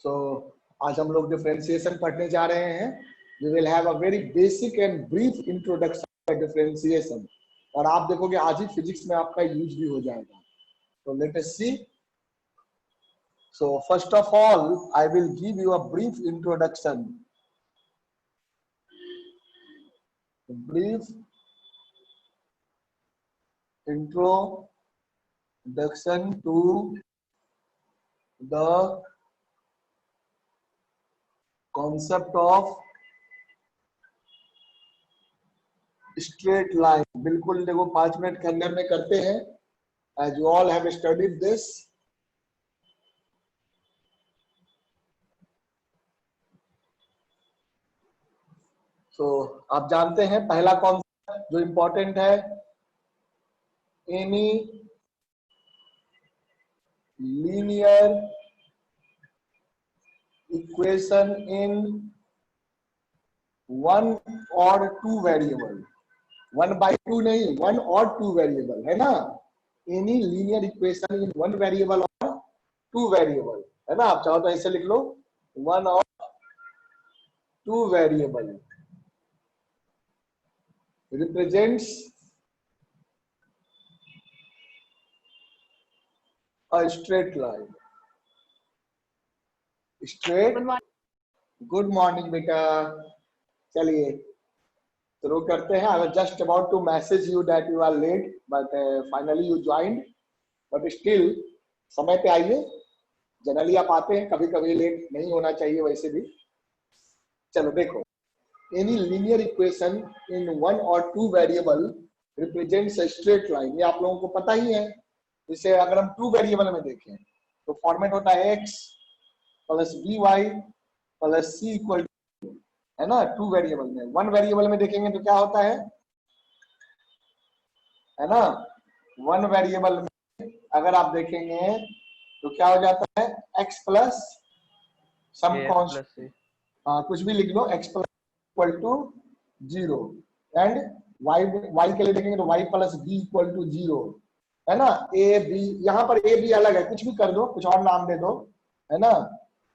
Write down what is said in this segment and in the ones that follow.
सो आज हम लोग डिफरेंशिएशन पढ़ने जा रहे हैं. We will have a very basic and brief introduction to differentiation. और आप देखोगे आज ही फिजिक्स में आपका यूज भी हो जाएगा. तो let us see. So first of all I will give you a brief introduction. Brief introduction to the concept of straight line. बिल्कुल देखो 5 मिनट के अंदर में करते हैं. As you all have studied this. So आप जानते हैं पहला कॉन्सेप्ट जो इंपॉर्टेंट है, एनी लीनियर इक्वेशन इन 1 और 2 वेरिएबल. 1/2 नहीं, 1 और 2 वेरिएबल है ना. Any linear equation in 1 variable और 2 वेरिएबल है ना. आप चाहो तो ऐसे लिख लो 1 और 2 variable represents a straight line. Straight. Good morning बेटा. चलिए शुरू करते हैं. I was just about to message you that you are late, but finally you joined. But still समय पे आइए. जनरली आप आते हैं, कभी कभी लेट नहीं होना चाहिए वैसे भी. चलो देखो, any linear equation in 1 or 2 variable represents a straight line. ये आप लोगों को पता ही है. इसे अगर हम 2 वेरिएबल में देखें तो फॉर्मेट होता है x plus by plus c equal to, है ना. 2 वेरिएबल में. 1 वेरिएबल में देखेंगे तो क्या होता है ना. 1 वेरिएबल में अगर आप देखेंगे तो क्या हो जाता है x प्लस सम कांस्टेंट, कुछ भी लिख लो, x plus equal to 0 and y के लिए देखेंगे तो y plus b equal to 0 है ना. a b, यहाँ पर a b अलग है, कुछ भी कर दो, कुछ और नाम दे दो, है ना.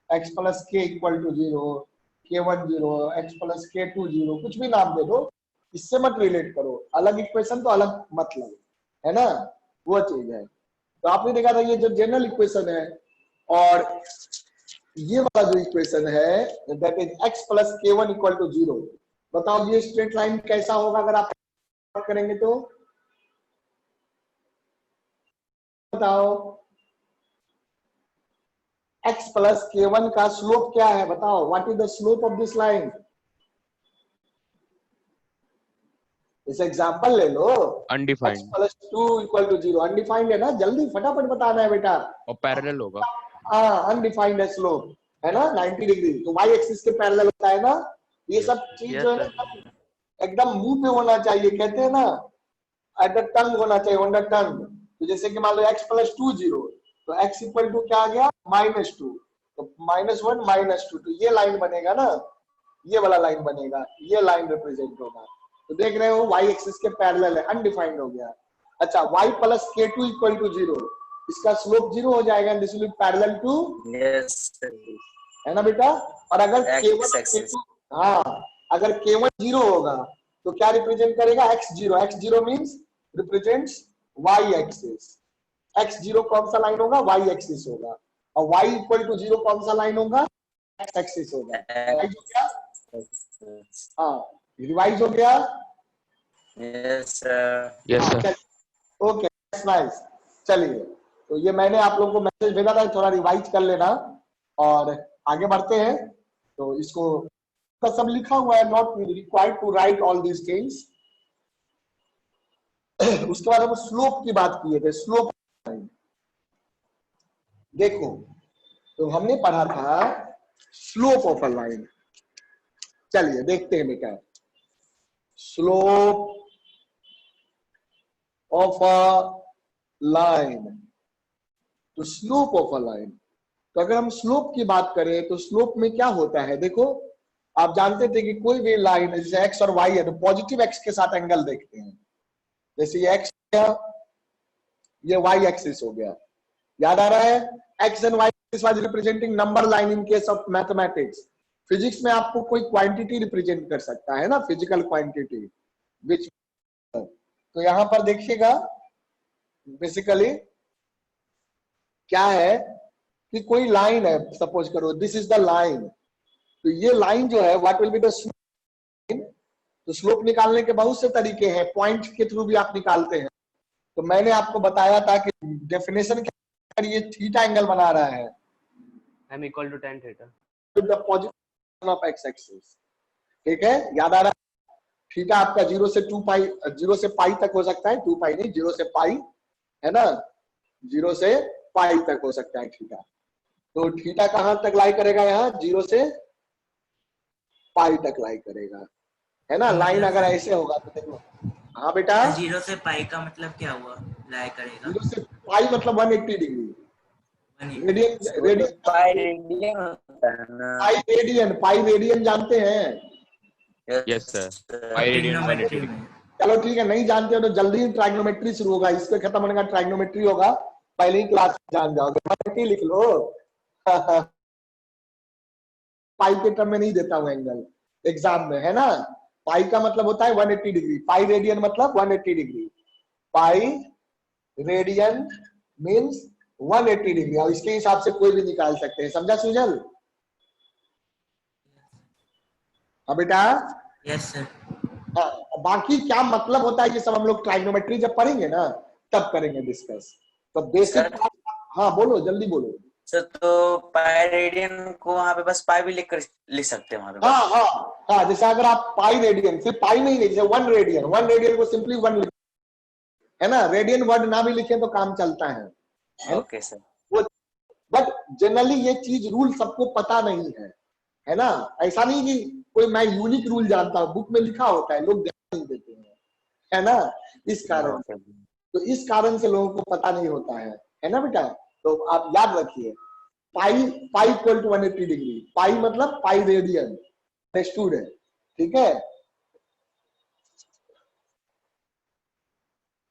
x plus k equal to 0, k1 0, x plus k2 0, कुछ भी नाम दे दो. इससे मत रिलेट करो. अलग इक्वेशन तो अलग मतलब है ना, वो चीज है. तो आपने देखा था ये जो जनरल इक्वेशन है और ये वाला जो इक्वेशन है that is x plus k1 equal to 0. बताओ ये स्ट्रेट लाइन कैसा होगा अगर आप करेंगे तो. बताओ x प्लस k1 का स्लोप क्या है. बताओ what is the slope of this line. इस एग्जांपल ले लो. Undefined. x plus 2 equal to 0 undefined है ना. जल्दी फटाफट बताना है बेटा. और पैरेलल होगा. हाँ अनडिफाइंड है स्लोप, है ना. 90 डिग्री तो y एक्सिस के पैरेलल होता है ना. ये सब चीज जो है एकदम मुंह पे होना चाहिए. कहते हैं ना एट द टंग होना चाहिए, ऑन द टंग. तो जैसे कि मान लो x प्लस 2 0 तो x इक्वल टू क्या आ गया -2, तो -1 -2, तो ये लाइन बनेगा ना, ये वाला लाइन बनेगा, ये लाइन रिप्रेजेंट होगा. तो देख रहे हो y एक्सिस के पैरेलल है, अनडिफाइंड हो गया. अच्छा y plus k2 equal to 0, इसका स्लोप 0 हो जाएगा. This will be parallel to, yes है ना बेटा. और अगर k1 k2, हाँ अगर k1 0 होगा तो क्या रिप्रेजेंट करेगा x0. x0 means represents y axis. x0 कौन सा लाइन होगा y एक्सिस होगा. और y इक्वल टू 0 कौन सा लाइन होगा x एक्सिस होगा. रिवाइज हो गया. हाँ रिवाइज हो गया. Yes sir. Okay nice. चलिए तो ये मैंने आप लोगों को मैसेज भेजा था, थोड़ा रिवाइज कर लेना और आगे बढ़ते हैं. तो इसको सब लिखा हुआ है, not required to write all these things. उसके बाद हम स्लोप की बात किए थे. स्लोप देखो तो हमने पढ़ा था स्लोप ऑफ अ लाइन. चलिए देखते हैं बेटा. Slope of a line. तो स्लोप ऑफ अ लाइन, तो अगर हम स्लोप की बात करें तो स्लोप में क्या होता है. देखो आप जानते थे कि कोई भी लाइन जैसे एक्स और वाई है तो पॉजिटिव एक्स के साथ एंगल देखते हैं. जैसे ये एक्स, ये वाई एक्सिस हो गया, याद आ रहा है? X and why was representing number line in case of mathematics. Physics में आपको कोई क्वांटिटी रिप्रेजेंट कर सकता है ना, फिजिकल क्वांटिटी विच। तो यहां पर देखिएगा बेसिकली क्या है कि कोई लाइन है, सपोज करो दिस इज द लाइन, तो ये लाइन जो है what will be the slope. तो स्लोप निकालने के बहुत से तरीके हैं, पॉइंट के थ्रू भी आप निकालते हैं। तो मैंने आपको बताया था कि डेफिनेशन के अंदर ये थीटा एंगल बना रहा है, m equal to tan theta the position of X axis. ठीक है, याद आ रहा है? थीटा आपका 0 से 2 पाई, 0 से पाई तक हो सकता है, 2 पाई नहीं, 0 से पाई, है ना, 0 से पाई तक हो सकता है थीटा। तो थीटा कहां तक लाई करेगा? यहाँ 0 से पाई तक लाई करेगा, है ना। लाइन अगर ऐसे होगा तो देखो, हाँ बेटा, 0 से पाई का मतलब क्या हुआ? लाई करेगा 0 से पाई मतलब 180 डिग्री। 180। रेडियन पाई रेडियन होता है ना? पाई रेडियन जानते हैं? Yes sir, pi radian 180 trigonometry degree. में चलो ठीक है, नहीं जानते हो तो जल्दी ही ट्राइग्नोमेट्री शुरू होगा, इससे खत्म होने का ट्राइग्नोमेट्री होगा, पहले ही क्लास जान जाओगे। 180 लिख लो। पाई के टर्म में नहीं देता हूं एंगल एग्जाम में, है ना। पाई का मतलब होता है 180 डिग्री, पाई रेडियन मतलब 180 degree, pi radian means 180 degree, और इसके हिसाब से कोई भी निकाल सकते हैं। समझा सुजल? हाँ बेटा। Yes sir. हाँ, बाकी क्या मतलब होता है ये सब हम लोग ट्राइग्नोमेट्री जब पढ़ेंगे ना तब करेंगे डिस्कस। तो बेसिक, हाँ बोलो, जल्दी बोलो। सर तो पाई रेडियन को वहां पे बस पाई भी लिख सकते हैं वहां पे? हाँ हाँ हाँ, जैसे अगर आप पाई रेडियन, सिर्फ पाई नहीं लिखे, 1 रेडियन, 1 रेडियन को सिंपली 1 लिखे, है ना। रेडियन वर्ड ना भी लिखे तो काम चलता है ओके सर। वो, बट जनरली ये चीज रूल सबको पता नहीं है ना। ऐसा नहीं कि कोई मैं यूनिक रूल जानता हूँ, बुक में लिखा होता है, लोग ध्यान नहीं देते हैं, है ना। इस कारण, तो इस कारण से लोगों को पता नहीं होता है ना बेटा। तो आप याद रखिए, पाई पाई इक्वल टू 180 डिग्री, पाई मतलब पाई रेडियन, अंडरस्टूड है? ठीक है,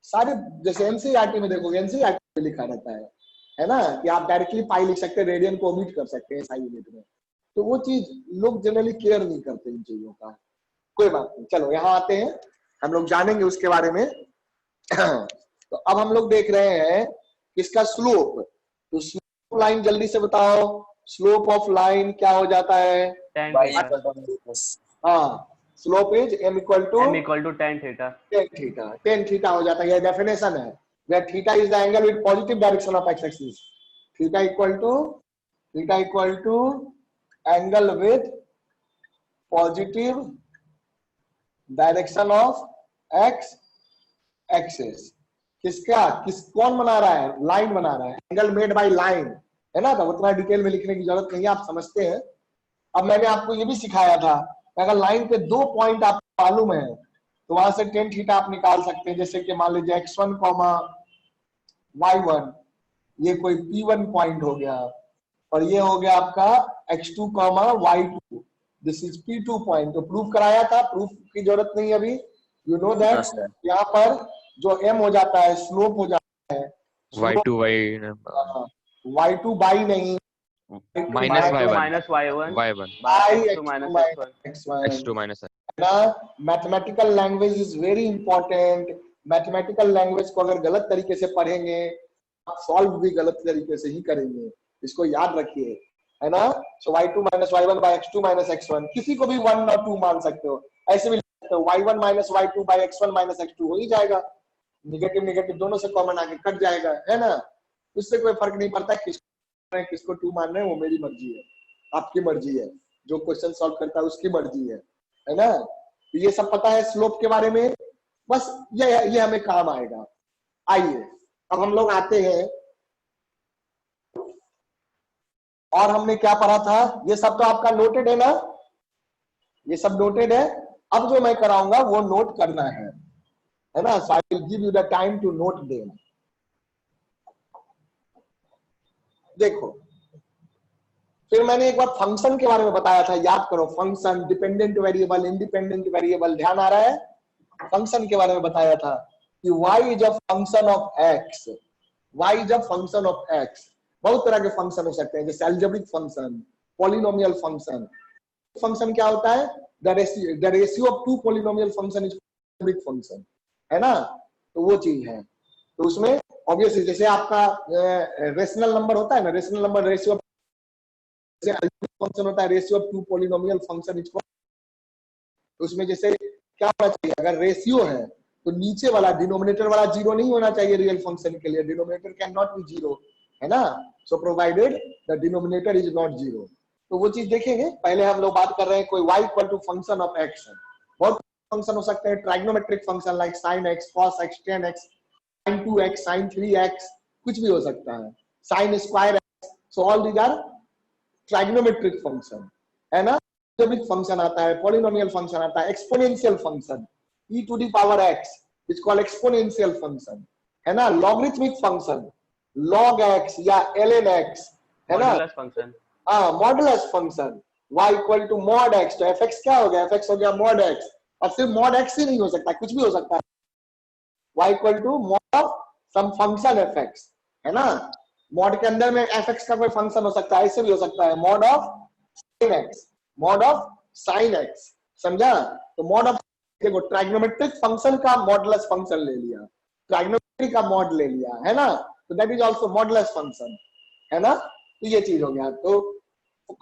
सारे जैसे एनसीईआरटी में देखोगे, एनसीईआरटी में लिखा रहता है ना, कि आप डायरेक्टली पाई लिख सकते हैं, रेडियन को ओमिट कर सकते हैं एसआई यूनिट में। तो वो चीज लोग जनरली केयर नहीं करते इन चीजों का। कोई बात नहीं, चलो यहाँ आते हैं, हम लोग जानेंगे उसके बारे में। तो अब हम लोग देख रहे हैं इसका स्लोप। तो स्लोप लाइन जल्दी से बताओ, स्लोप ऑफ लाइन क्या हो जाता है? tan पाई theta हाँ, slope is m equal to tan theta tan theta हो जाता है। यह डेफिनेशन है, where theta is the angle with positive direction of x axis, theta equal to angle with positive direction of x axis। कौन बना रहा है? Line बना रहा है, एंगल मेड बाय लाइन, है ना। तो उतना डिटेल में लिखने की जरूरत नहीं है, आप समझते हैं। अब मैंने आपको ये भी सिखाया था, अगर लाइन पे 2 पॉइंट आपको मालूम है तो वहां से tan थीटा आप निकाल सकते हैं। जैसे कि मान लीजिए x1, y1, ये कोई P1 पॉइंट हो गया, और ये हो गया आपका x2, y2, this is P2 point. तो प्रूफ कराया था, प्रूफ की जरूरत नहीं अभी, यू नो दैट। यहाँ पर जो m हो जाता है स्लोप हो जाता है, y2 y2 बाई नहीं, minus y1 minus y1 y1 by x2 minus x1 x2 minus mathematical language is very important. Mathematical language को अगर गलत तरीके से पढ़ेंगे, आप सॉल्व भी गलत तरीके से ही करेंगे, इसको याद रखिए, है ना। सो y2 minus y1 by x2 minus x1, किसी को भी 1 और 2 मान सकते हो, ऐसे भी लिख सकते हो, y1 minus y2 by x1 minus x2 हो ही जाएगा, निगेटिव निगेटिव दोनों से कॉमन आके कट जाएगा, है ना। उससे कोई फर्क नहीं पड़ता किसको 2 मान रहे हैं, वो मेरी मर्जी है, आपकी मर्जी है, जो क्वेश्चन सॉल्व करता है उसकी मर्जी है ना। तो ये सब पता है स्लोप के बारे में, बस ये हमें काम आएगा। आइए अब हम लोग आते हैं, और हमने क्या पढ़ा था, ये सब तो आपका नोटेड है ना, ये सब नोटेड है। अब जो मैं कराऊंगा वो नोट करना है ना। So I will give you the time to note them. देखो, फिर मैंने एक बार फंक्शन के बारे में बताया था, याद करो, function, dependent variable, independent variable, ध्यान आ रहा है? फंक्शन के बारे में बताया था कि y इज अ फंक्शन ऑफ x, y इज अ फंक्शन ऑफ x। बहुत तरह के फंक्शन हो सकते हैं, जैसे algebraic function, polynomial function. Function क्या होता है? The ratio of two polynomial function is algebraic function, है ना। तो वो चीज है। तो उसमें ऑब्वियसली जैसे आपका रेशनल नंबर होता है ना, रेशनल नंबर रेशियो फंक्शन होता है, ratio of two polynomial function is. तो उसमें जैसे क्या होना चाहिए, अगर रेशियो है तो नीचे वाला डिनोमिनेटर वाला जीरो नहीं होना चाहिए रियल फंक्शन के लिए, denominator can not be zero, है ना। So provided the denominator is not zero. तो वो चीज देखेंगे। पहले हम लोग बात कर रहे हैं कोई y equal to function of x है। बहुत फंक्शन हो सकते हैं, trigonometric function like sin x, cos x, tan x, sin 2x, sin 3x, कुछ भी हो सकता है, sin square x। So all these are trigonometric function, है ना। अलजेब्रिक फंक्शन आता है, पॉलिनोमियल फंक्शन आता है, exponential function e to the power x is called exponential function, है ना। लॉगरिथमिक फंक्शन log x या ln x, है ना। मॉडुलस फंक्शन, हाँ, modulus function y equal to mod x। तो fx क्या हो गया? fx हो गया मॉड x। और सिर्फ मॉड x ही नहीं हो सकता, कुछ भी हो सकता है। y equal to mod of some function fx, है ना। मॉड के अंदर में fx का कोई फंक्शन हो सकता है, ऐसे भी हो सकता है mod of sin x, mod of sin x, समझा। तो मॉड ऑफ, देखो ट्राइग्नोमेट्रिक फंक्शन का मॉडुलस फंक्शन ले लिया, ट्राइग्नोमेट्री का मॉड ले लिया, है ना। तो that is also modulus function, है ना। तो ये चीज हो गया। तो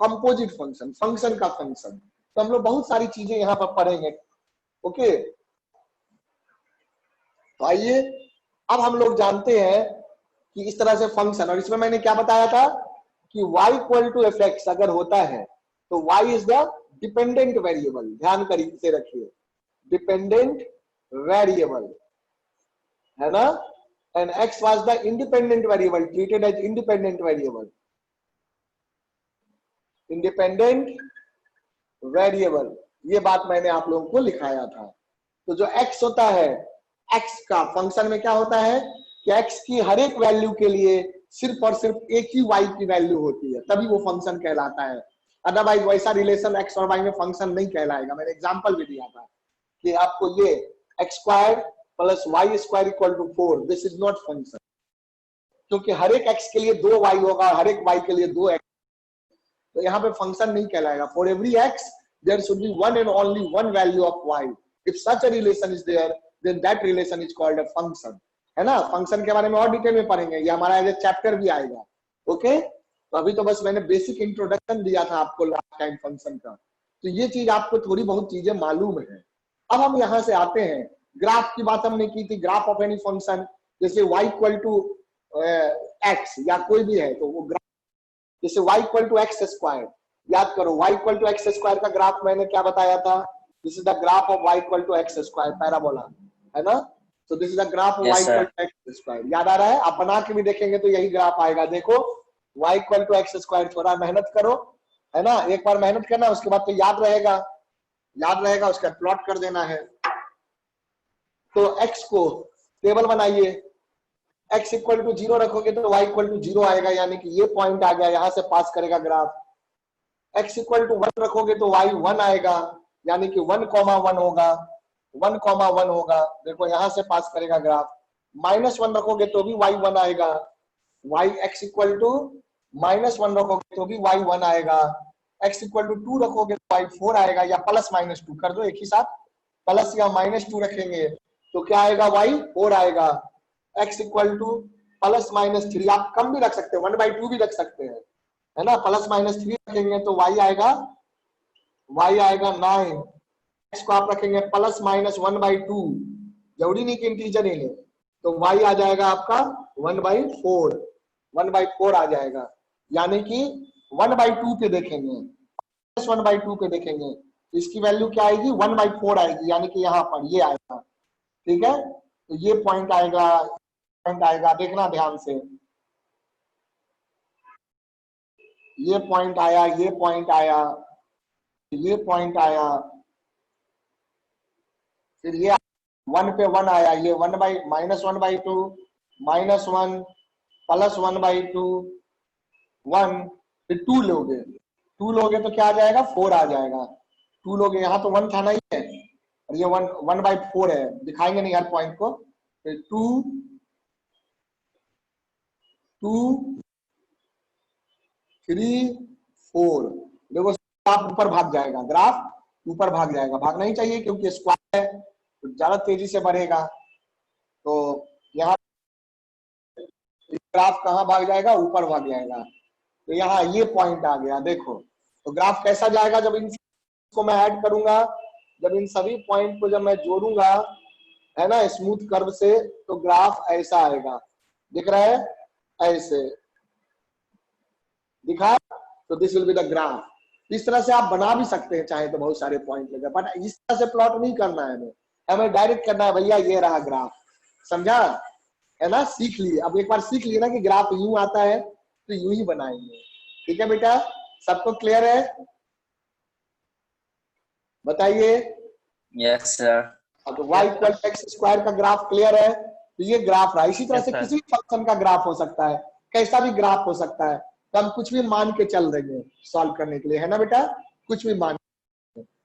कंपोजिट फंक्शन, फंक्शन का फंक्शन। तो हम लोग बहुत सारी चीजें यहाँ पर पढ़ेंगे, ओके। तो आइए अब हम लोग जानते हैं कि इस तरह से फंक्शन, और इसमें मैंने क्या बताया था कि y equal to F X अगर होता है तो y is the dependent variable. ध्यान करिए से रखिए, डिपेंडेंट वेरिएबल, है ना। And x was the independent variable, treated as independent variable, independent variable. ये बात मैंने आप लोगों को लिखाया था। तो जो x होता है, x का फंक्शन में क्या होता है कि x की हर एक वैल्यू के लिए सिर्फ और सिर्फ एक ही y की वैल्यू होती है, तभी वो फंक्शन कहलाता है। अदरवाइज वैसा रिलेशन x और y में फंक्शन नहीं कहलाएगा। मैंने एग्जांपल भी दिया था कि आपको ये x square plus Y square equal to 4, this is not function, क्योंकि हर एक x के लिए 2 y होगा, हर एक y के लिए 2 x, तो यहाँ पे फंक्शन नहीं कहलाएगा। For every x there should be one and only one value of y। If such a relation is there then that relation is called a function, है ना। फंक्शन के बारे में और डिटेल में पढ़ेंगे, ये हमारा एज ए चैप्टर भी आएगा, ओके। तो अभी तो बस मैंने बेसिक इंट्रोडक्शन दिया था आपको लास्ट टाइम फंक्शन का, तो ये चीज आपको थोड़ी बहुत चीजें मालूम है। अब हम यहाँ से आते हैं, ग्राफ की बात हमने की थी, ग्राफ ऑफ एनी फंक्शन, जैसे y इक्वल टू x या कोई भी है, तो वो ग्राफ जैसे y equal to x square, याद करो y equal to x square का ग्राफ मैंने क्या बताया था, this is the graph of y equal to x square, parabola, है ना। So this is the graph of y equal to x square। याद आ रहा है? आप बना के भी देखेंगे तो यही ग्राफ आएगा। देखो y equal to x square, थोड़ा मेहनत करो, है ना। एक बार मेहनत करना, उसके बाद तो याद रहेगा, याद रहेगा, उसका प्लॉट कर देना है। तो x को टेबल बनाइए, x इक्वल टू 0 रखोगे तो y इक्वल टू 0 आएगा, यानी कि ये पॉइंट आ गया, यहां से पास करेगा ग्राफ। x इक्वल टू 1 रखोगे तो y 1 आएगा, यानी कि 1,1 होगा, 1,1 होगा। देखो यहां से पास करेगा ग्राफ। -1 रखोगे तो भी y 1 आएगा, y x इक्वल टू -1 रखोगे तो भी y 1 आएगा, x इक्वल टू 2 रखोगे तो y 4 आएगा, या +-2 कर दो एक ही साथ, प्लस या -2 रखेंगे तो क्या आएगा, y 4 आएगा। x इक्वल टू +-3, आप कम भी रख सकते हैं, 1/2 भी रख सकते हैं, है ना। +-3 रखेंगे तो y आएगा 9। x को आप रखेंगे +-1/2, जरूरी नहीं कि इंटीजर ही ले, तो y आ जाएगा आपका 1/4, 1/4 आ जाएगा, यानी कि 1/2 पे देखेंगे, +1/2 पे देखेंगे तो इसकी वैल्यू क्या आएगी, 1/4 आएगी, यानी कि यहाँ पर ये आएगा, ठीक है। तो ये पॉइंट आएगा, देखना ध्यान से, ये पॉइंट आया, ये पॉइंट आया, ये पॉइंट आया, फिर ये 1 पे 1 आया, ये -1/2, -1 +1/2 1, फिर 2 लोगे तो क्या आ जाएगा, 4 आ जाएगा। 2 लोगे, यहाँ तो 1 था नहीं है, और ये 1/4 है, दिखाएंगे नहीं हर पॉइंट को। फिर 2 2 3 4। देखो ग्राफ ऊपर भाग जाएगा, ग्राफ ऊपर भाग जाएगा, भागना ही चाहिए क्योंकि स्क्वायर है तो ज्यादा तेजी से बढ़ेगा। तो यहाँ ग्राफ कहाँ भाग जाएगा, ऊपर भाग जाएगा। तो यहाँ ये पॉइंट आ गया, देखो तो ग्राफ कैसा जाएगा जब इनको मैं ऐड करूंगा, जब इन सभी पॉइंट को जब मैं जोड़ूंगा, है ना, स्मूथ कर्व से, तो ग्राफ ऐसा आएगा, दिख रहा है, ऐसे दिखा। तो this will be the graph. इस तरह से आप बना भी सकते हैं चाहे तो, बहुत सारे पॉइंट लगे, बट इस तरह से प्लॉट नहीं करना है हमें डायरेक्ट करना है, भैया ये रहा ग्राफ, समझा, है ना, सीख लिए। अब एक बार सीख लिए ना कि ग्राफ यूं आता है तो यूं ही बनाएंगे। ठीक है बेटा, सबको क्लियर है, बताइए। Yes sir. अब y इक्वल एक्स स्क्वायर का ग्राफ क्लियर है, तो ये ग्राफ रहा। इसी तरह से किसी भी फंक्शन का ग्राफ हो सकता है, कैसा भी ग्राफ हो सकता है, तो हम कुछ भी मान के चल देंगे सॉल्व करने के लिए, है ना बेटा, कुछ भी मान,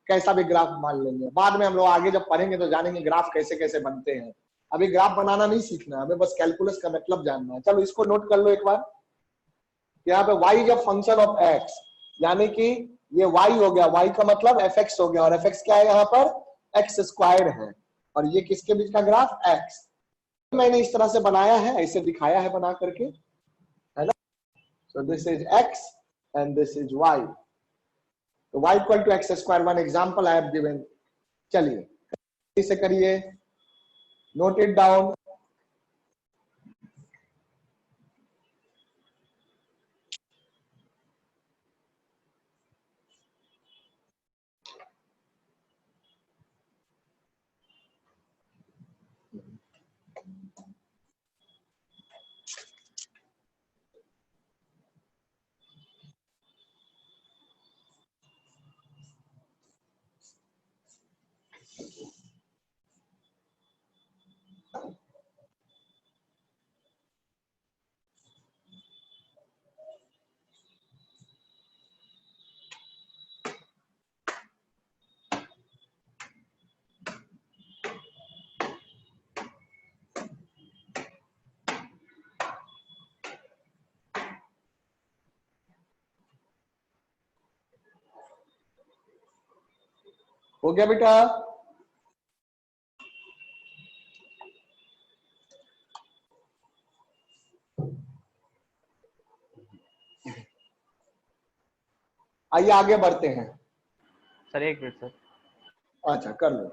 कैसा भी ग्राफ मान लेंगे। बाद में हम लोग आगे जब पढ़ेंगे तो जानेंगे ग्राफ कैसे कैसे बनते हैं। अभी ग्राफ बनाना नहीं सीखना, हमें बस कैलकुलस का मतलब जानना है। चलो इसको नोट कर लो एक बार, यहाँ पे y इज अ फंक्शन ऑफ x, यानी कि ये y हो गया, y का मतलब fx हो गया, और fx क्या है यहाँ पर, x स्क्वायर है, और ये किसके बीच का ग्राफ, x। मैंने इस तरह से बनाया है, ऐसे दिखाया है बना करके, है ना। So this is x and this is y। तो y equal to x square, one example I have given. चलिए इसे करिए, नोट इट डाउन। हो गया बेटा, आइए आगे बढ़ते हैं। सर एक मिनट सर। अच्छा कर लो।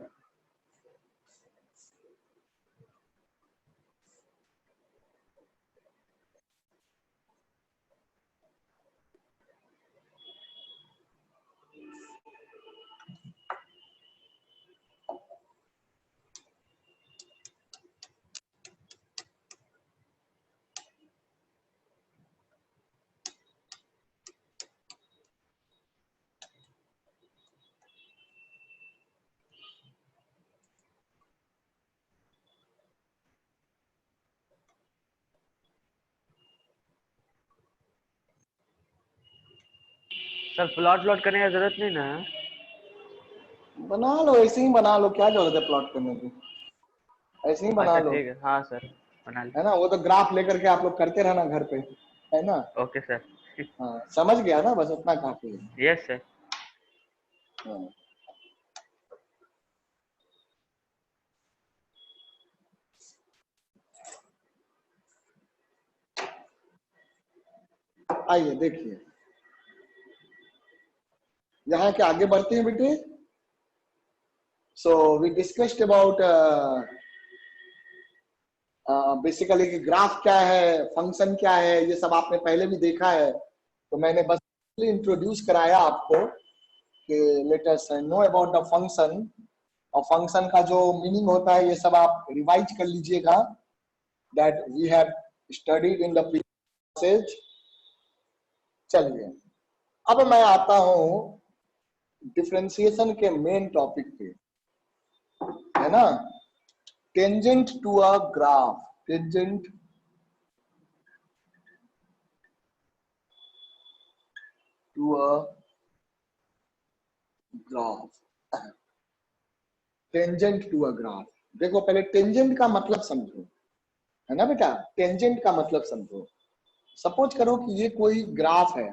सर प्लॉट प्लॉट करने की जरूरत नहीं ना। बना लो, ऐसे ही बना लो, क्या जरूरत है प्लॉट करने की, ऐसे ही बना अच्छा लो, ठीक है, हाँ सर बना ली। है ना। वो तो ग्राफ लेकर के आप लोग करते रहना घर पे, है ना। Okay sir. हाँ समझ गया ना, बस उतना काफी है। Yes sir. हाँ। आइए देखिए, यहाँ के आगे बढ़ते हैं बेटे। So we discussed about basically कि ग्राफ क्या है, फंक्शन क्या है, ये सब आपने पहले भी देखा है, तो मैंने बस इंट्रोड्यूस कराया आपको कि let us know about the function, और फंक्शन का जो मीनिंग होता है ये सब आप रिवाइज कर लीजिएगा, that we have studied in the previous. चलिए अब मैं आता हूं डिफरेंशिएशन के मेन टॉपिक पे, है ना। Tangent to a graph, tangent to a graph, tangent to a graph. देखो पहले टेंजेंट का मतलब समझो, है ना बेटा, टेंजेंट का मतलब समझो। सपोज करो कि ये कोई ग्राफ है,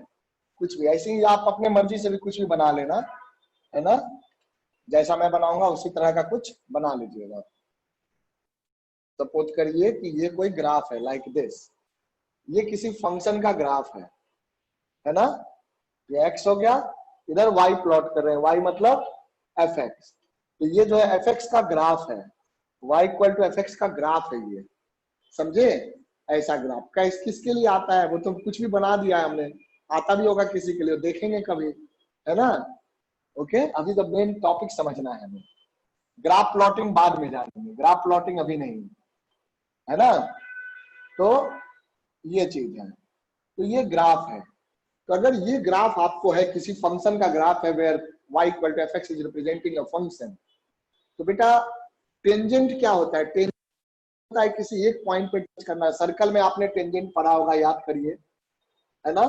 कुछ भी ऐसे ही आप अपने मर्जी से भी कुछ भी बना लेना, है ना, जैसा मैं बनाऊंगा उसी तरह का कुछ बना लीजिएगा। सपोज करिए कि ये कोई ग्राफ है लाइक दिस, ये किसी फंक्शन का ग्राफ है ना, ये x हो गया, इधर y प्लॉट कर रहे हैं, y मतलब fx, तो ये जो है fx का ग्राफ है, y इक्वल टू fx का ग्राफ है ये, समझे? ऐसा ग्राफ किसके लिए आता है, वो तो कुछ भी बना दिया है हमने, आता भी होगा किसी के लिए, देखेंगे कभी, है ना। ओके, अभी तो मेन टॉपिक समझना है हमें, ग्राफ प्लॉटिंग बाद में जानेंगे, ग्राफ प्लॉटिंग अभी नहीं, है ना। तो ये चीज है, तो ये ग्राफ है। तो अगर ये ग्राफ आपको है, किसी फंक्शन का ग्राफ है where y equal to fx is representing a function, तो बेटा टेंजेंट क्या होता है? टेंजेंट होता है किसी एक पॉइंट पे टच करना है। सर्कल में आपने टेंजेंट पढ़ा होगा, याद करिए, है ना।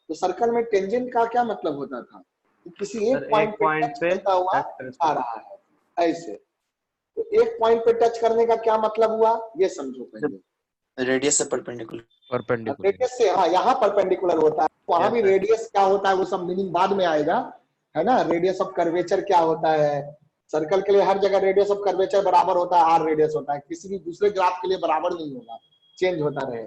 तो सर्कल में टेंजेंट का क्या मतलब होता था कि किसी एक पॉइंट पे टच करता हुआ आ रहा है, ऐसे। तो एक पॉइंट पे टच करने का क्या मतलब हुआ, ये समझो पहले। रेडियस से परपेंडिकुलर, रेडियस से, हाँ, यहाँ परपेंडिकुलर होता है, वहां भी रेडियस क्या होता है वो सब मीनिंग बाद में आएगा, है ना। रेडियस ऑफ कर्वेचर क्या होता है, सर्कल के लिए हर जगह रेडियस ऑफ कर्वेचर बराबर होता है, आर रेडियस होता है, किसी भी दूसरे ग्राफ के लिए बराबर नहीं होगा, चेंज होता रहे,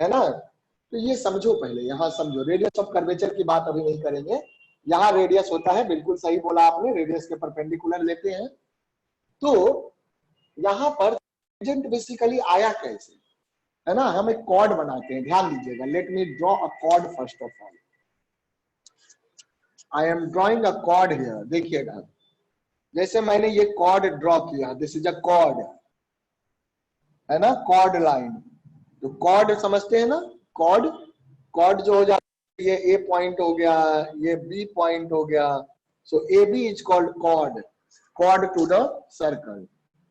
है ना। तो ये समझो पहले, यहाँ समझो, रेडियस ऑफ कर्वेचर की बात अभी नहीं करेंगे, यहाँ रेडियस होता है, बिल्कुल सही बोला आपने, रेडियस के परपेंडिकुलर लेते हैं। तो यहाँ पर टेंजेंट बेसिकली आया कैसे, है ना। हम एक कॉर्ड बनाते हैं, ध्यान दीजिएगा, let me draw a cord first of all. I am drawing a cord here, देखिएगा, जैसे मैंने ये कॉर्ड ड्रॉ किया, दिस इज अ कॉर्ड, है ना, कॉर्ड लाइन। तो कॉर्ड समझते हैं ना, कॉर्ड, कॉर्ड जो हो जाता है, ये ए पॉइंट हो गया, ये बी पॉइंट हो गया, so A B is called chord, chord to the circle,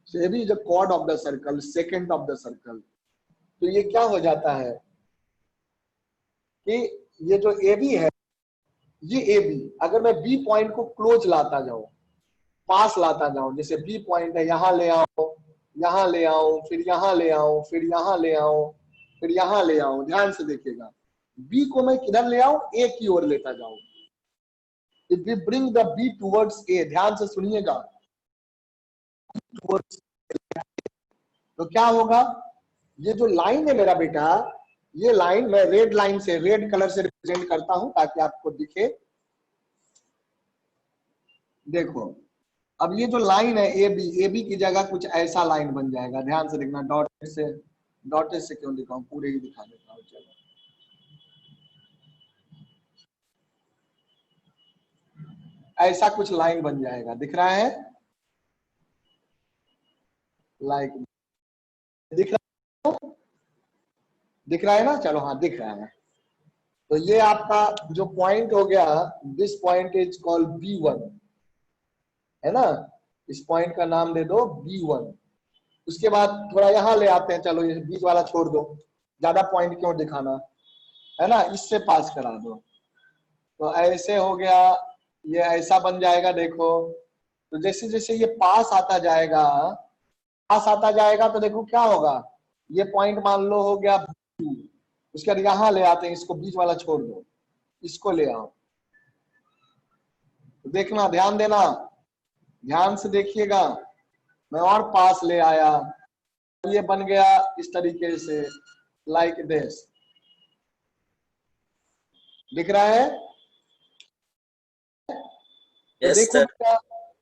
so A B is a chord of the circle, secant of the circle. तो ये क्या हो जाता है कि ये जो ए बी है, ये ए बी, अगर मैं बी पॉइंट को क्लोज लाता जाऊं, पास लाता जाऊं, जैसे बी पॉइंट है, यहां ले आओ, यहां ले आओ, फिर यहां ले आओ, फिर यहां ले आओ, फिर यहां ले आओ, ध्यान से देखिएगा, बी को मैं किधर ले आऊं, ए की ओर लेता जाऊं। If we bring the B towards A, ध्यान से सुनिएगा, तो क्या होगा, ये जो लाइन है मेरा बेटा, ये लाइन मैं रेड लाइन से, रेड कलर से रिप्रेजेंट करता हूं ताकि आपको दिखे। देखो, अब ये जो लाइन है ए बी की जगह कुछ ऐसा लाइन बन जाएगा, ध्यान से देखना, डॉट से क्यों दिखाऊं, पूरे ही दिखा देता हूं, चलो। ऐसा कुछ लाइन बन जाएगा, दिख रहा है, लाइक दिख रहा है ना, चलो, हाँ दिख रहा है। तो ये आपका जो पॉइंट हो गया, this point is called B1, है ना, इस पॉइंट का नाम दे दो B1। उसके बाद थोड़ा यहाँ ले आते हैं, चलो ये बीच वाला छोड़ दो, ज्यादा पॉइंट क्यों दिखाना, है ना, इससे पास करा दो। तो ऐसे हो गया, ये ऐसा बन जाएगा, देखो। तो जैसे जैसे ये पास आता जाएगा, तो देखो क्या होगा, ये पॉइंट मान लो हो गया B2, उसके बाद यहाँ ले आते हैं, इसको बीच वाला छोड़ दो, इसको ले आओ, तो देखना, ध्यान देना, ध्यान से देखिएगा, मैं और पास ले आया, ये बन गया इस तरीके से, लाइक दिस, दिख रहा है। तो देखो बेटा,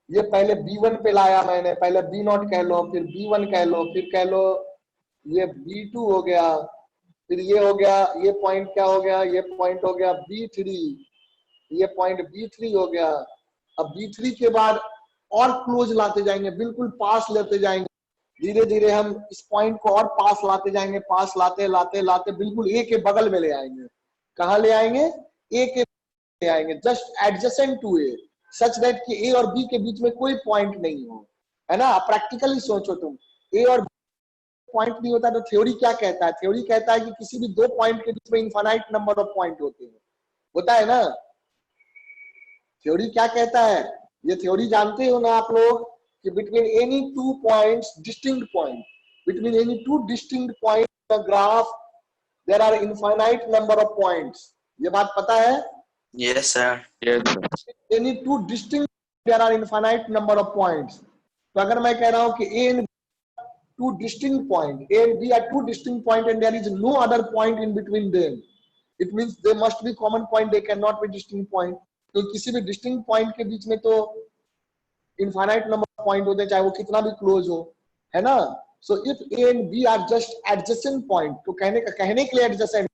ये पहले B1 पे लाया मैंने, पहले B0 कह लो, फिर B1 कह लो, फिर कह लो ये B2 हो गया, फिर ये हो गया, ये पॉइंट क्या हो गया, ये पॉइंट हो गया B3, ये पॉइंट B3 हो गया। अब B3 के बाद और क्लोज लाते जाएंगे, बिल्कुल पास लेते जाएंगे, धीरे धीरे हम इस पॉइंट को और पास लाते जाएंगे, पास लाते लाते लाते बिल्कुल ए के बगल में ले आएंगे। कहाँ ले आएंगे, ए के ले आएंगे, just adjacent to A, such that कि ए और बी के बीच में कोई पॉइंट नहीं हो, है ना। प्रैक्टिकली सोचो तुम, ए और पॉइंट नहीं होता तो थ्योरी क्या कहता है, थ्योरी कहता है कि किसी भी दो पॉइंट के बीच में इनफाइनाइट नंबर ऑफ पॉइंट होते हैं, होता है ना। थ्योरी क्या कहता है, ये थ्योरी जानते हो ना आप लोग, कि between any two points, distinct point, between any two distinct point the graph, there are infinite number of points. ये बात पता है? Yes, sir. Yes, sir. They need two distinct, there are infinite number of points. तो अगर मैं कह रहा हूं कि A and B two distinct point, A and B are two distinct point and there is no other point in between them, it means they must be common point, they cannot be distinct point. तो किसी भी distinct point के बीच में तो infinite number of point होते हैं, चाहे वो कितना भी close हो, है ना? So if A and B are just adjacent point, तो कहने के लिए adjacent,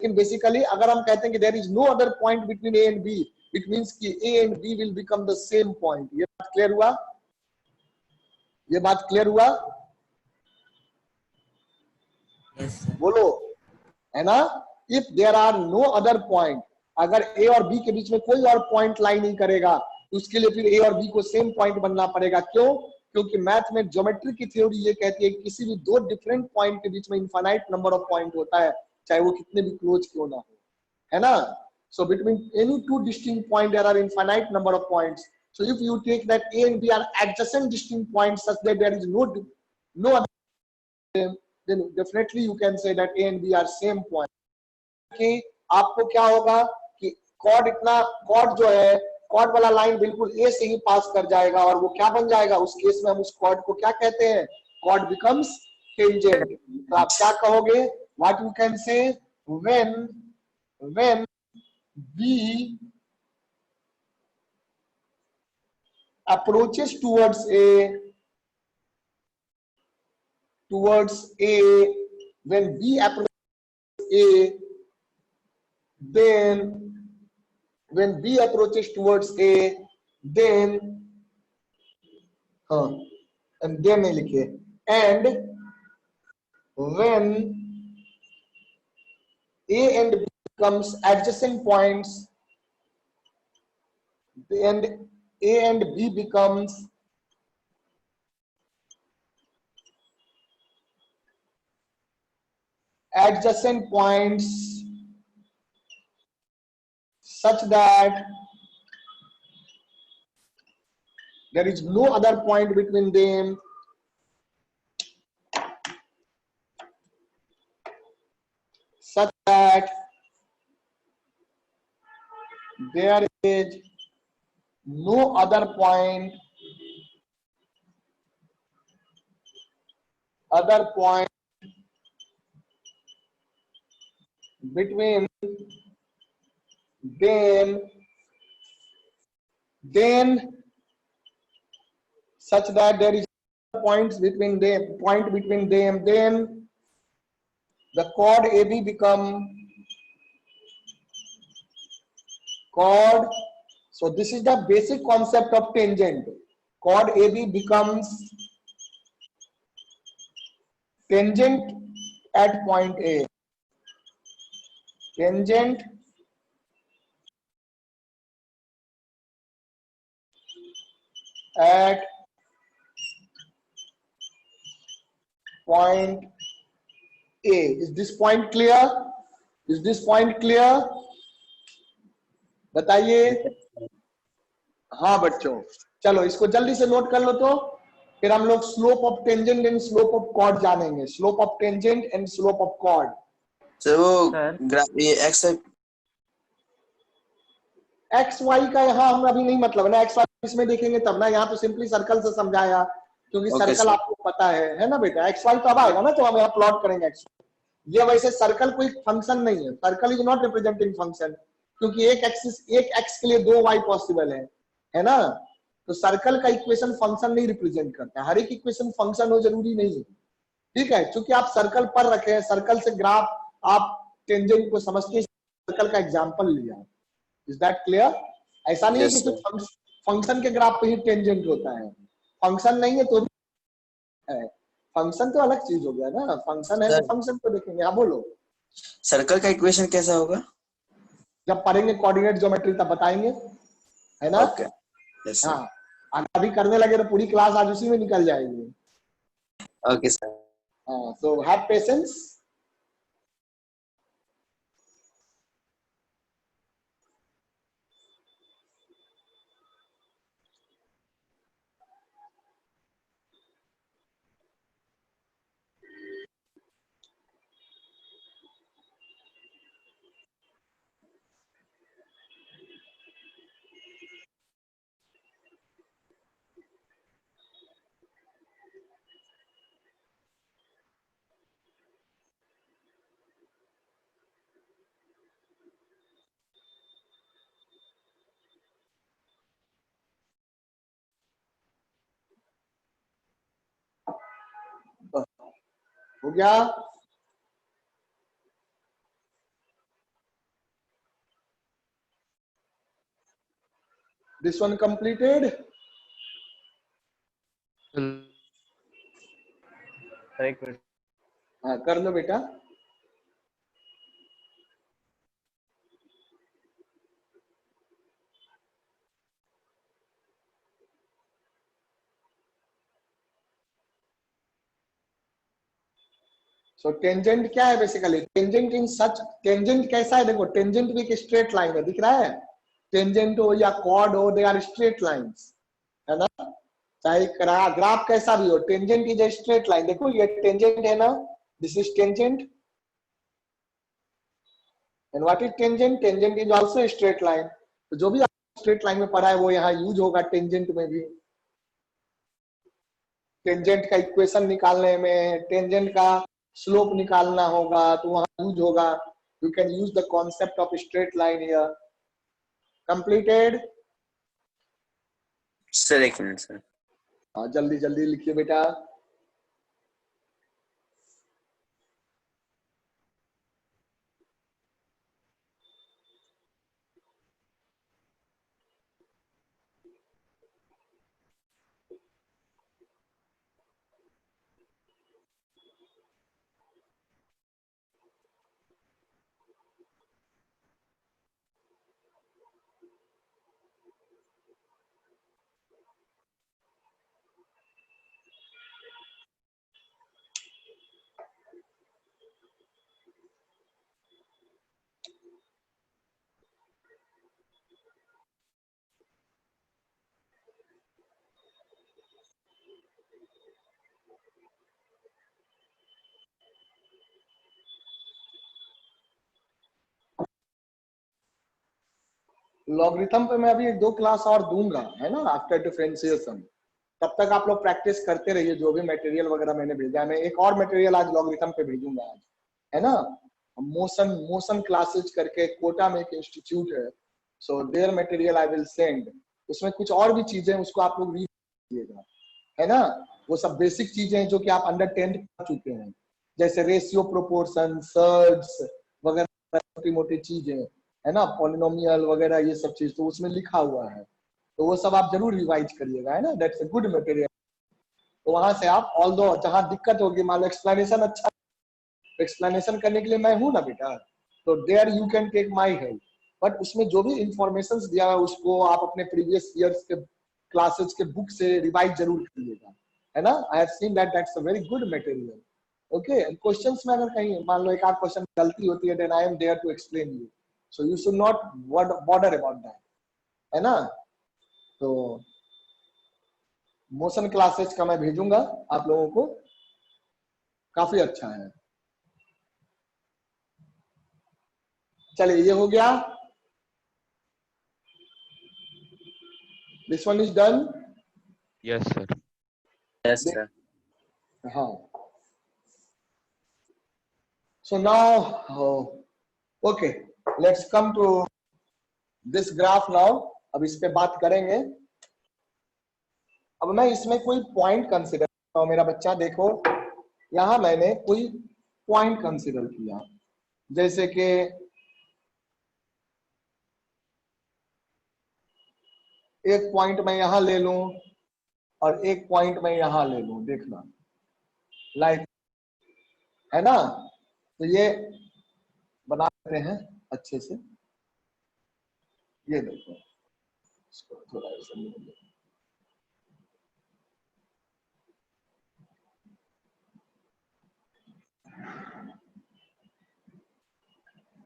लेकिन basically अगर हम कहते हैं कि there is no other point between A and B, it means कि A and B will become the same point. ये बात clear हुआ? ये बात clear हुआ? Yes, sir. बोलो, है ना? If there are no other point, अगर A और B के बीच में कोई और point लाई नहीं करेगा, तो उसके लिए फिर A और B को same point बनना पड़ेगा. क्यों? क्योंकि मैथ में ज्योमेट्री की थ्योरी ये कहती है कि किसी भी दो डिफरेंट पॉइंट के बीच में इनफाइनाइट नंबर ऑफ पॉइंट होता है, चाहे वो कितने भी क्लोज क्यों ना हो, है ना? So between any two distinct point there are infinite number of points. So if you take that A and B are adjacent distinct points such that there is no other, then definitely you can say that A and B are same point. कि आपको क्या होगा कि cord जो है, cord वाला line बिल्कुल ए से ही पास कर जाएगा और वो क्या बन जाएगा, उस केस में हम उस कॉर्ड को क्या कहते हैं? Chord becomes tangent. तो आप क्या कहोगे? What you can say, when B approaches towards A, when B approaches A, then when B approaches towards A, then and then नहीं लिखे, and when A and B becomes adjacent points, and A and B becomes adjacent points such that there is no other point between them, such that there is no other point between them, then such that there is point between them, then the chord AB become chord. So this is the basic concept of tangent. Chord AB becomes tangent at point A. Tangent at point A. Is this point clear? Is this point clear? बताइए. हाँ बच्चों, चलो इसको जल्दी से note कर लो. तो फिर हम लोग slope of tangent and slope of chord जानेंगे. Slope of tangent and slope of chord. Sir वो सर ये एक्स वाई का यहाँ हम अभी नहीं मतलब है ना, एक्स वाई इसमें देखेंगे तब ना. यहाँ तो सिंपली सर्कल से समझाया, क्योंकि Okay, सर्कल sir. आपको पता है ना बेटा. एक्स वाई तब आएगा ना तो हम यहाँ प्लॉट करेंगे एक्स. ये वैसे सर्कल कोई फंक्शन नहीं है. Circle is not representing function, क्योंकि एक एक्स के लिए दो वाई पॉसिबल है ना. तो सर्कल का इक्वेशन फंक्शन नहीं रिप्रेजेंट करता. हर एक इक्वेशन फंक्शन हो जरूरी नहीं है, ठीक है. क्योंकि आप सर्कल पर रखे हैं, सर्कल से ग्राफ आप टेंजेंट को समझते हैं, सर्कल का एग्जांपल लिया. Is that clear? ऐसा नहीं है Yes, कि फंक्शन के ग्राफ पे ही टेंजेंट होता है. फंक्शन नहीं है तो है. फंक्शन तो अलग चीज हो गया ना. फंक्शन है तो फंक्शन को देखेंगे. आप बोलो. सर्कल का इक्वेशन कैसा होगा? जब पढ़ेंगे कोऑर्डिनेट ज्योमेट्री तब बताएंगे, है ना. ओके. Yes sir. हाँ, अभी करने लगे तो पूरी क्लास आज उसी में निकल जाएगी. Okay sir. हाँ, so have patience. हो गया? This one completed? सर एक मिनट। हाँ कर लो बेटा। सो टेंजेंट क्या है बेसिकली? टेंजेंट इन सच, टेंजेंट कैसा है? देखो टेंजेंट भी एक स्ट्रेट लाइन है, दिख रहा है? टेंजेंट हो या कॉर्ड हो, दे आर स्ट्रेट लाइंस, है ना? चाहे ग्राफ कैसा भी हो, tangent is a straight line. देखो ये टेंजेंट है ना, this is tangent, and what is tangent? Tangent is also straight line. तो जो भी आप स्ट्रेट लाइन में पढ़ा है वो यहाँ यूज होगा टेंजेंट में भी। टेंजेंट का इक्वेशन निकालने में, टेंजेंट का स्लोप निकालना होगा तो वहां यूज होगा। You can use the concept of straight line here. Completed? Sir एक मिनट सर। हाँ जल्दी जल्दी लिखिए बेटा। लॉगरिथम पे मैं अभी 2 क्लास और दूंगा, है ना, आफ्टर डिफरेंशिएशन। तब तक आप लोग प्रैक्टिस करते रहिए। जो भी मटेरियल वगैरह मैंने भेजा है, मैं एक और मटेरियल आज लॉगरिथम पे भेजूंगा आज, है ना। मोशन मोशन क्लासेज करके कोटा में एक इंस्टीट्यूट है, so there material I will send. उसमें कुछ और भी चीजें, उसको आप लोग रीड कीजिएगा, है ना। वो सब बेसिक चीजें हैं जो कि आप अंडर 10 कर चुके हैं, जैसे रेशियो, प्रोपोर्शन, सर्ड्स वगैरह, छोटी मोटी चीजें, है ना, पॉलिनोमियल वगैरह, ये सब चीज तो उसमें लिखा हुआ है। तो वो सब आप जरूर रिवाइज करिएगा, है ना। That's a good material. तो वहां से आप, ऑल्दो जहां दिक्कत होगी, मान लो एक्सप्लेनेशन अच्छा, एक्सप्लेनेशन करने के लिए मैं हूं ना बेटा, तो there you can take my help. But उसमें जो भी इंफॉर्मेशन दिया है उसको आप अपने प्रीवियस ईयर्स के क्लासेस के बुक से रिवाइज जरूर करिएगा, है ना। I have seen that that's a very good material. Okay, questions में अगर कहीं मान लो एक आध क्वेश्चन गलती होती है, then I am there to explain you, so you should not border about that, है ना। तो मोशन क्लासेस का मैं भेजूंगा आप लोगों को, काफी अच्छा है। चलिए ये हो गया, this one is done. Yes, sir. Yes sir. हाँ, so now okay, let's come to this graph now. अब इस पे बात करेंगे। अब मैं इसमें कोई पॉइंट कंसिडर करता हूं। मेरा बच्चा देखो, यहां मैंने कोई पॉइंट कंसिडर किया, जैसे कि एक पॉइंट मैं यहां ले लूं और एक पॉइंट मैं यहां ले लूं, देखना, लाइक, है ना। तो ये बना लेते हैं अच्छे से। ये देखो, इसको थोड़ा ऐसा ले लो।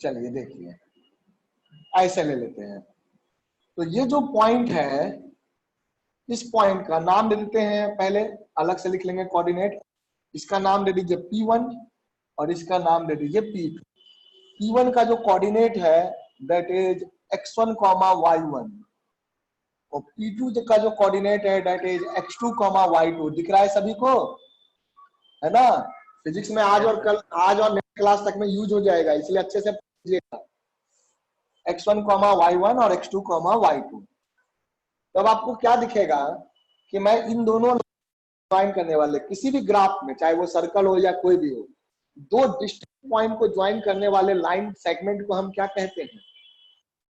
चलिए देखिए, ऐसे ले लेते हैं। तो ये जो पॉइंट है, इस पॉइंट का नाम दे देते हैं, पहले अलग से लिख लेंगे कोऑर्डिनेट। इसका नाम दे दीजिए P1 और इसका नाम दे दीजिए P2। P1 का जो कोऑर्डिनेट है दैट इज x1, y1, और P2 का जो कोऑर्डिनेट है दैट इज x2, y2। दिख रहा है सभी को, है ना। फिजिक्स में आज और कल, आज और नेक्स्ट क्लास तक में यूज हो जाएगा, इसलिए अच्छे से पढ़िएगा। x1, y1 और x2, y2। तब आपको क्या दिखेगा कि मैं इन दोनों ज्वाइन करने वाले किसी भी ग्राफ में, चाहे वो सर्कल हो या कोई भी हो, दो डिस्टिंक्ट पॉइंट को ज्वाइन करने वाले लाइन सेगमेंट को हम क्या कहते हैं?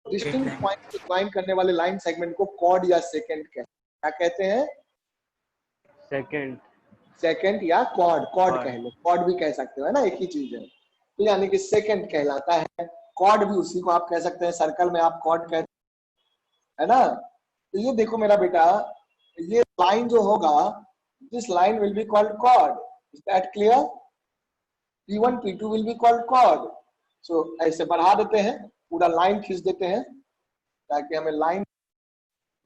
डिस्टिंक्ट पॉइंट को ज्वाइन करने वाले लाइन सेगमेंट को कॉर्ड या सेकेंड कहते हैं। क्या कहते हैं? सेकंड। सेकेंड या कॉर्ड, कॉर्ड कह लो, कॉर्ड भी कह सकते हो, है ना, एक ही चीज है। तो यानी कि सेकेंड कहलाता है, कॉर्ड भी उसी को आप कह सकते हैं, सर्कल में आप कॉर्ड कहते है ना। तो ये देखो मेरा बेटा, ये लाइन जो होगा, this line will be called chord, is that clear? P1 P2 will be called chord. So ऐसे बढ़ा देते हैं, पूरा लाइन खींच देते हैं ताकि हमें लाइन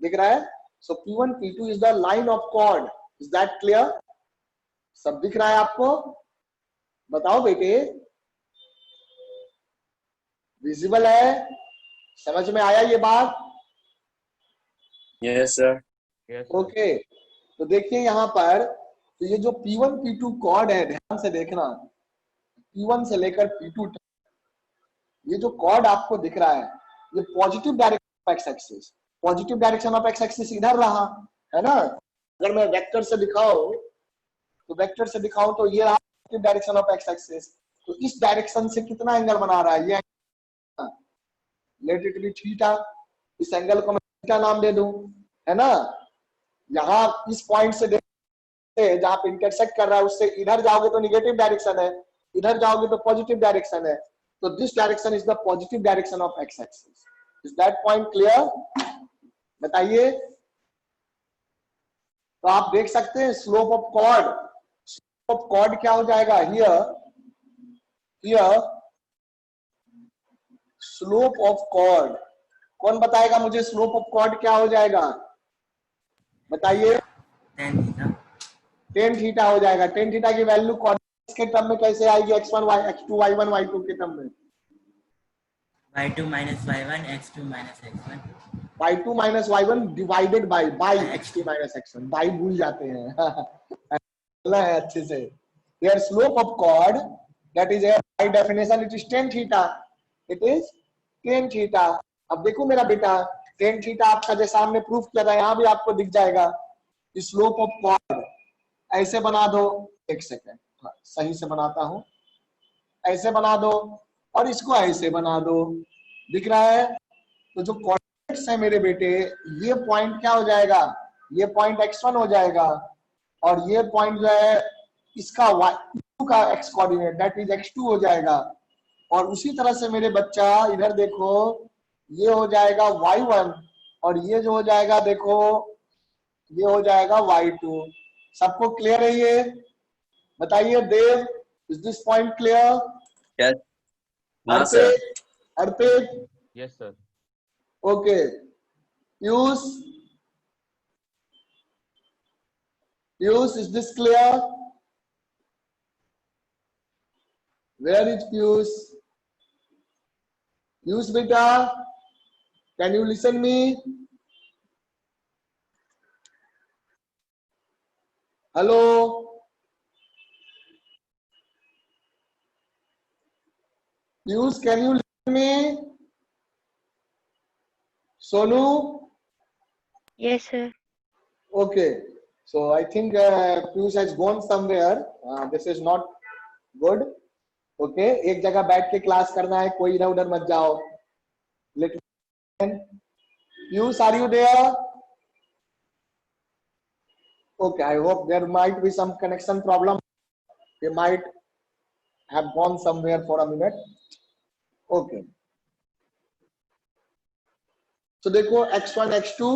दिख रहा है। So P1 P2 is the line of chord, is that clear? सब दिख रहा है आपको? बताओ बेटे, विजिबल है? समझ में आया ये बात? Yes sir. ओके, तो देखिए यहाँ पर, तो ये जो P1 P2 कॉर्ड है, ध्यान से देखना, P1 से लेकर P2 तक ये जो कॉर्ड आपको दिख रहा है, ये positive direction of X axis, positive direction of X axis इधर रहा, है ना। अगर मैं वेक्टर से दिखाऊं तो वेक्टर से दिखाऊं तो ये रहा positive direction of X axis. तो इस डायरेक्शन से कितना एंगल बना रहा है? ये लेट इट बी थीटा, इस एंगल को मैं थीटा नाम दे दूं, है ना। यहाँ इस पॉइंट से जहां पे इंटरसेक्ट कर रहा है उससे इधर जाओगे तो निगेटिव डायरेक्शन है, इधर जाओगे तो पॉजिटिव डायरेक्शन है। तो this direction is the positive direction of X axis. Is that point clear? बताइए। तो आप देख सकते हैं slope of chord, slope of chord क्या हो जाएगा? हियर स्लोप ऑफ कॉर्ड, कौन बताएगा मुझे स्लोप ऑफ कॉर्ड क्या हो जाएगा? बताइए। टेन थीटा हो जाएगा। टेन थीटा की वैल्यू कोऑर्डिनेट्स के टर्म में कैसे आएगी? x1 y x2 y1 y2 के टर्म में y2 minus y1 x2 minus x1 y2 minus y1 divided by x2 minus x1। बाय भूल जाते हैं बोलना है अच्छे से। Their slope of chord, that is by definition it is tan theta, it is tan theta। अब देखो मेरा बेटा, tan theta आपका जैसा हमने प्रूफ किया था, यहाँ भी आपको दिख जाएगा। स्लोप ऑफ कॉर्ड ऐसे बना दो, एक सेकेंड सही से बनाता हूं, ऐसे बना दो और इसको ऐसे बना दो, दिख रहा है? तो जो कोऑर्डिनेट्स है मेरे बेटे, ये पॉइंट क्या हो जाएगा? ये पॉइंट x1 हो जाएगा और ये पॉइंट जो है इसका y2 का x coordinate that is x2 हो जाएगा। और उसी तरह से मेरे बच्चा इधर देखो, ये हो जाएगा y1 और ये जो हो जाएगा देखो, ये हो जाएगा y2। सबको क्लियर है ये? बताइए Dev, is this point clear? Yes sir. Arpit? Yes, sir. Okay. Piyush, is this clear? Where is Piyush? Piyush beta, can you listen me? Hello? Piyush, can you listen me? Sonu? Yes, sir. Okay. So I think Piyush has gone somewhere. This is not good. Okay. एक जगह बैठ के class करना है, कोई इधर उधर मत जाओ। Let me. Piyush, are you there? Okay. I hope there might be some connection problem. They might have gone somewhere for a minute. Okay. So देखो x1 x2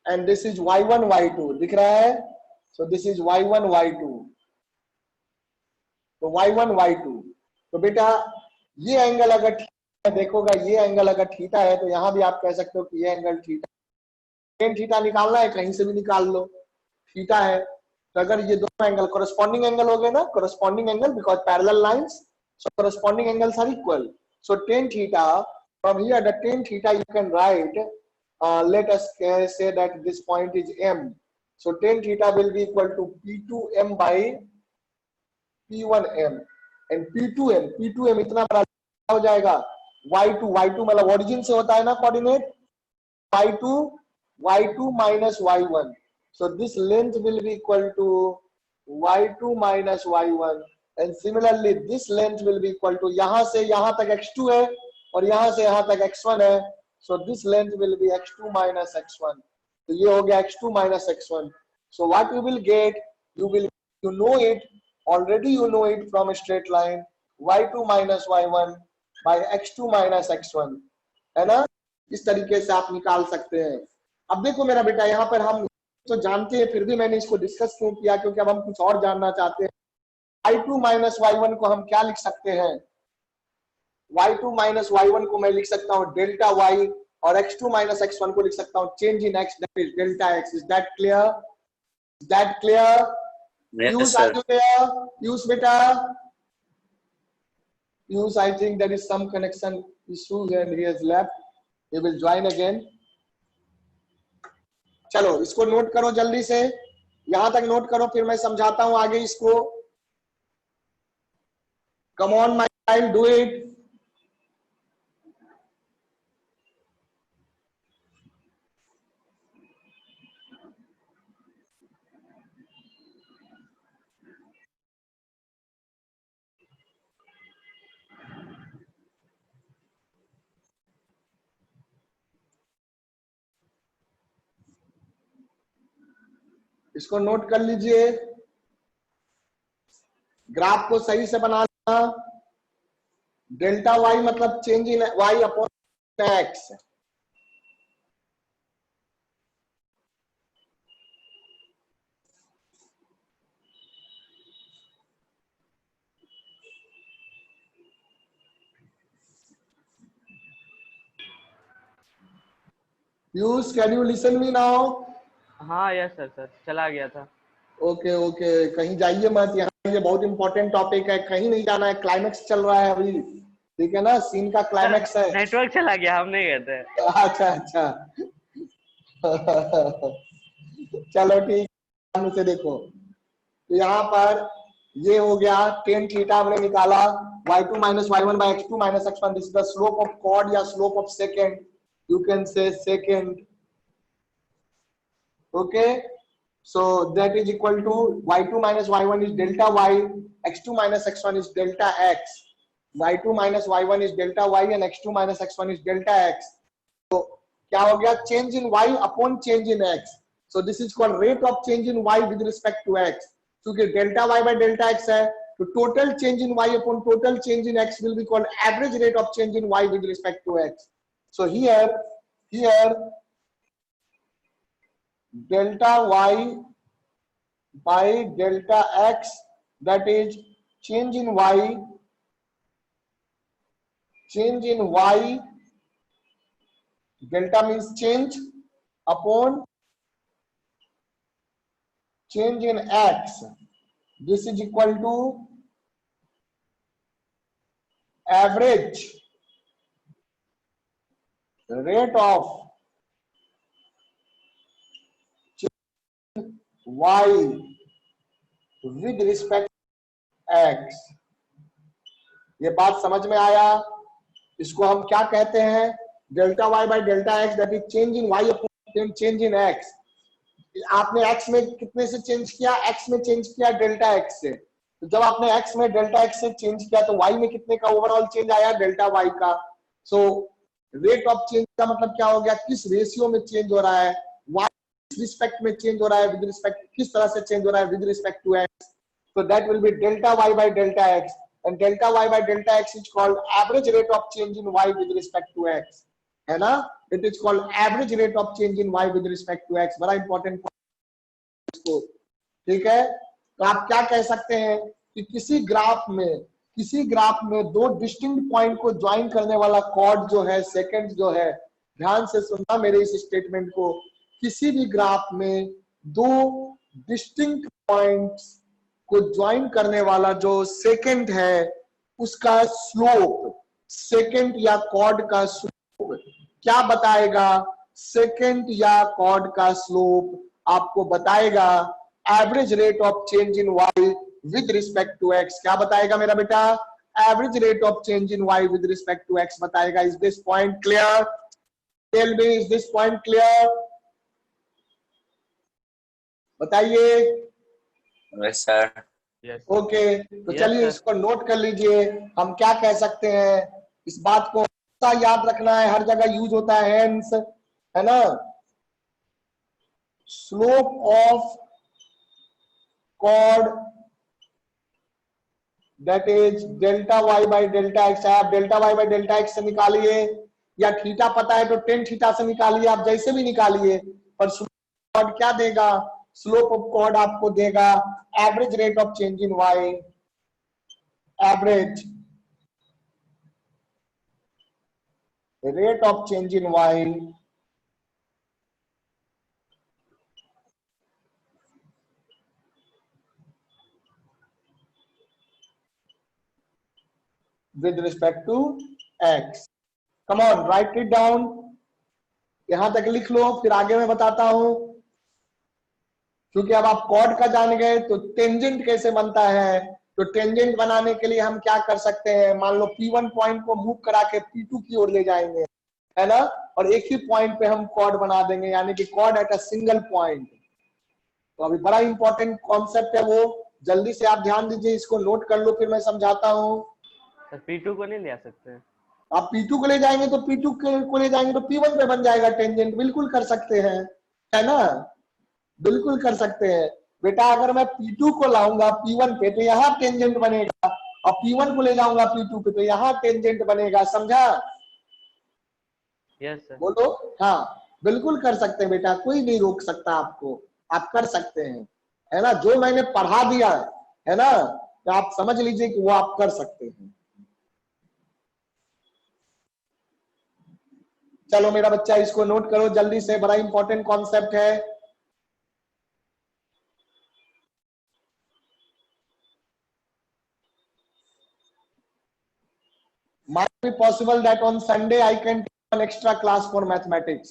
and this is y1 y2 दिख रहा है? So this is y1 y2, तो y1 y2। तो बेटा ये angle अगर देखोगा, ये एंगल अगर थीटा है तो यहाँ भी आप कह सकते हो कि ये एंगल थीटा। टेन थीटा निकालना है, कहीं से भी निकाल लो, थीटा है। तो अगर ये दोनों एंगल कोरस्पॉन्डिंग एंगल हो गए ना, corresponding angle because parallel lines, so corresponding angles are equal. So tan theta, from here the tan theta you can write, let us say that this point is m, so tan theta will be equal to p2m by p1m, and p2m इतना बड़ा हो जाएगा y2 मतलब origin से होता है ना coordinate, y2 minus y1, So this length will be equal to y2 minus y1 and similarly this length will be equal to यहाँ से यहाँ तक x2 है और यहाँ से यहाँ तक x1 है. So this length will be x2 minus x1. तो ये हो गया x2 minus x1. So what you will get, you know it already, you know it from a straight line, y2 minus y1 by x2 minus x1, है ना. इस तरीके से आप निकाल सकते हैं. अब देखो मेरा बेटा, यहाँ पर हम तो जानते हैं, फिर भी मैंने इसको डिस्कस क्यों किया, क्योंकि अब हम कुछ और जानना चाहते हैं. y2 माइनस y1 को हम क्या लिख सकते हैं? y2 माइनस y1 को मैं लिख सकता हूँ डेल्टा y और x2 माइनस x1 को लिख सकता हूँ change in x, that is delta x. Is that clear? Is that clear? Yes, sir. Use beta. Use, I think there is some connection issue and he has left. He will join again. चलो इसको note करो जल्दी से, यहां तक note करो, फिर मैं समझाता हूं आगे इसको. Come on my child, do it. इसको नोट कर लीजिए, ग्राफ को सही से बनाना. डेल्टा वाई मतलब change in y upon x. Piyush, can you listen me now? हाँ यस सर, सर चला गया था. ओके ओके, कहीं जाइए मत, यहाँ ये बहुत इंपॉर्टेंट टॉपिक है, कहीं नहीं जाना है. क्लाइमेक्स चल रहा है अभी, ठीक है ना, सीन का क्लाइमेक्स है. नेटवर्क चला गया, हम नहीं गए थे. अच्छा अच्छा. चलो ठीक है, से देखो तो यहाँ पर ये हो गया tan थीटा हमने निकाला, y2 minus y1 by x2 minus x1. This is the slope of chord या slope of secant, you can say secant. Okay, so that is equal to y2 minus y1 is delta y, x2 minus x1 is delta x. y2 minus y1 is delta y and x2 minus x1 is delta x. So क्या हो गया? Change in y upon change in x. So this is called rate of change in y with respect to x. क्योंकि delta y by delta x है, तो total change in y upon total change in x will be called average rate of change in y with respect to x. So here delta y by delta x, that is change in y delta means change upon change in x. This is equal to average rate of y with respect x. ये बात समझ में आया? इसको हम क्या कहते हैं? Delta y by delta x, that is change in y upon change in x. आपने x में कितने से चेंज किया? x में चेंज किया डेल्टा x से. तो जब आपने x में डेल्टा x से चेंज किया तो y में कितने का ओवरऑल चेंज आया? डेल्टा y का. सो रेट ऑफ चेंज का मतलब क्या हो गया? किस रेशियो में चेंज हो रहा है? y रिस्पेक्ट में चेंज हो रहा है, विद रिस्पेक्ट किस तरह से चेंज हो रहा है? With respect to x. So that will be delta y by delta x, and delta y by delta x is called average rate of change in y with respect to x, है ना. It is called average rate of change in y with respect to x. बड़ा important इसको, ठीक है. तो आप क्या कह सकते हैं कि किसी ग्राफ में दो डिस्टिंक्ट पॉइंट को ज्वाइन करने वाला कॉर्ड जो है, सेकंड जो है, ध्यान से सुनना मेरे इस स्टेटमेंट को, किसी भी ग्राफ में दो डिस्टिंक्ट पॉइंट्स को ज्वाइन करने वाला जो सेकंड है, उसका स्लोप, सेकंड या कॉर्ड का स्लोप क्या बताएगा? सेकंड या कॉर्ड का स्लोप आपको बताएगा average rate of change in y with respect to x. क्या बताएगा मेरा बेटा? Average rate of change in y with respect to x बताएगा. Is this point clear? Tell me, is this point clear? बताइए। Yes sir. Yes. Okay, तो Yes, चलिए sir. इसको note कर लीजिए। हम क्या कह सकते हैं, इस बात को हमेशा याद रखना है, हर जगह यूज होता है हेंस, है ना। Slope of chord that is delta Y by delta X. आप delta Y by delta X से निकालिए, या थीटा पता है तो टेन थीटा से निकालिए, आप जैसे भी निकालिए। पर कॉर्ड क्या देगा, स्लोप ऑफ कॉर्ड आपको देगा average rate of change in y, average rate of change in y with respect to x. Come on, write it down. यहां तक लिख लो, फिर आगे मैं बताता हूं। क्योंकि अब आप कॉर्ड का जान गए तो टेंजेंट कैसे बनता है, तो टेंजेंट बनाने के लिए हम क्या कर सकते हैं, मान लो P1 पॉइंट को मूव करा के P2 की ओर ले जाएंगे, है ना, और एक ही पॉइंट पे हम कॉर्ड बना देंगे, यानी कि chord at a single point. तो अभी बड़ा इंपॉर्टेंट कॉन्सेप्ट है वो, जल्दी से आप ध्यान दीजिए, इसको नोट कर लो, फिर मैं समझाता हूँ। सर P2 को नहीं ले आ सकते हैं? आप P2 को ले जाएंगे तो P2 को ले जाएंगे तो P1 पे बन जाएगा टेंजेंट, बिल्कुल कर सकते हैं, है ना, बिल्कुल कर सकते हैं। बेटा अगर मैं P2 को लाऊंगा P1 पे तो यहाँ टेंजेंट बनेगा, और P1 को ले जाऊंगा P2 पे तो यहाँ टेंजेंट बनेगा, समझा? Yes sir. बोलो। हाँ, बिल्कुल कर सकते हैं बेटा, कोई नहीं रोक सकता आपको, आप कर सकते हैं, है ना। जो मैंने पढ़ा दिया है ना, तो आप समझ लीजिए कि वो आप कर सकते हैं। चलो मेरा बच्चा इसको नोट करो जल्दी से, बड़ा इंपॉर्टेंट कॉन्सेप्ट है। might be possible that on Sunday I can take an extra class for mathematics,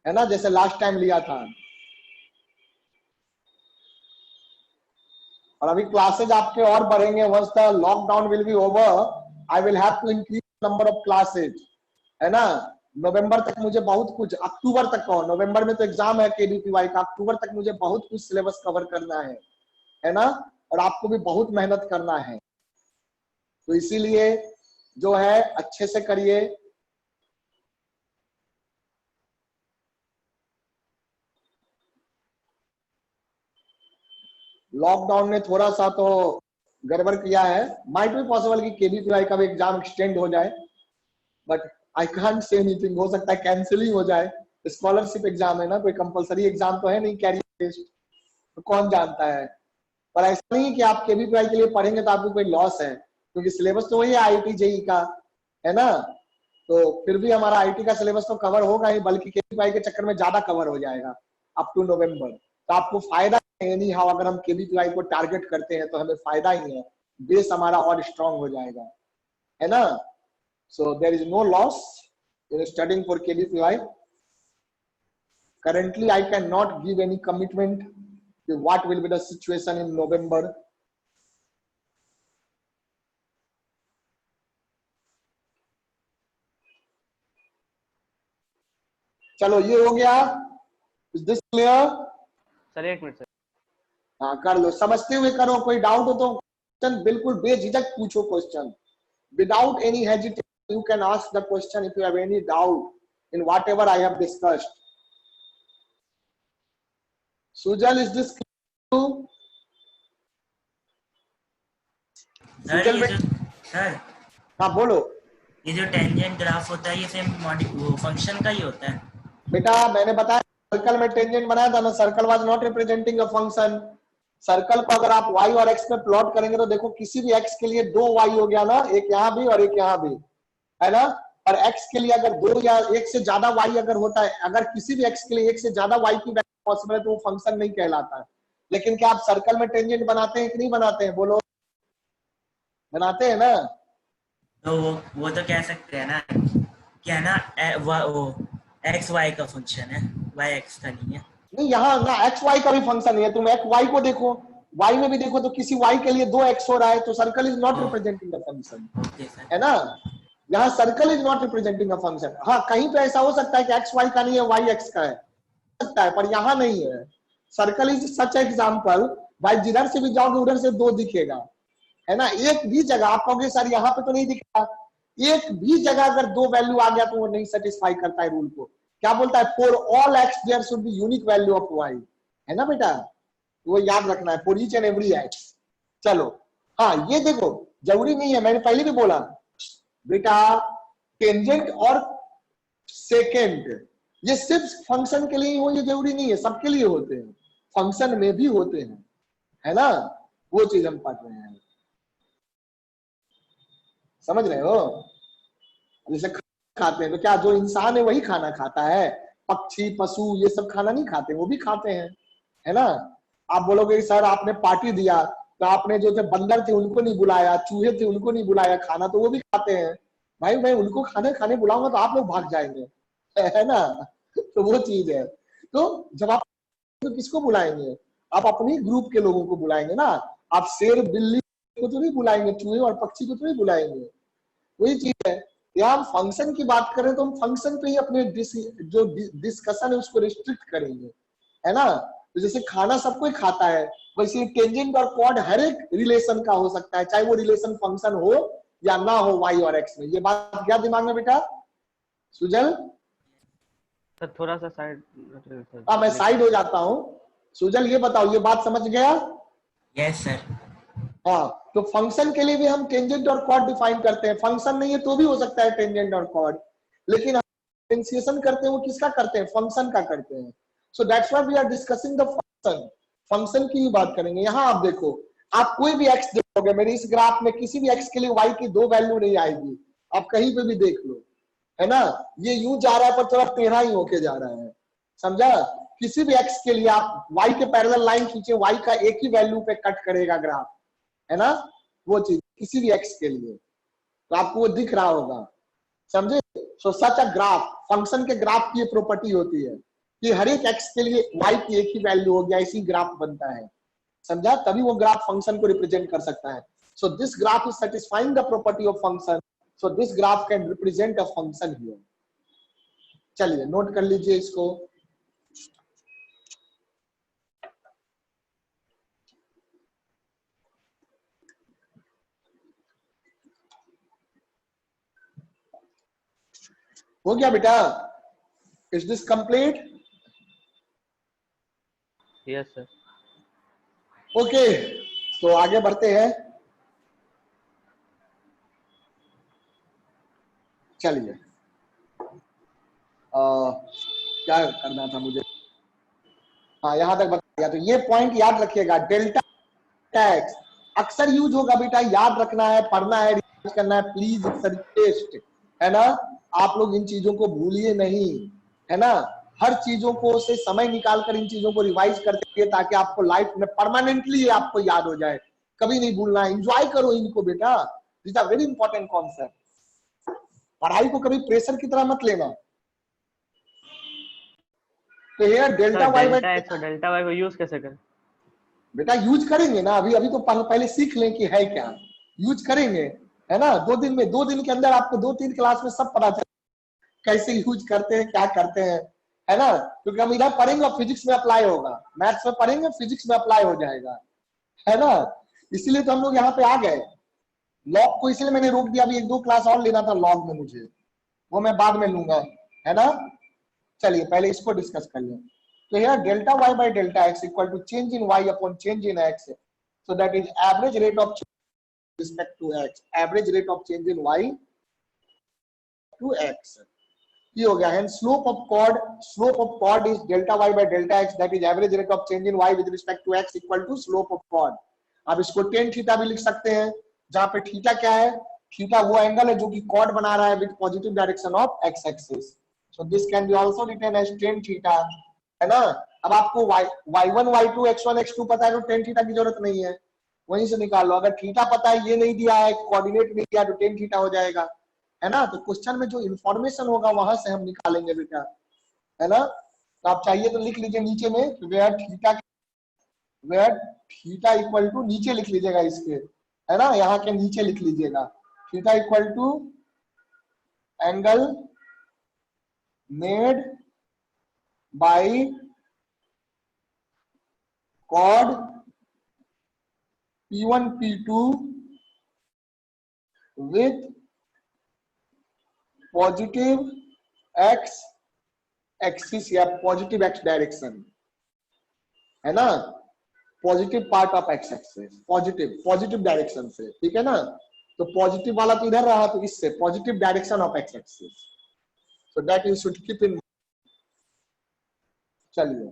है ना, जैसे लास्ट टाइम लिया था। और अभी क्लासेज आपके और बढ़ेंगे, once the lockdown will be over I will have to increase number of classes, है ना। नवंबर तक मुझे बहुत कुछ, अक्टूबर तक कहो, नवंबर में तो एग्जाम है केबीपीवाई का, अक्टूबर तक मुझे बहुत कुछ सिलेबस कवर करना है ना, और आपको भी बहुत मेहनत करना है। तो इसीलिए जो है अच्छे से करिए। लॉकडाउन ने थोड़ा सा तो गड़बड़ किया है, माइट बी पॉसिबल कि केबीपीवाई का भी एग्जाम एक्सटेंड हो जाए, but I can't say anything, हो सकता है कैंसिल ही हो जाए। स्कॉलरशिप एग्जाम है ना, कोई कंपलसरी एग्जाम तो है नहीं, कैरियर टेस्ट, तो कौन जानता है। पर ऐसा नहीं कि आप केबीपीवाई के लिए पढ़ेंगे तो आपको कोई लॉस है, क्योंकि सिलेबस तो वही है आईटी जेई का, है ना। तो फिर भी हमारा आईटी का सिलेबस तो कवर होगा ही, बल्कि केबीपीवाई के चक्कर में ज्यादा कवर हो जाएगा अप टू नवंबर। तो आपको फायदा एनी हाउ, अगर हम केबीपीवाई को टारगेट करते हैं तो हमें फायदा ही है, बेस हमारा और स्ट्रांग हो जाएगा, है ना। So there is no loss in studying for KVPY. Currently I cannot give any commitment to what will be the situation in November. चलो ये हो गया, is this clear? सर एक मिनट सर। हाँ कर लो, समझते हुए करो, कोई डाउट हो तो क्वेश्चन बिल्कुल बेझिझक पूछो, question without any hesitation you can ask the question if you have any doubt in whatever I have discussed. Sujal, is this clear? Sir ये Sujal, जो सर हाँ बोलो ये जो टेंजेंट ग्राफ होता है ये सेम वो फंक्शन का ही होता है। बेटा, मैंने बताया सर्कल में टेंजेंट बनाया था ना, circle was not representing a function. Circle को अगर आप y और x पे प्लॉट करेंगे तो देखो किसी भी x के लिए 2 y हो गया ना, एक यहाँ भी और एक यहाँ भी, है ना। और x के लिए अगर 2 या 1 से ज्यादा y अगर होता है, अगर किसी भी x के लिए 1 से ज्यादा y की वैल्यू पॉसिबल है तो वो फंक्शन नहीं कहलाता है। लेकिन क्या आप सर्कल में टेंजेंट बनाते हैं कि नहीं बनाते हैं, बोलो, बनाते हैं ना। तो वो तो कह सकते हैं ना क्या ना वो एक्स वाई का फंक्शन है, वाई एक्स का नहीं है। नहीं, यहाँ ना एक्स वाई का भी फंक्शन है, तुम एक्स वाई को देखो, वाई में भी देखो तो किसी वाई के लिए 2 एक्स हो रहा है, तो circle is not representing the function, okay sir. है ना। यहाँ circle is not representing a function. हाँ, कहीं पे ऐसा हो सकता है कि एक्स वाई का नहीं है, वाई एक्स का है, सकता है, पर यहाँ नहीं है। सर्कल इज सच एग्जाम्पल, भाई जिधर से भी जाओगे उधर से 2 दिखेगा, है ना। एक भी जगह आप कहोगे सर यहाँ पे तो नहीं दिखा, एक भी जगह अगर 2 वैल्यू आ गया तो वो नहीं सेटिस्फाई करता है रूल को। क्या बोलता है, for all x there should be unique value of y, है ना बेटा, वो याद रखना है, for each and every x. चलो हाँ ये देखो जरूरी नहीं है, मैंने पहले भी बोला बेटा टेंजेंट और सेकेंड ये सिर्फ फंक्शन के लिए ही हो, ये जरूरी नहीं है, सबके लिए होते हैं, फंक्शन में भी होते हैं, है ना, वो चीज हम पढ़ रहे हैं, समझ रहे हो। जैसे खाते हैं तो क्या जो इंसान है वही खाना खाता है, पक्षी पशु ये सब खाना नहीं खाते, वो भी खाते हैं, है ना। आप बोलोगे सर आपने पार्टी दिया तो आपने जो थे बंदर थे उनको नहीं बुलाया, चूहे थे उनको नहीं बुलाया, खाना तो वो भी खाते हैं। भाई मैं उनको खाने बुलाऊंगा तो आप लोग भाग जाएंगे, है ना, तो वो चीज है। तो जब आप तो किसको बुलाएंगे, आप अपनी ग्रुप के लोगों को बुलाएंगे ना, आप शेर बिल्ली को तो नहीं बुलाएंगे, चूहे और पक्षी को तो नहीं बुलाएंगे, वही चीज है। यहाँ हम फंक्शन की बात करें तो हम फंक्शन पे ही अपने जो डिस्कशन है उसको रिस्ट्रिक्ट करेंगे, है ना। तो जैसे खाना सब कोई खाता है, वैसे टेंजेंट और कॉर्ड हर एक रिलेशन का हो सकता है, चाहे वो रिलेशन फंक्शन हो या ना हो वाई और एक्स में। ये बात क्या दिमाग में बेटा सुजल? सर थोड़ा सा साइड। मैं साइड हो जाता हूँ। सुजल ये बताओ ये बात समझ गया? Yes sir. हाँ तो फंक्शन के लिए भी हम टेंजेंट और कॉर्ड डिफाइन करते हैं, फंक्शन नहीं है तो भी हो सकता है टेंजेंट और कॉर्ड, लेकिन हम डिफरेंशिएशन करते हैं वो किसका करते हैं, फंक्शन का करते हैं। So that's why we are discussing the function, function की ही बात करेंगे। यहाँ आप देखो, आप कोई भी एक्स देखोगे मेरे इस ग्राफ में किसी भी एक्स के लिए वाई की 2 वैल्यू नहीं आएगी, आप कहीं पे भी देख लो, है ना। ये यूं जा रहा है पर थोड़ा टेढ़ा ही होके जा रहा है, समझा। किसी भी एक्स के लिए आप वाई के पैरेलल लाइन खींचे, वाई का एक ही वैल्यू पे कट करेगा ग्राफ, है ना, वो चीज किसी भी एक्स के लिए, तो आपको वो दिख रहा होगा, समझे। सो सच अ ग्राफ, फंक्शन के ग्राफ की ये प्रॉपर्टी होती है कि हर एक एक्स के लिए वाई की एक ही वैल्यू हो गया, इसी ग्राफ बनता है, समझा, तभी वो ग्राफ फंक्शन को रिप्रेजेंट कर सकता है। So this graph is satisfying the property of function, so this graph can represent a function here. चलिए नोट कर लीजिए इसको। हो गया बेटा, is this complete? Yes sir. Okay तो आगे बढ़ते हैं। चलिए क्या करना था मुझे, हाँ यहां तक बता दिया। तो ये पॉइंट याद रखिएगा, डेल्टा टैक्स अक्सर यूज होगा बेटा, याद रखना है, पढ़ना है, रिवाइज करना है, प्लीज रिक्वेस्ट, है ना। आप लोग इन चीजों को भूलिए नहीं, है ना। हर चीजों को से समय निकाल कर इन चीजों को रिवाइज करते रहिए ताकि आपको लाइफ में परमानेंटली आपको याद हो जाए, कभी नहीं भूलना है। एंजॉय करो इनको बेटा, this are very important concept. पढ़ाई को कभी प्रेशर की तरह मत लेना। तो यार डेल्टा वाई डेल्टा एक्स और डेल्टा वाई को यूज कैसे करें? बेटा यूज करेंगे ना, अभी तो पहले सीख लें कि है क्या, यूज करेंगे, है ना। 2 दिन के अंदर आपको 2-3 क्लास में सब पता चल कैसे यूज करते हैं, क्या करते हैं, है ना। क्योंकि हम इधर पढ़ेंगे और फिजिक्स में अप्लाई होगा, मैथ्स में पढ़ेंगे फिजिक्स में अप्लाई हो जाएगा, है ना। इसीलिए तो हम लोग यहाँ पे आ गए। लॉग को इसलिए मैंने रोक दिया, अभी 1-2 क्लास और लेना था लॉग में मुझे, वो मैं बाद में लूंगा, है ना। चलिए पहले इसको डिस्कस कर लें। So here delta y by delta x equal to change in y upon change in x. So that is average rate of change with respect to x. Average rate of change in y to x. ये हो गया है। Slope of chord is delta y by delta x. That is average rate of change in y with respect to x equal to slope of chord. अब इसको tan theta भी लिख सकते हैं, जहां पे थीटा क्या है, थीटा वो एंगल है जो कि कॉर्ड बना रहा है with positive direction of x axis. So this can be also written as tan theta, है ना। अब आपको y1 y2 x1 x2 पता है तो tan थीटा की जरूरत नहीं है, वहीं से निकाल लो। अगर थीटा पता है, ये नहीं दिया है, कोऑर्डिनेट नहीं दिया, तो tan थीटा हो जाएगा, है ना। तो क्वेश्चन में जो इंफॉर्मेशन होगा वहां से हम निकालेंगे बेटा, है ना। तो आप चाहिए तो लिख लीजिए नीचे में वेयर थीटा इक्वल टू, नीचे लिख लीजिएगा इसके, है ना, यहाँ के नीचे लिख लीजिएगा theta equal to angle made by chord P1 P2 with positive x axis या पॉजिटिव x डायरेक्शन है ना, positive part of x axis, positive direction से, ठीक है ना। तो पॉजिटिव वाला तो इधर रहा, तो इससे positive direction of x axis, so that you should keep in. चलिए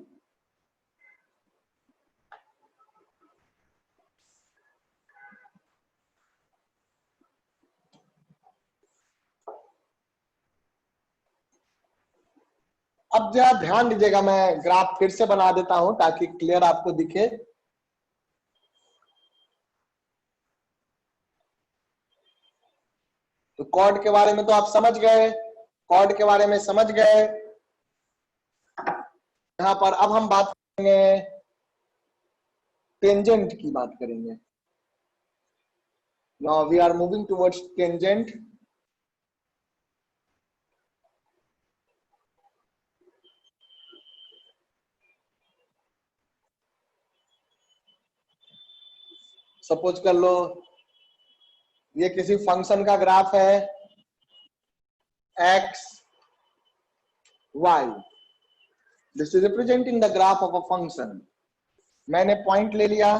अब जरा ध्यान दीजिएगा, मैं ग्राफ फिर से बना देता हूं ताकि क्लियर आपको दिखे। तो कॉर्ड के बारे में तो आप समझ गए, कॉर्ड के बारे में समझ गए। यहां पर अब हम बात करेंगे टेंजेंट की, बात करेंगे। Now we are moving towards tangent. Suppose कर लो ये किसी फंक्शन का ग्राफ है x y, this is representing the graph of a function. मैंने पॉइंट ले लिया,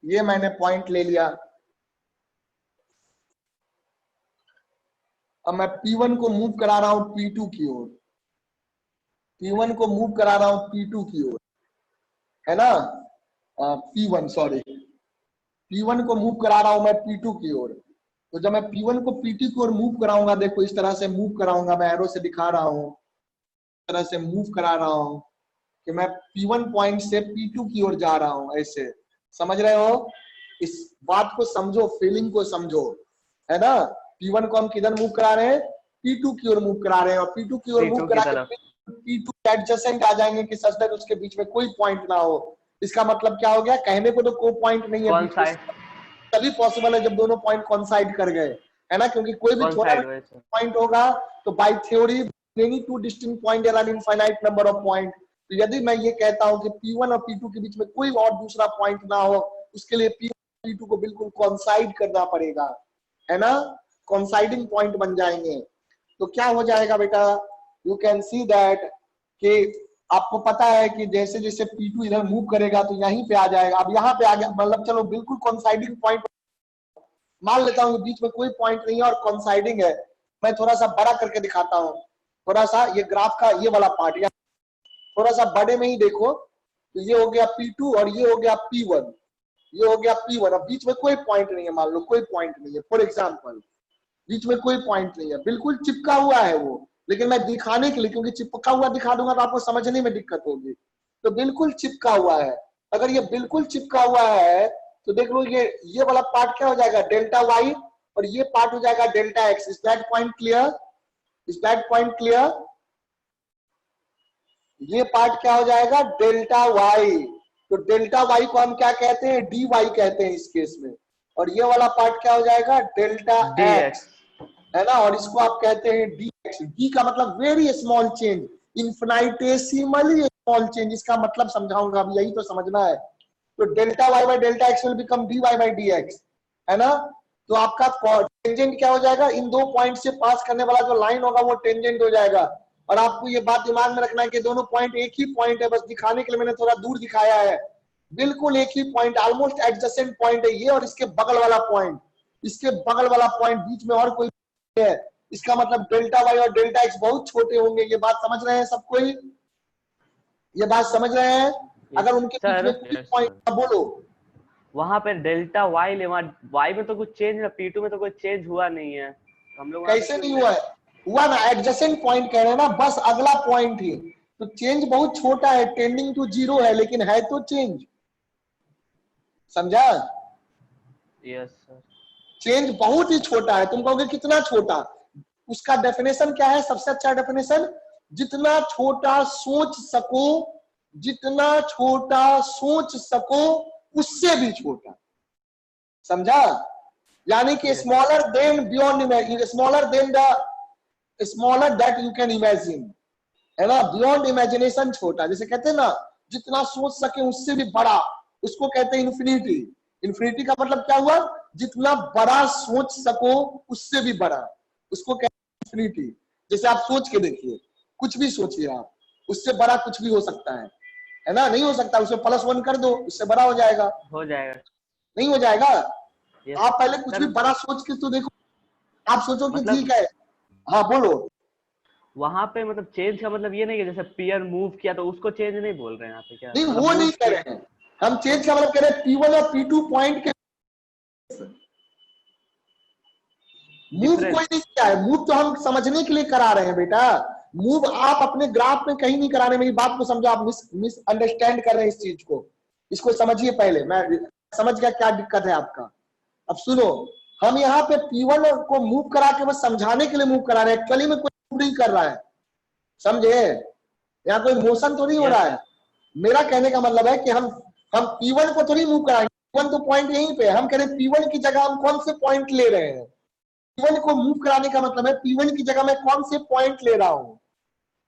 ये मैंने पॉइंट ले लिया। अब मैं P1 को मूव करा रहा हूं P2 की ओर, P1 को मूव करा रहा हूं P2 की ओर, है ना, P1 सॉरी, P1 को मूव करा रहा हूं मैं P2 की ओर। तो जब मैं P1 को P2 की ओर मूव कराऊंगा, देखो इस तरह से मूव कराऊंगा, मैं एरो से दिखा रहा हूं, इस तरह से मूव करा रहा हूं कि मैं P1 पॉइंट से P2 की ओर जा रहा हूं, ऐसे, समझ रहे हो? इस बात को समझो, फीलिंग को समझो, है ना। P1 को हम किधर मूव करा रहे हैं? P2 की ओर मूव करा रहे हैं, और P2 की ओर मूव करा के P2 एडजेसेंट आ जाएंगे कि सच तक उसके बीच में कोई पॉइंट ना हो। इसका मतलब क्या हो गया? कहने को तो कोई पॉइंट नहीं है, तभी पॉसिबल है जब दोनों पॉइंट कॉन्साइड कर गए, है ना, क्योंकि कोई भी छोटा पॉइंट होगा तो by theory any two distinct point are an infinite number of point. तो यदि मैं ये कहता हूं कि P1 और P2 के बीच में कोई और दूसरा पॉइंट ना हो, उसके लिए P1 P2 को बिल्कुल कॉन्साइड करना पड़ेगा, है ना, कॉन्साइडिंग पॉइंट बन जाएंगे। तो क्या हो जाएगा बेटा, यू कैन सी दैट कि आपको पता है कि जैसे जैसे P2 इधर मूव करेगा तो यहीं पे आ जाएगा। अब यहाँ पे आ गया, मतलब चलो बिल्कुल कॉन्साइडिंग पॉइंट मान लेता हूँ, बीच में कोई पॉइंट नहीं है और कॉन्साइडिंग है। मैं थोड़ा सा बड़ा करके दिखाता हूँ, थोड़ा सा ये ग्राफ का ये वाला पार्ट, या थोड़ा सा बड़े में ही देखो, तो ये हो गया P2 और ये हो गया P1, ये हो गया P1। अब बीच में कोई पॉइंट नहीं है, मान लो कोई पॉइंट नहीं है, फॉर एग्जाम्पल बीच में कोई पॉइंट नहीं है, बिल्कुल चिपका हुआ है वो, लेकिन मैं दिखाने के लिए, क्योंकि चिपका हुआ दिखा दूंगा तो आपको समझने में दिक्कत होगी, तो बिल्कुल चिपका हुआ है। अगर ये बिल्कुल चिपका हुआ है तो देख लो ये वाला पार्ट क्या हो जाएगा, डेल्टा वाई, और ये पार्ट हो जाएगा delta x. Is that point clear? Is that point clear? ये पार्ट क्या हो जाएगा, डेल्टा वाई। तो डेल्टा वाई को हम क्या कहते हैं, डी वाई कहते हैं इस केस में, और ये वाला पार्ट क्या हो जाएगा, डेल्टा एक्स, है ना, और इसको आप कहते हैं डी एक्स। डी का मतलब very small change, infinitesimally small change, इसका मतलब समझाऊंगा, अब यही तो समझना है। तो delta Y by delta x will become D Y by D X, है ना। तो आपका टेंजेंट क्या हो जाएगा, इन दो पॉइंट से पास करने वाला जो लाइन होगा वो टेंजेंट हो जाएगा। और आपको ये बात दिमाग में रखना है कि दोनों पॉइंट एक ही पॉइंट है, बस दिखाने के लिए मैंने थोड़ा दूर दिखाया है, बिल्कुल एक ही पॉइंट, ऑलमोस्ट एडजेसेंट पॉइंट है ये, और इसके बगल वाला पॉइंट, इसके बगल वाला पॉइंट, बीच में और कोई है। इसका मतलब डेल्टा वाई और डेल्टा एक्स बहुत छोटे होंगे। ये बात समझ रहे हैं सब कोई? ये बात समझ रहे हैं? अगर उनके बीच में कोई पॉइंट, बोलो वहां पे डेल्टा वाई ले, वाई में तो कुछ चेंज है, P2 में तो कोई चेंज हुआ नहीं है, हम लोग कैसे नहीं हुआ है? हुआ ना, एडजेसेंट पॉइंट कह रहे हैं ना, बस अगला पॉइंट ही, तो चेंज बहुत छोटा है, टेंडिंग टू जीरो है, लेकिन है तो चेंज, समझा? Yes sir. चेंज बहुत ही छोटा है। तुम कहोगे कितना छोटा, उसका डेफिनेशन क्या है, सबसे अच्छा डेफिनेशन, जितना छोटा सोच सको, जितना छोटा सोच सको उससे भी छोटा, समझा? यानी कि smaller than beyond, smaller than the smaller that you can imagine, है ना, बियॉन्ड इमेजिनेशन छोटा, जैसे कहते हैं ना जितना सोच सके उससे भी बड़ा, उसको कहते हैं इन्फिनिटी। इन्फिनिटी का मतलब क्या हुआ, जितना बड़ा सोच सको उससे भी बड़ा, उसको कहते हैं इन्फिनिटी। जैसे आप सोच के देखिए, कुछ भी सोचिए आप, उससे बड़ा कुछ भी हो सकता है ना, नहीं हो सकता, उसमें +1 कर दो, उससे बड़ा हो जाएगा, हो जाएगा। नहीं हो जाएगा। Yes. आप पहले कुछ सर, भी बड़ा सोच के तो देखो, आप सोचो कि मतलब ठीक है, हाँ बोलो। वहां पे मतलब चेंज का मतलब ये नहीं कि जैसे पीयर मूव किया तो उसको चेंज नहीं बोल रहे हैं यहाँ पे, क्या नहीं मतलब वो नहीं मूव कह किया। रहे हैं हम, चेंज का मतलब कह रहे हैं P1 और P2 पॉइंट के मूव Difference. कोई नहीं किया है, मूव तो हम समझने के लिए करा रहे हैं बेटा। मूव आप अपने ग्राफ में कहीं नहीं करा रहे, मेरी बात को समझो, आप मिस अंडरस्टैंड कर रहे हैं इस चीज को, इसको समझिए पहले। मैं समझ गया क्या दिक्कत है आपका। अब सुनो, हम यहाँ पे P1 को मूव करा के बस समझाने के लिए मूव करा रहे हैं, एक्चुअली में कोई मूव नहीं कर रहा है, समझे, यहाँ कोई मोशन तो नहीं हो रहा है। मेरा कहने का मतलब है कि हम P1 को थोड़ी मूव कराएंगे, P1 तो पॉइंट यहीं पे, हम कह रहे हैं P1 की जगह हम कौन से पॉइंट ले रहे हैं। P1 को मूव कराने का मतलब है P1 की जगह मैं कौन से पॉइंट ले रहा हूं,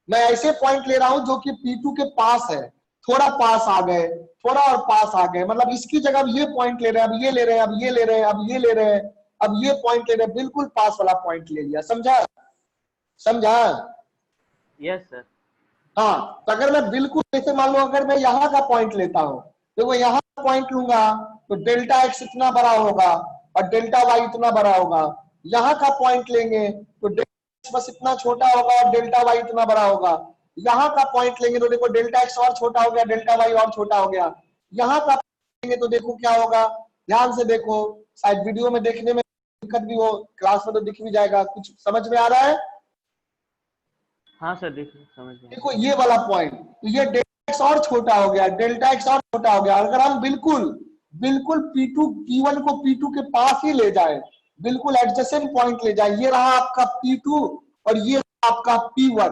मैं ऐसे पॉइंट ले रहा हूं जो कि P2 के पास है, थोड़ा पास आ गए, थोड़ा और पास आ गए, मतलब इसकी जगह अब ये पॉइंट ले रहे हैं, अब ये ले रहे हैं, अब ये ले रहे हैं, अब ये ले रहे हैं, अब ये पॉइंट ले रहे हैं, बिल्कुल पास वाला पॉइंट ले लिया, समझा समझा। Yes sir. हाँ, तो अगर मैं बिल्कुल, जैसे मान लो अगर मैं यहाँ का पॉइंट लेता हूँ, तो वो यहाँ पॉइंट लूंगा तो डेल्टा एक्स इतना बड़ा होगा और डेल्टा वाई इतना बड़ा होगा। यहाँ का पॉइंट लेंगे तो डेल्टा एक्स बस इतना छोटा होगा और डेल्टा वाई इतना बड़ा होगा। यहाँ का पॉइंट लेंगे तो देखो डेल्टा एक्स और छोटा हो गया, डेल्टा वाई और छोटा हो गया। यहाँ का लेंगे तो देखो क्या होगा, ध्यान से देखो, शायद वीडियो में देखने में दिक्कत भी हो, क्लास में तो दिख भी जाएगा। कुछ समझ में आ रहा है? हाँ सर, समझ गया। देखो ये वाला पॉइंट, तो ये डेल्टा एक्स और छोटा हो गया, डेल्टा एक्स और छोटा हो गया। अगर हम बिल्कुल बिल्कुल P1 को P2 के पास ही ले जाए, बिल्कुल एडजेसेंट पॉइंट ले जाए, ये रहा आपका P2 और ये आपका P1,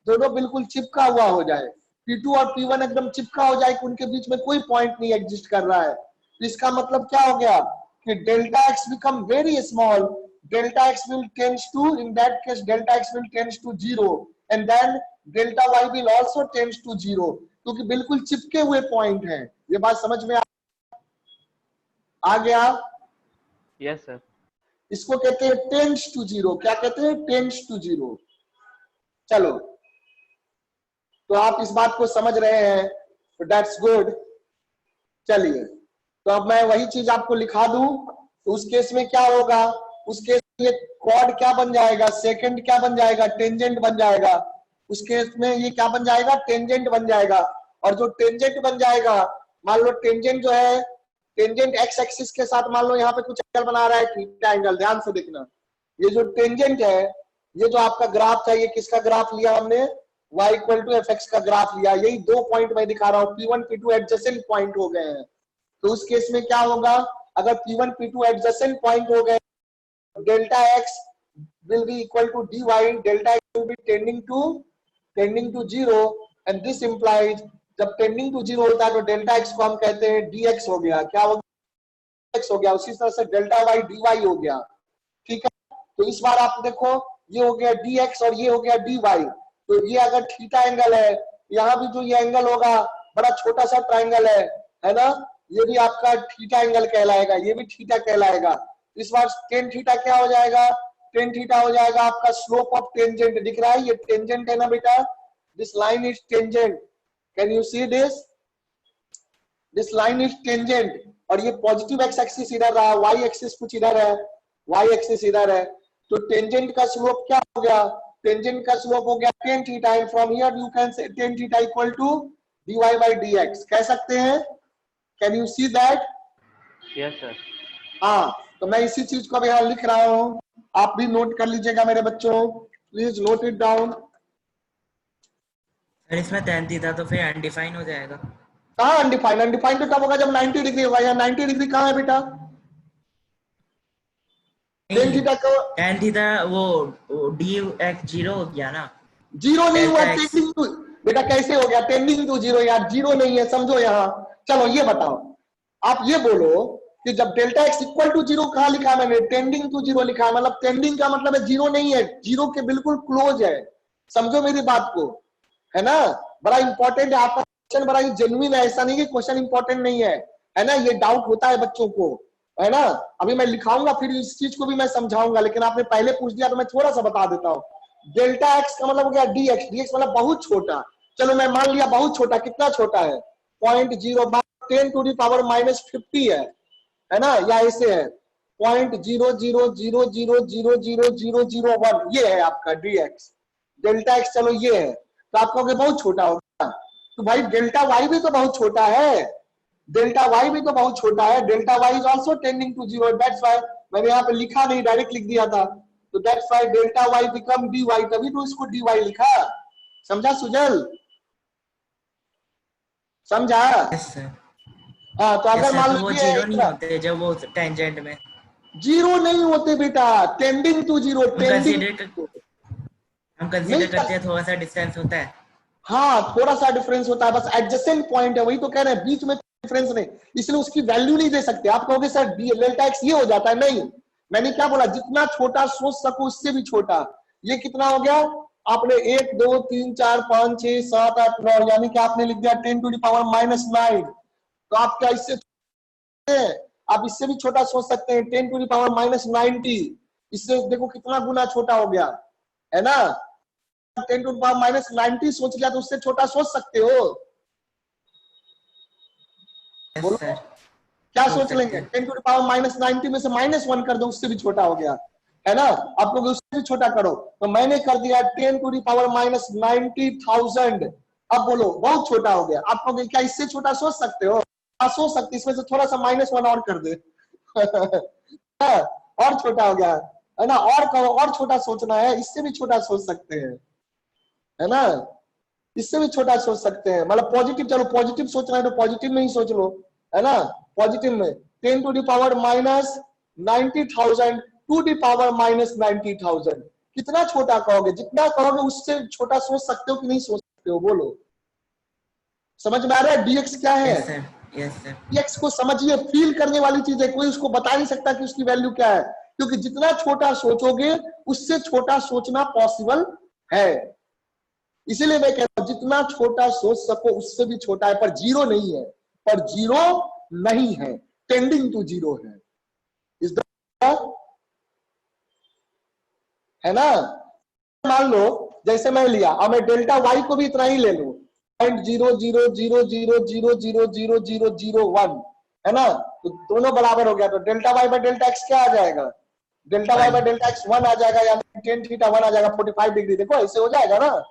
दोनों बिल्कुल चिपका हुआ हो जाए, P2 और P1 एकदम चिपका हो जाए कि उनके बीच में कोई पॉइंट नहीं एग्जिस्ट कर रहा है, तो इसका मतलब क्या हो गया कि delta x become very small, delta x will tends to, in that case delta x will tends to 0 and then delta y will also tends to 0, क्योंकि बिल्कुल चिपके हुए पॉइंट हैं। ये बात समझ में आ गया? Yes sir. इसको कहते हैं टेंड्स टू 0। क्या कहते हैं? Tends to 0। चलो, तो आप इस बात को समझ रहे हैं, तो दैट्स गुड। चलिए, तो अब मैं वही चीज आपको लिखा दूं, तो उस केस में क्या होगा, उस केस में ये कॉर्ड क्या बन जाएगा, सेकंड क्या बन जाएगा, टेंजेंट बन जाएगा। उस केस में ये क्या बन जाएगा, टेंजेंट बन जाएगा। और जो टेंजेंट बन जाएगा, मान लो टेंजेंट जो है, टेंजेंट एक्स एक्सिस के साथ मान लो यहाँ पे कुछ एंगल बना रहा है, थीटा एंगल, ध्यान से देखना। ये जो टेंजेंट है, ये जो आपका ग्राफ था, ये किसका ग्राफ लिया हमने, y = fx का ग्राफ लिया। यही 2 पॉइंट मैं दिखा रहा हूँ, P1 P2 एडजेसेंट पॉइंट हो गए हैं। तो उस केस में क्या होगा, अगर P1 P2 एडजेसेंट पॉइंट हो गए, delta x will be equal to dy, delta x will be tending to 0, and this implies जब tending to 0 होता है तो डेल्टा एक्स को हम कहते हैं dx हो गया। क्या हो गया? x हो गया। उसी तरह से डेल्टा y dy हो गया। ठीक है, तो इस बार आप देखो, ये हो गया dx और ये हो गया dy। तो ये अगर थीटा एंगल है, यहाँ भी जो ये एंगल होगा, बड़ा छोटा सा ट्राइंगल है ना, ये भी आपका थीटा एंगल कहलाएगा, ये भी थीटा कहलाएगा। इस बार टेन थीटा क्या हो जाएगा, टेन थीटा हो जाएगा आपका स्लोप ऑफ टेंजेंट। दिख रहा है, ये टेंजेंट है ना बेटा, this line is tangent, can you see this line is tangent. और ये पॉजिटिव एक्स एक्सिस इधर रहा, वाई एक्सिस कुछ इधर है, वाई एक्सिस इधर है, तो टेंजेंट का स्लोप क्या हो गया, टेंजेंट का स्लोप हो गया tan theta. And from here you can say tan theta equal to dy/dx, कह सकते हैं। Can you see that? Yes sir. हाँ, तो मैं इसी चीज को अब यहाँ लिख रहा हूँ, आप भी नोट कर लीजिएगा मेरे बच्चों, please note it down. Sir इसमें tan थीटा तो फिर अनडिफाइन हो जाएगा। कहाँ अनडिफाइन? अनडिफाइन तो तब होगा जब 90 डिग्री होगा। या 90 डिग्री कहाँ है बेटा? टेन थीटा को tan थीटा वो dx 0 हो गया ना, जीरो नहीं हुआ, डेल्टा एक्स। Tending to. बेटा कैसे हो गया टेंडिंग टू 0? यार 0 नहीं है, समझो यहाँ। चलो ये बताओ, आप ये बोलो कि जब डेल्टा एक्स इक्वल टू 0 कहाँ लिखा मैंने, टेंडिंग टू 0 लिखा है, मतलब टेंडिंग का मतलब है 0 नहीं है, 0 के बिल्कुल क्लोज है। समझो मेरी बात को, है ना। बड़ा इंपॉर्टेंट है आपका क्वेश्चन, बड़ा ही जेन्युइन है, ऐसा नहीं कि क्वेश्चन इंपॉर्टेंट नहीं है ना। ये डाउट होता है बच्चों को, है ना। अभी मैं लिखाऊंगा फिर इस चीज को भी मैं समझाऊंगा, लेकिन आपने पहले पूछ दिया तो मैं थोड़ा सा बता देता हूँ। डेल्टा एक्स का मतलब हो गया डी एक्स, डी एक्स मतलब बहुत छोटा। चलो मैं मान लिया बहुत छोटा, कितना छोटा है 0.0 है ना, या ऐसे है 0.000000001, ये है आपका डी एक्स डेल्टा एक्स। चलो ये है, तो आप कहोगे बहुत छोटा होगा, तो भाई डेल्टा वाई भी तो बहुत छोटा है, डेल्टा वाई भी तो बहुत छोटा है। Delta y is also tending to zero, that's why मैंने यहाँ पे लिखा नहीं, डायरेक्ट लिख दिया था। तो that's why delta y become D y, तभी तो इसको डी वाई लिखा। समझा सुजल, समझा। Yes sir. हाँ तो अगर यस सर, मान तो वो लीजिए जीरो नहीं होते जब वो टेंजेंट में। जीरो नहीं होते बेटा, टेंडिंग टू जीरो, हम टेंडिंग नहीं कंसीडर करते हैं थोड़ा सा डिस्टेंस होता है। हाँ थोड़ा सा डिफरेंस होता है, बस एडजेसेंट पॉइंट है, वही तो कह रहे हैं, बीच में डिफरेंस नहीं, इसलिए उसकी वैल्यू नहीं दे सकते। आप कहोगे सर डेल्टा एक्स ये हो जाता है, नहीं, मैंने क्या बोला, जितना छोटा सोच सको उससे भी छोटा। ये कितना हो गया आपने 1 2 3 4 5 6 7 8 9, यानी कि आपने लिख दिया 10⁻⁹। तो आप क्या इससे आप इससे भी छोटा सोच सकते हैं 10⁻⁻90। इससे देखो कितना गुना छोटा हो गया, है ना। 10⁻⁻90 सोच लिया तो उससे छोटा सोच सकते हो, यस बोलो सर, क्या सोच सोच सकते लेंगे। हैं। 10⁻90 में से -1 कर दो, उससे भी छोटा हो गया, है ना। आप लोग उससे भी छोटा करो, तो मैंने कर दिया 10⁻90,000। अब बोलो बहुत छोटा हो गया, आप लोग क्या इससे छोटा सोच सकते हो। सोच सकते, इसमें से थोड़ा सा -1 और कर दे और छोटा हो गया, है ना। और कहो और छोटा सोचना है, इससे भी छोटा सोच सकते हैं, है ना। इससे भी छोटा सोच सकते हैं, मतलब पॉजिटिव, चलो पॉजिटिव सोचना है तो पॉजिटिव में ही सोच लो, है ना। पॉजिटिव में 10⁻90,000 2⁻90,000, कितना छोटा कहोगे, जितना कहोगे उससे छोटा सोच सकते हो कि नहीं सोच सकते हो, बोलो। समझ में आ रहा है डीएक्स क्या है। Yes sir, yes sir. Dx को समझिए, फील करने वाली चीज है, कोई उसको बता नहीं सकता कि उसकी वैल्यू क्या है, क्योंकि जितना छोटा सोचोगे उससे छोटा सोचना पॉसिबल है। इसीलिए मैं कहता हूं जितना छोटा सोच सको उससे भी छोटा है, पर जीरो नहीं है, पर जीरो नहीं है, टेंडिंग टू जीरो है। इस है ना। मान लो जैसे मैं लिया, अब मैं डेल्टा वाई को भी इतना ही ले लूं 0.000000001, है ना। तो दोनों बराबर हो गया, तो delta y by delta x क्या आ जाएगा, delta y by delta x 1 आ जाएगा, यानी टेन थीटा 1 आ जाएगा 45 डिग्री। देखो ऐसे हो जाएगा ना,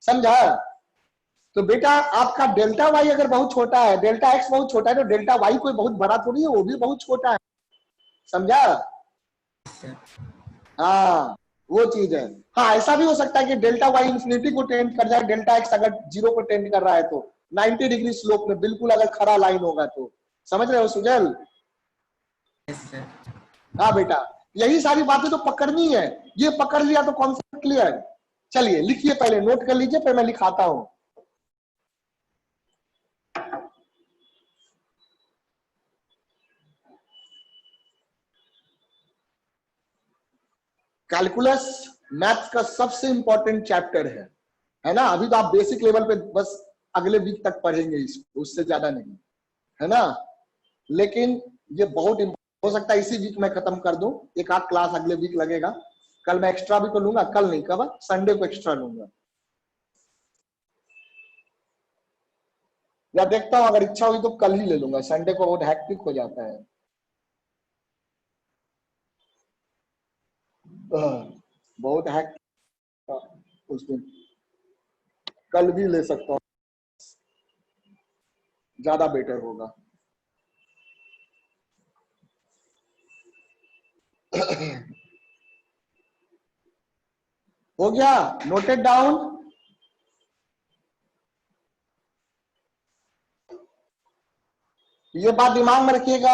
समझा। तो बेटा आपका डेल्टा वाई अगर बहुत छोटा है, डेल्टा एक्स बहुत छोटा है, तो डेल्टा वाई कोई बहुत बड़ा थोड़ी है, वो भी बहुत छोटा है, समझा। हाँ वो चीज है। हाँ ऐसा भी हो सकता है कि डेल्टा वाई इंफिनिटी को टेंड कर जाए, डेल्टा एक्स अगर जीरो को टेंड कर रहा है तो 90 डिग्री स्लोप में, बिल्कुल अगर खरा लाइन होगा तो, समझ रहे हो सुजल। Yes sir. हाँ बेटा यही सारी बातें तो पकड़नी है, ये पकड़ लिया तो कॉन्सेप्ट क्लियर। चलिए लिखिए, पहले नोट कर लीजिए, फिर मैं लिखाता हूं। कैलकुलस मैथ्स का सबसे इंपॉर्टेंट चैप्टर है ना। अभी तो आप बेसिक लेवल पे बस अगले वीक तक पढ़ेंगे इसको, उससे ज्यादा नहीं, है ना। लेकिन ये बहुत हो सकता है इसी वीक में खत्म कर दूं, एक आध क्लास अगले वीक लगेगा। कल मैं एक्स्ट्रा भी तो लूंगा, कल नहीं, कब, संडे को एक्स्ट्रा लूंगा, या देखता हूं अगर इच्छा हुई तो कल ही ले लूंगा, संडे को बहुत हैक्टिक हो जाता है। बहुत हैक्टिक उस दिन, कल भी ले सकता हूं, ज्यादा बेटर होगा। हो गया, नोटेड डाउन। ये बात दिमाग में रखिएगा,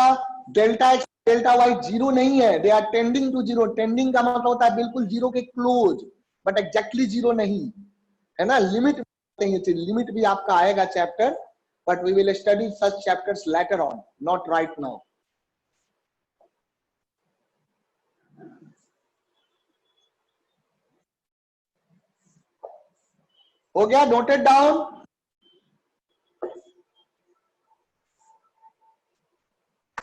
delta x delta y zero नहीं है, they are tending to zero. Tending का मतलब होता है बिल्कुल जीरो के क्लोज, बट एग्जैक्टली जीरो नहीं, है ना। लिमिट लिमिट भी आपका आएगा chapter, but we will study such chapters later on, not right now. हो गया, नोटेड डाउन।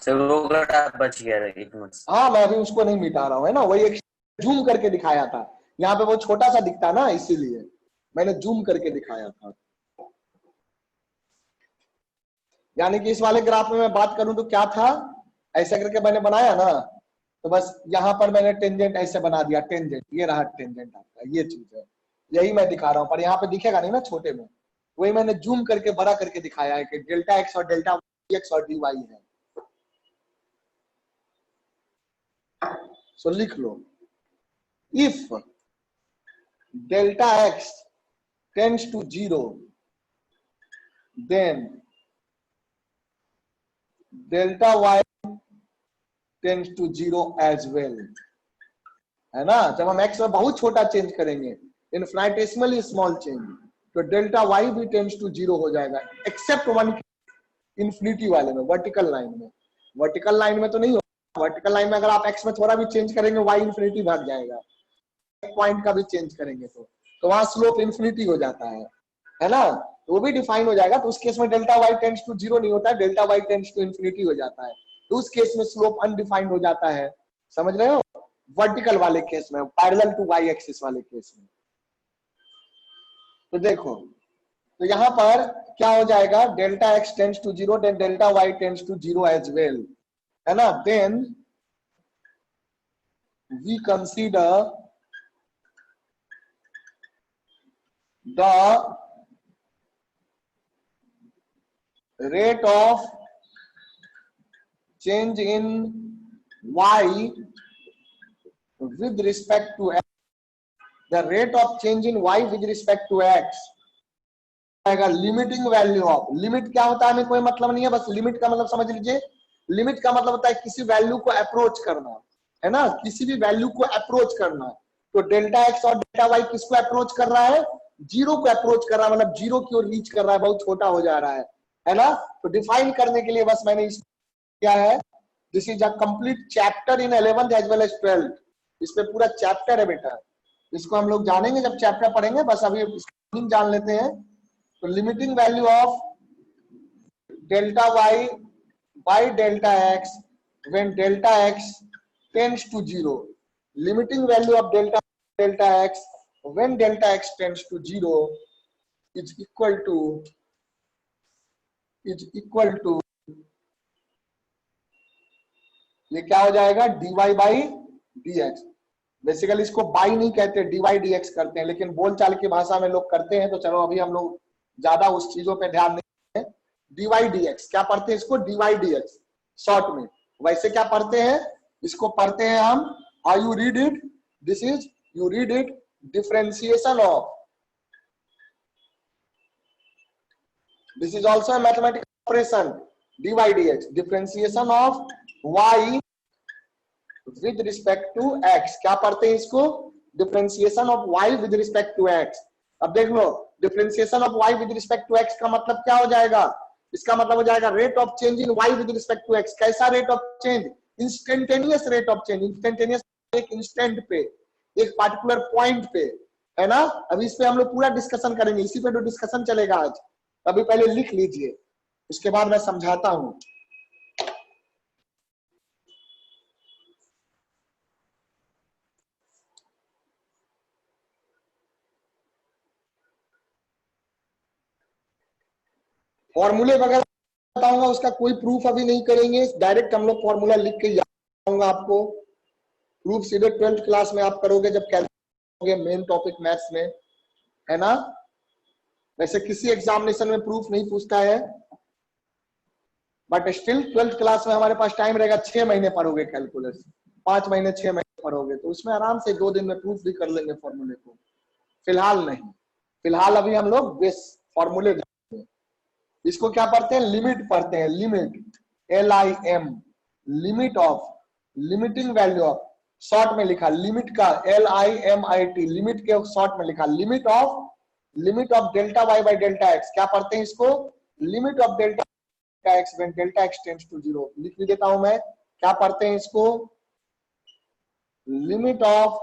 वो घटा बच गया एक मिनट। हाँ मैं अभी उसको नहीं मिटा रहा हूँ, है ना, वही एक जूम करके दिखाया था, यहाँ पे वो छोटा सा दिखता ना, इसीलिए मैंने जूम करके दिखाया था। यानी कि इस वाले ग्राफ में मैं बात करूं तो क्या था, ऐसा करके मैंने बनाया ना, तो बस यहाँ पर मैंने टेंजेंट ऐसे बना दिया, टेंजेंट ये रहा टेंजेंट आपका, ये चीज है, यही मैं दिखा रहा हूँ, पर यहाँ पे दिखेगा नहीं ना छोटे में, वही मैंने जूम करके बड़ा करके दिखाया है कि डेल्टा एक्स और डेल्टा एक्स और डी वाई है। सो लिख लो, if delta x tends to 0 then delta Y tends to 0 as well, है ना। जब हम एक्स में बहुत छोटा चेंज करेंगे, इनफिनिटेसिमली स्मॉल चेंज, तो डेल्टा वाई भी टेंड्स टू 0 हो जाएगा, एक्सेप्ट वन इन्फिनिटी वाले में, वर्टिकल लाइन में। वर्टिकल लाइन में तो नहीं होगा, वर्टिकल लाइन में अगर आप एक्स में थोड़ा भी चेंज करेंगे वाई इन्फिनिटी भाग जाएगा, पॉइंट का भी चेंज करेंगे तो वहां स्लोप इन्फिनिटी हो जाता है ना, तो वो भी डिफाइन हो जाएगा। तो उस केस में डेल्टा वाई टेंड्स टू 0 नहीं होता है, delta Y tends to infinity हो जाता है, तो उस केस में स्लोप अनडिफाइंड हो जाता है, समझ रहे हो, वर्टिकल वाले केस में, पैरेलल टू वाई एक्सिस वाले केस में। तो देखो, तो यहां पर क्या हो जाएगा, delta x tends to 0 then delta Y tends to 0 as well, है ना। Then we consider the rate of change in y with respect to x, the rate of change in y with respect to x आएगा limiting value of, limit क्या होता है हमें कोई मतलब नहीं है, बस लिमिट का मतलब समझ लीजिए, लिमिट का मतलब होता है किसी वैल्यू को अप्रोच करना, है ना, किसी भी वैल्यू को अप्रोच करना। तो डेल्टा एक्स और डेल्टा वाई किसको अप्रोच कर रहा है, 0 को अप्रोच कर रहा है, मतलब 0 की ओर रीच कर रहा है, बहुत छोटा हो जा रहा है ना। तो डिफाइन करने के लिए बस मैंने इस क्या है, this is a complete chapter in 11th as well as 12th, इस पे पूरा चैप्टर है बेटा, इसको हम लोग जानेंगे जब चैप्टर पढ़ेंगे, बस अभी जान लेते हैं। तो limiting value of delta Y by delta x when delta x tends to 0, limiting value of delta x when delta x tends to 0 is equal to ये क्या हो जाएगा, dy बाई dx। बेसिकली इसको बाई नहीं कहते, dy dx करते हैं, लेकिन बोलचाल की भाषा में लोग करते हैं, तो चलो अभी हम लोग ज्यादा उस चीजों पे ध्यान नहीं है। dy dx क्या पढ़ते हैं, इसको dy dx शॉर्ट में, वैसे क्या पढ़ते हैं, इसको पढ़ते हैं हम, how you read it, this is you read it differentiation of, this is also mathematical operation, dy dx differentiation of y with respect to x, क्या पढ़ते हैं इसको, differentiation of y with respect to x। अब देख लो, differentiation of y with respect to x का मतलब क्या हो जाएगा, इसका मतलब हो जाएगा rate of change in y with respect to x। कैसा rate of change, instantaneous rate of change, instantaneous एक इंस्टेंट पे, एक पार्टिकुलर पॉइंट पे, है ना। अभी इस पे हम लोग पूरा डिस्कशन करेंगे, इसी पे तो डिस्कशन चलेगा आज, अभी पहले लिख लीजिए, उसके बाद मैं समझाता हूं। फॉर्मूले वगैरह बताऊंगा, उसका कोई प्रूफ अभी नहीं करेंगे, डायरेक्ट हम लोग फॉर्मूला लिख के जाऊंगा, आपको प्रूफ सीधे 12th क्लास में आप करोगे जब करोगे मेन टॉपिक मैथ्स में, है ना। वैसे किसी एग्जामिनेशन में प्रूफ नहीं पूछता है, बट स्टिल 12th क्लास में हमारे पास टाइम रहेगा, 6 महीने पढ़ोगे कैलकुलस, 5 महीने 6 महीने पढ़ोगे, तो उसमें आराम से 2 दिन में प्रूफ भी कर लेंगे फॉर्मूले को। फिलहाल नहीं, फिलहाल अभी हम लोग बेस फॉर्मूले, इसको क्या पढ़ते हैं, लिमिट पढ़ते हैं, limit LIM, limit of, limiting value of, short में लिखा लिमिट का LIMIT, लिमिट के शॉर्ट में लिखा limit of delta Y by delta x, क्या पढ़ते हैं इसको, limit of delta x when delta x tends to 0, लिख भी देता हूं मैं, क्या पढ़ते हैं इसको, limit of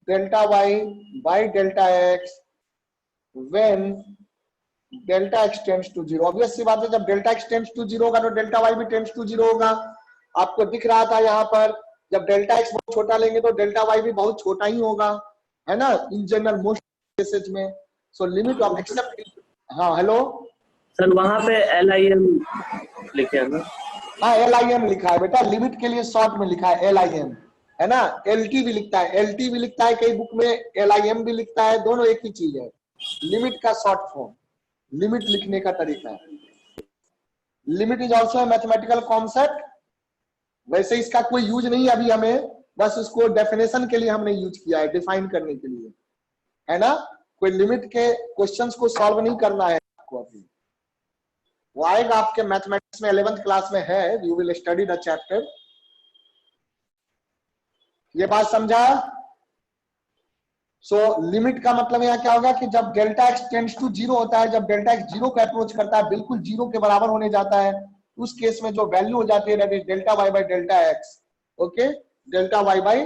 delta Y by delta x when delta x tends to zero. Obvious सी बात है, जब delta x tends to zero होगा तो डेल्टा वाई भी टेंड्स टू जीरो होगा। आपको दिख रहा था यहाँ पर, जब डेल्टा एक्स बहुत छोटा लेंगे तो डेल्टा वाई भी बहुत छोटा ही होगा, है ना, इन जनरल मोस्ट केसेस में। सो लिमिट ऑफ एक्सेप्ट, हाँ हेलो सर वहां पे LIM लिखे हैं ना? हाँ LIM लिखा है बेटा, लिमिट के लिए शॉर्ट में लिखा है LIM, है ना। LT भी लिखता है, LT भी लिखता है कई बुक में, LIM भी लिखता है, दोनों एक ही चीज है। लिमिट का शॉर्ट फॉर्म, लिमिट लिखने का तरीका है। Limit is also mathematical concept. वैसे इसका कोई यूज नहीं है अभी हमें, बस उसको डेफिनेशन के लिए हमने यूज किया है, डिफाइन करने के लिए, है ना। कोई लिमिट के क्वेश्चंस को सॉल्व नहीं करना है आपको अभी, वो आएगा आपके मैथमेटिक्स में 11th क्लास में है, you will study the chapter. ये बात समझा? सो लिमिट का मतलब यहाँ क्या होगा कि जब delta x tends to zero होता है, जब डेल्टा एक्स जीरो को अप्रोच करता है, बिल्कुल जीरो के बराबर होने जाता है, उस केस में जो वैल्यू हो जाती है that is delta Y by delta x. Okay, delta Y by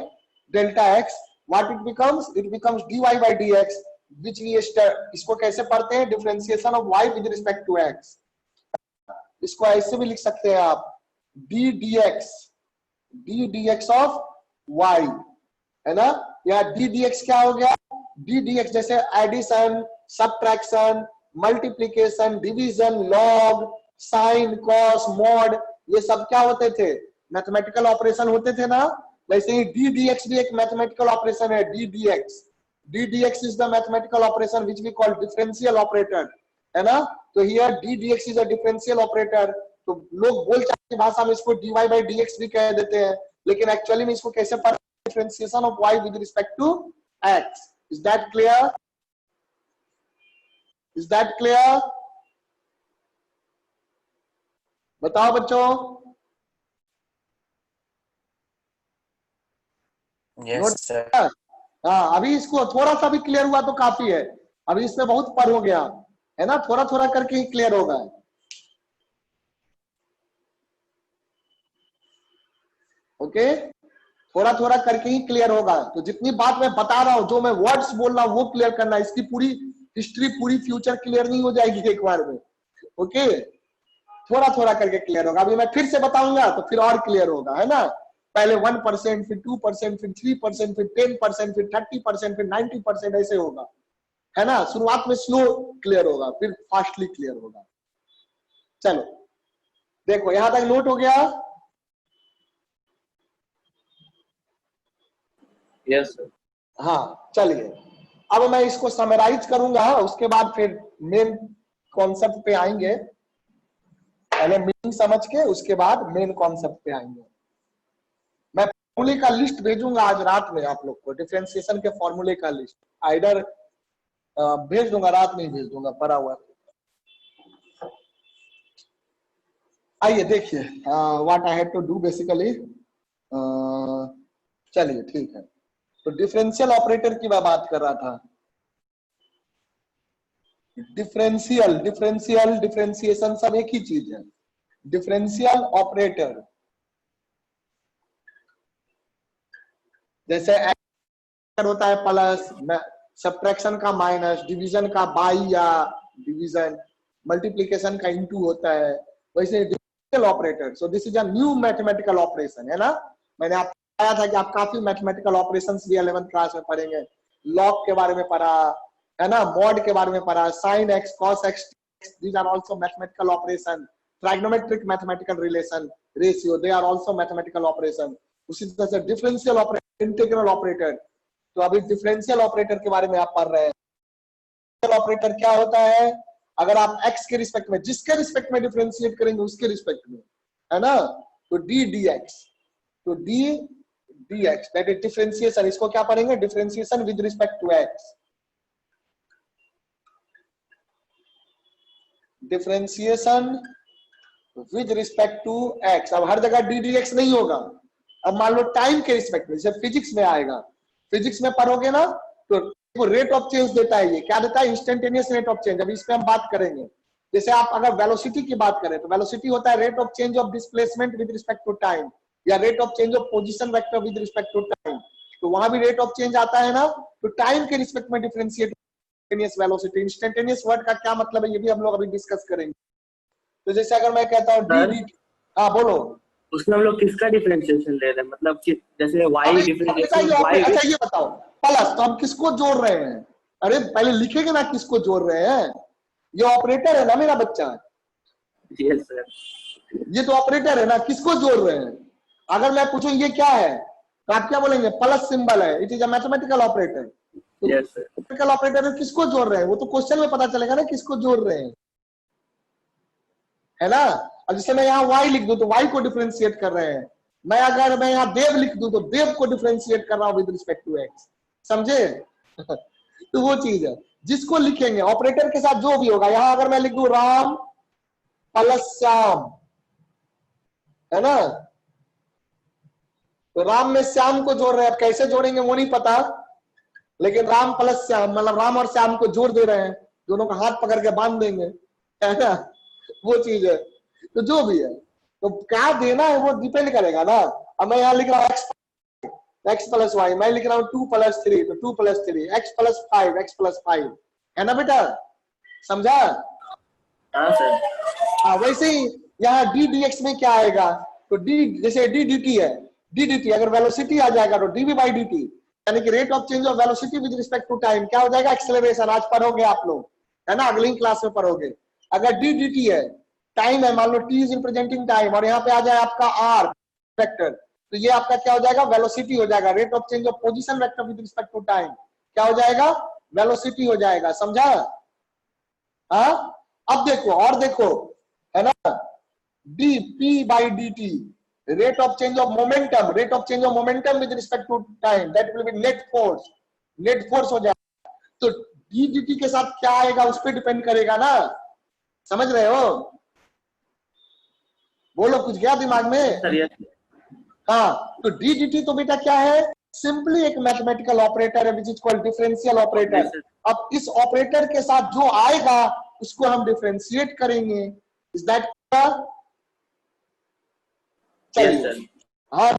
delta x, what it becomes? It becomes d Y by D x, which we इसको कैसे पढ़ते हैं? Differentiation of y with respect to x. इसको ऐसे भी लिख सकते हैं आप, d d x of y, है ना। या डी डी एक्स क्या हो गया? डी डी एक्स जैसे addition, subtraction, multiplication, division, log, sign, cos, mod, ये सब क्या होते थे? मैथमेटिकल ऑपरेशन होते थे ना। वैसे ही डी डी एक्स भी एक मैथमेटिकल ऑपरेशन है। D d x is the mathematical operation which we call differential operator, है ना। तो here d d x is a differential operator. तो लोग बोलचाल की भाषा में इसको d Y by D x भी कह देते हैं, लेकिन एक्चुअली में इसको कैसे पढ़ते? differentiation of y with respect to x. Is that clear? Is that clear? बताओ बच्चों। Yes sir. हाँ, अभी इसको थोड़ा सा भी क्लियर हुआ तो काफी है, अभी इसमें बहुत पर हो गया, है ना। थोड़ा थोड़ा करके ही क्लियर होगा। ओके, थोड़ा थोड़ा करके ही क्लियर होगा। तो जितनी बात मैं बता रहा हूं, जो मैं वर्ड्स बोल रहा हूं वो क्लियर करना है। इसकी पूरी हिस्ट्री, पूरी फ्यूचर क्लियर नहीं हो जाएगी एक बार में। ओके, थोड़ा थोड़ा करके क्लियर होगा। अभी मैं फिर से बताऊंगा तो फिर और क्लियर होगा, है ना। पहले 1%, फिर 2%, फिर 3%, फिर 10%, फिर 30%, फिर 90%, ऐसे होगा, है ना। शुरुआत में स्लो क्लियर होगा, फिर फास्टली क्लियर होगा। चलो देखो, यहां तक नोट हो गया? Yes sir. हाँ चलिए, अब मैं इसको समराइज करूंगा, उसके बाद फिर मेन कॉन्सेप्ट पे आएंगे। पहले मीनिंग समझ के उसके बाद मेन कॉन्सेप्ट पे आएंगे। मैं फॉर्मूले का लिस्ट भेजूंगा आज रात में आप लोग को, डिफरेंशिएशन के फॉर्मूले का लिस्ट आइडर भेज दूंगा, रात में ही भेज दूंगा, पड़ा हुआ। आइए देखिए what I had to do basically. चलिए ठीक है, तो डिफरेंशियल ऑपरेटर की मैं बात कर रहा था। डिफरेंशिएशन सब एक ही चीज है। डिफरेंशियल ऑपरेटर जैसे होता है प्लस, सब्ट्रैक्शन का माइनस, डिवीजन का बाई या डिवीजन, मल्टीप्लिकेशन का इनटू होता है, वैसे differential operator. So this is a new mathematical operation, है ना। मैंने आपको बताया था कि आप काफी मैथमेटिकल ऑपरेशंस भी 11th क्लास में पढ़ेंगे। लॉग के बारे में पढ़ा, है ना, मॉड के बारे में पढ़ा, sine x, cos x, these are also mathematical operation. Trigonometric mathematical relation, ratio, they are also mathematical operation. उसी तरह से डिफरेंशियल ऑपरेटर, इंटीग्रल ऑपरेटर। तो अभी डिफरेंशियल ऑपरेटर के बारे में आप पढ़ रहे हैं। डिफरेंशियल ऑपरेटर क्या होता है? अगर आप x के रिस्पेक्ट में, जिसके रिस्पेक्ट में डिफरेंशिएट करेंगे उसके रिस्पेक्ट में, है ना, तो d dx, तो d dx that is differentiation. इसको क्या पढ़ेंगे? Differentiation with respect to x। Differentiation with respect to x। अब हर जगह d dx नहीं होगा। अब मान लो टाइम के रिस्पेक्ट में, जैसे फिजिक्स में आएगा, फिजिक्स में पढ़ोगे ना तो वो रेट ऑफ चेंज देता है। ये क्या देता है? Instantaneous rate of change. अब इस पे हम बात करेंगे। जैसे आप अगर वेलोसिटी की बात करें तो वेलोसिटी होता है rate of change of displacement with respect to time, या rate of change of position vector with respect to time. तो वहां भी रेट ऑफ चेंज आता है ना, तो टाइम के रिस्पेक्ट में differentiate instantaneous velocity. Instantaneous word का क्या मतलब है ये भी हम लोग अभी डिस्कस करेंगे। तो जैसे अगर मैं कहता हूँ डी डी, हाँ बोलो, उसमें हम लोग किसका डिफरेंशिएशन ले रहे हैं, मतलब कि जैसे y डिफरेंशिएशन y। अच्छा ये बताओ, प्लस तो हम किसको जोड़ रहे हैं? अरे पहले लिखेंगे ना किसको जोड़ रहे हैं। ये ऑपरेटर है ना मेरा बच्चा, यस सर। ये तो ऑपरेटर है ना, किसको जोड़ रहे हैं? अगर मैं पूछूं ये क्या है तो आप क्या बोलेंगे? प्लस सिंबल है, it is a mathematical operator. Yes sir. Mathematical operator किसको जोड़ रहे हैं वो तो क्वेश्चन में पता चलेगा ना किसको जोड़ रहे हैं, है ना। अब जैसे मैं यहाँ y लिख दूं तो y को डिफरेंशिएट कर रहे हैं। मैं अगर मैं यहाँ देव लिख दूं तो देव को डिफरेंशिएट कर रहा हूं विद रिस्पेक्ट टू x, समझे? तो वो चीज है जिसको लिखेंगे ऑपरेटर के साथ जो भी होगा। यहां अगर मैं लिख दूं राम प्लस श्याम, है ना, तो राम में श्याम को जोड़ रहे हैं। अब कैसे जोड़ेंगे वो नहीं पता, लेकिन राम प्लस श्याम मतलब राम और श्याम को जोड़ दे रहे हैं, दोनों का हाथ पकड़ के बांध देंगे, है ना, वो चीज है। तो जो भी है तो क्या देना है वो डिपेंड करेगा ना। अब मैं यहाँ लिख रहा हूँ x प्लस वाई, मैं लिख रहा हूँ 2 प्लस 3 तो 2 plus 3, x plus 5 x plus 5, है ना बेटा, समझा? हाँ सर। हाँ वैसे ही यहाँ डी डी एक्स में क्या आएगा, तो डी जैसे डी डी टी है, डी डी टी अगर वेलोसिटी आ जाएगा तो डीवी बाई डी टी, यानी कि rate of change of velocity with respect to time क्या हो जाएगा? एक्सेलरेशन। आज पढ़ोगे आप लोग, है ना, अगली क्लास में पढ़ोगे। अगर डी डी टी है, टाइम है, मान लो टी इज रिप्रेजेंटिंग टाइम और यहाँ पे आ जाए आपका आर वेक्टर, तो ये आपका क्या हो जाएगा? वेलोसिटी हो जाएगा। Rate of change of position vector with respect to time क्या हो जाएगा? वेलोसिटी हो जाएगा, समझा? हाँ अब देखो और देखो, है ना, d p by d t rate of change of momentum, rate of change of momentum with respect to time that will be net force, net force हो जाएगा। तो डी डी टी के साथ क्या आएगा उस पर डिपेंड करेगा ना, समझ रहे हो? बोलो कुछ गया दिमाग में? हाँ तो डी डी टी तो बेटा क्या है? सिंपली एक मैथमेटिकल ऑपरेटर है which is called differential operator. अब इस ऑपरेटर के साथ जो आएगा उसको हम डिफरेंशिएट करेंगे। इज दैट चलिए, हाँ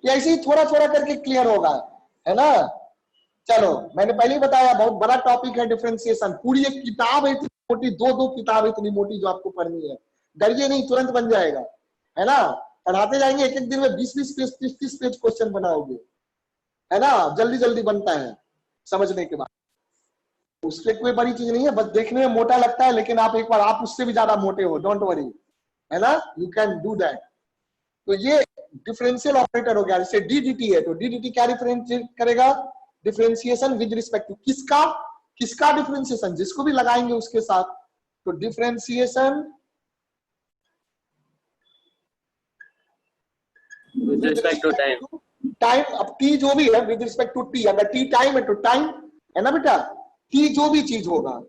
ऐसे ही थोड़ा थोड़ा करके क्लियर होगा, है ना। चलो मैंने पहले ही बताया बहुत बड़ा टॉपिक है डिफरेंशिएशन। पूरी एक किताब है इतनी मोटी, दो किताब इतनी मोटी जो आपको पढ़नी है। डरिए नहीं, तुरंत बन जाएगा, है ना। पढ़ाते जाएंगे, एक एक दिन में 20-20 पेज 30-30 पेज क्वेश्चन बनाओगे, है ना, जल्दी जल्दी बनता है समझने के बाद। उससे कोई बड़ी चीज नहीं है, बस देखने में मोटा लगता है, लेकिन आप एक बार आप उससे भी ज्यादा मोटे हो, डोंट वरी, है ना, यू कैन डू दैट। तो ये डिफरेंशियल ऑपरेटर हो गया। जैसे डीडीटी है तो डीडीटी क्या डिफरेंशिएट करेगा? डिफरेंशिएशन विद रिस्पेक्ट टू किसका? किसका डिफरेंशिएशन? जिसको भी लगाएंगे उसके साथ। तो differentiation with respect to time, time अब टी जो भी है विद रिस्पेक्ट टू टी, अगर टी टाइम है तो टाइम, है ना बेटा, टी जो भी चीज होगा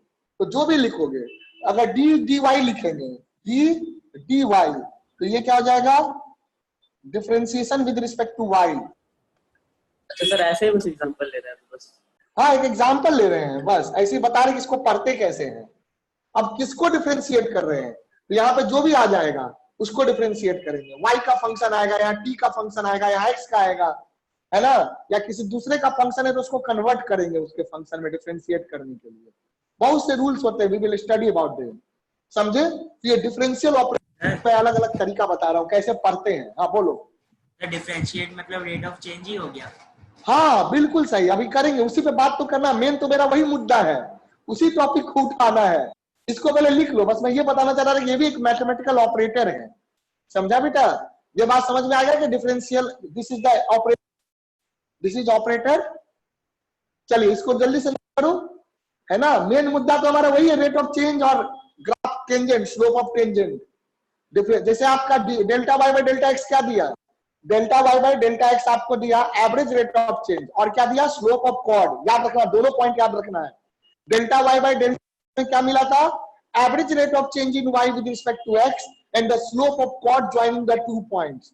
तो जो भी लिखोगे, अगर डी डी वाई लिखेंगे, डी डी वाई, तो ये क्या हो जाएगा? Differentiation with respect to y. अच्छा सर, ऐसे ही बस एग्जांपल ले रहे हैं बस। हाँ एक एग्जांपल ले रहे हैं बस, ऐसे ही बता रहे कि इसको पढ़ते कैसे हैं। अब किसको डिफरेंशिएट कर रहे हैं? तो यहाँ पे जो भी आ जाएगा उसको डिफरेंशिएट करेंगे। y का फंक्शन आएगा, यहाँ t का फंक्शन आएगा, यहाँ x का आएगा, है ना, या किसी दूसरे का फंक्शन है तो उसको कन्वर्ट करेंगे उसके फंक्शन में डिफरेंशिएट करने के लिए। बहुत से रूल्स होते हैं, we will study about them, समझे? ये डिफरेंशियल ऑपरेटर पे अलग अलग तरीका बता रहा हूँ कैसे पढ़ते हैं। हाँ बोलो। डिफरेंशिएट मतलब रेट ऑफ चेंज ही हो गया। हाँ बिल्कुल सही, अभी करेंगे उसी पे बात तो करना। मेन तो मेरा वही मुद्दा है, उसी टॉपिक को उठाना है। इसको पहले लिख लो, बस मैं ये बताना चाह रहा था कि ये भी एक मैथमेटिकल ऑपरेटर है, समझा बेटा? ये बात समझ में आ गया कि differential this is the operator, this is operator. चलिए इसको जल्दी से करो, है ना। मेन मुद्दा तो हमारा वही है, रेट ऑफ चेंज और graph tangent, slope of tangent. जैसे आपका delta Y by delta x क्या दिया? Delta Y by delta x आपको दिया एवरेज रेट ऑफ चेंज, और क्या दिया? Slope of chord. याद रखना, दोनों पॉइंट याद रखना है। डेल्टा वाई बाई डेल्टा में क्या मिला था? Average rate of change in y with respect to x and the slope of chord joining the 2 points,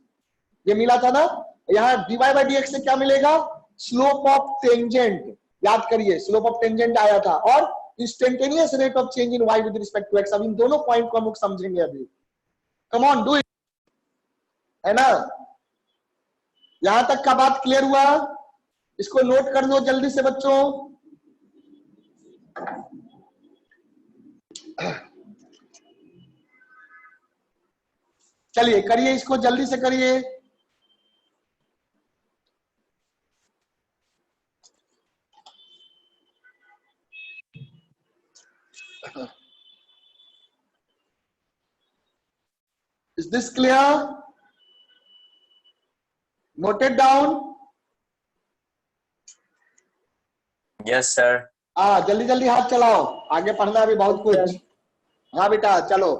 ये मिला था ना। यहाँ dy बाई dx से क्या मिलेगा? स्लोप ऑफ टेंजेंट, याद करिए स्लोप ऑफ टेंजेंट आया था, और instantaneous rate of change in y with respect to x। अब इन दोनों पॉइंट को हम लोग समझेंगे अभी। कम ऑन डू इट, है ना। यहां तक का बात क्लियर हुआ? इसको नोट कर लो जल्दी से बच्चों। चलिए करिए इसको, जल्दी से करिए। Is this clear? Note it down. Yes, sir. हाँ जल्दी जल्दी हाथ चलाओ, आगे पढ़ना है अभी बहुत कुछ। हाँ बेटा चलो।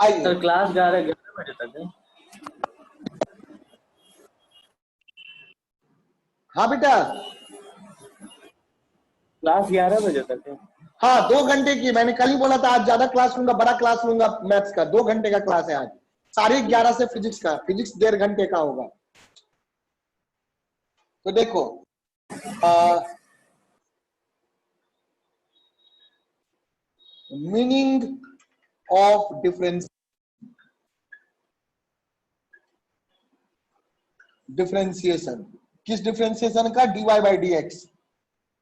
आइए। सर क्लास 11 बजे तक है। हाँ बेटा क्लास 11 बजे तक है। हाँ 2 घंटे की, मैंने कल ही बोला था आज ज्यादा क्लास लूंगा, बड़ा क्लास लूंगा मैथ्स का। 2 घंटे का क्लास है आज, 11:30 से फिजिक्स का, फिजिक्स 1.5 घंटे का होगा। तो देखो मीनिंग ऑफ डिफरेंशिएशन, किस डिफरेंशिएशन का? dy by dx।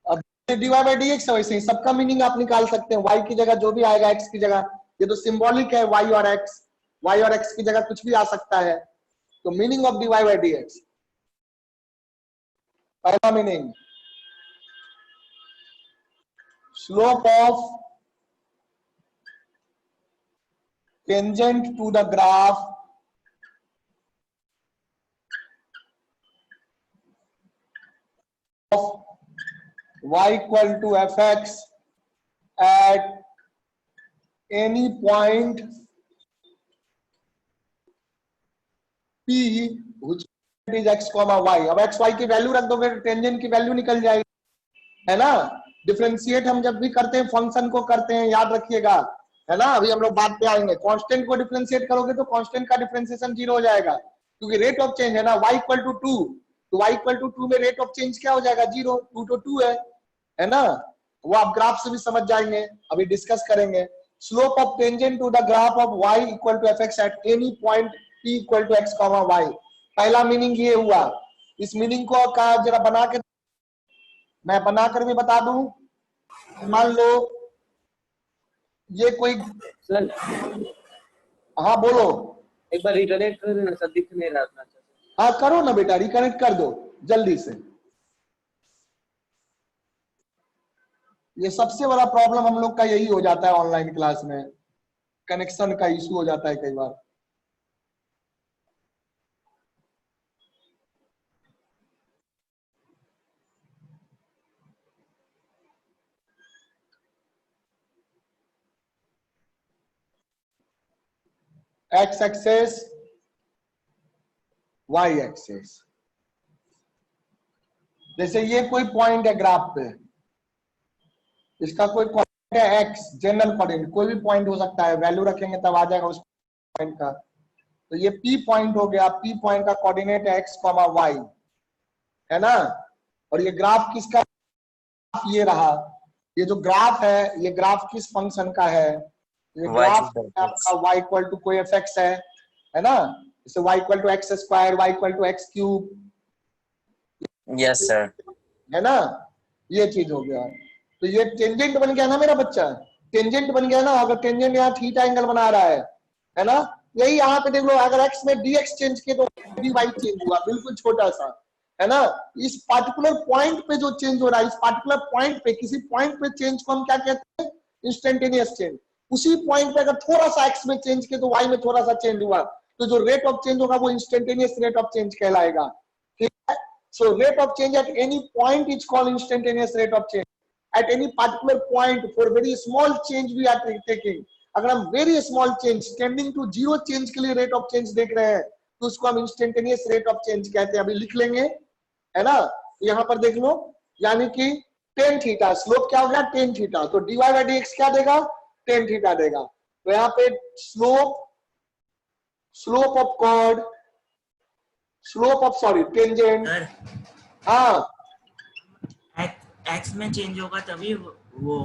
अब dy बाई dx है, वैसे ही सबका मीनिंग आप निकाल सकते हैं। y की जगह जो भी आएगा x की जगह, ये तो सिंबॉलिक है, y और x की जगह कुछ भी आ सकता है। तो meaning of dy by dx, पहला meaning slope of tangent to the graph of y equal to fx at any point p which is x comma y। अब x y की वैल्यू रख दोगे तो टेंजेंट की वैल्यू निकल जाएगी, है ना। डिफरेंशिएट हम जब भी करते हैं फंक्शन को करते हैं, याद रखिएगा, है ना। अभी हम लोग बात पे आएंगे। कांस्टेंट को डिफरेंशिएट करोगे तो कांस्टेंट का डिफरेंशिएशन 0 हो जाएगा, क्योंकि रेट ऑफ चेंज है ना। y इक्वल टू 2, तो y इक्वल टू 2 में रेट ऑफ चेंज क्या हो जाएगा? 0। 2 तो 2 है ना। वो आप ग्राफ से भी समझ जाएंगे, अभी डिस्कस करेंगे। Slope of tangent to the graph of y equal to fx at any point p equal to x comma y। पहला मीनिंग ये हुआ। इस मीनिंग को का जरा बना के मैं बनाकर भी बता दूं। मान लो ये कोई सर हाँ बोलो, एक बार रिकनेक्ट कर देना सर, दिख नहीं रहा था। हाँ करो ना बेटा, रिकनेक्ट कर दो जल्दी से। ये सबसे बड़ा प्रॉब्लम हम लोग का यही हो जाता है ऑनलाइन क्लास में, कनेक्शन का इशू हो जाता है कई बार। X axis, Y axis. जैसे ये कोई पॉइंट है ग्राफ पे, इसका कोई कोऑर्डिनेट है एक्स, जनरल कोऑर्डिनेट कोई भी पॉइंट हो सकता है, वैल्यू रखेंगे तब आ जाएगा उस पॉइंट का। तो ये पी पॉइंट हो गया, पी पॉइंट का कोऑर्डिनेट है एक्स कॉमा वाई, है ना। और ये ग्राफ किसका? ये रहा, ये जो ग्राफ है ये ग्राफ किस फंक्शन का है? ये ग्राफ आपका y इक्वल टू कोई fx है ना। जैसे y equal to x square, y equal to x cube, yes sir, है ना। ये चीज हो गया। तो ये टेंजेंट बन गया ना मेरा बच्चा, टेंजेंट बन गया ना। अगर टेंजेंट यहाँ थीटा एंगल बना रहा है ना। यही यहाँ पे देख लो, अगर x में dx चेंज किए तो dy चेंज हुआ, बिल्कुल छोटा सा, है ना। इस पार्टिकुलर पॉइंट पे जो चेंज हो रहा है, इस पार्टिकुलर पॉइंट पे, किसी पॉइंट पे चेंज को हम क्या कहते हैं? Instantaneous change. उसी पॉइंट पे अगर थोड़ा सा x में चेंज किए तो y में थोड़ा सा चेंज हुआ, तो जो रेट ऑफ चेंज होगा वो इंस्टेंटेनियस रेट ऑफ चेंज कहलाएगा, ठीक है। So rate of change at any point is called instantaneous rate of change. At any particular point for very small change we are taking. अगर हम very small change tending to 0 change के लिए rate of change देख रहे हैं तो उसको हम इंस्टेंटेनियस रेट ऑफ चेंज कहते हैं। अभी लिख लेंगे, है ना। यहाँ पर देख लो, यानी कि टेन थीटा, स्लोप क्या हो गया? Tan theta. तो dy बाई dx क्या देगा? टेन थीटा देगा। तो यहाँ पे slope of chord, slope of sorry tangent, हाँ एक्स में चेंज होगा तभी वो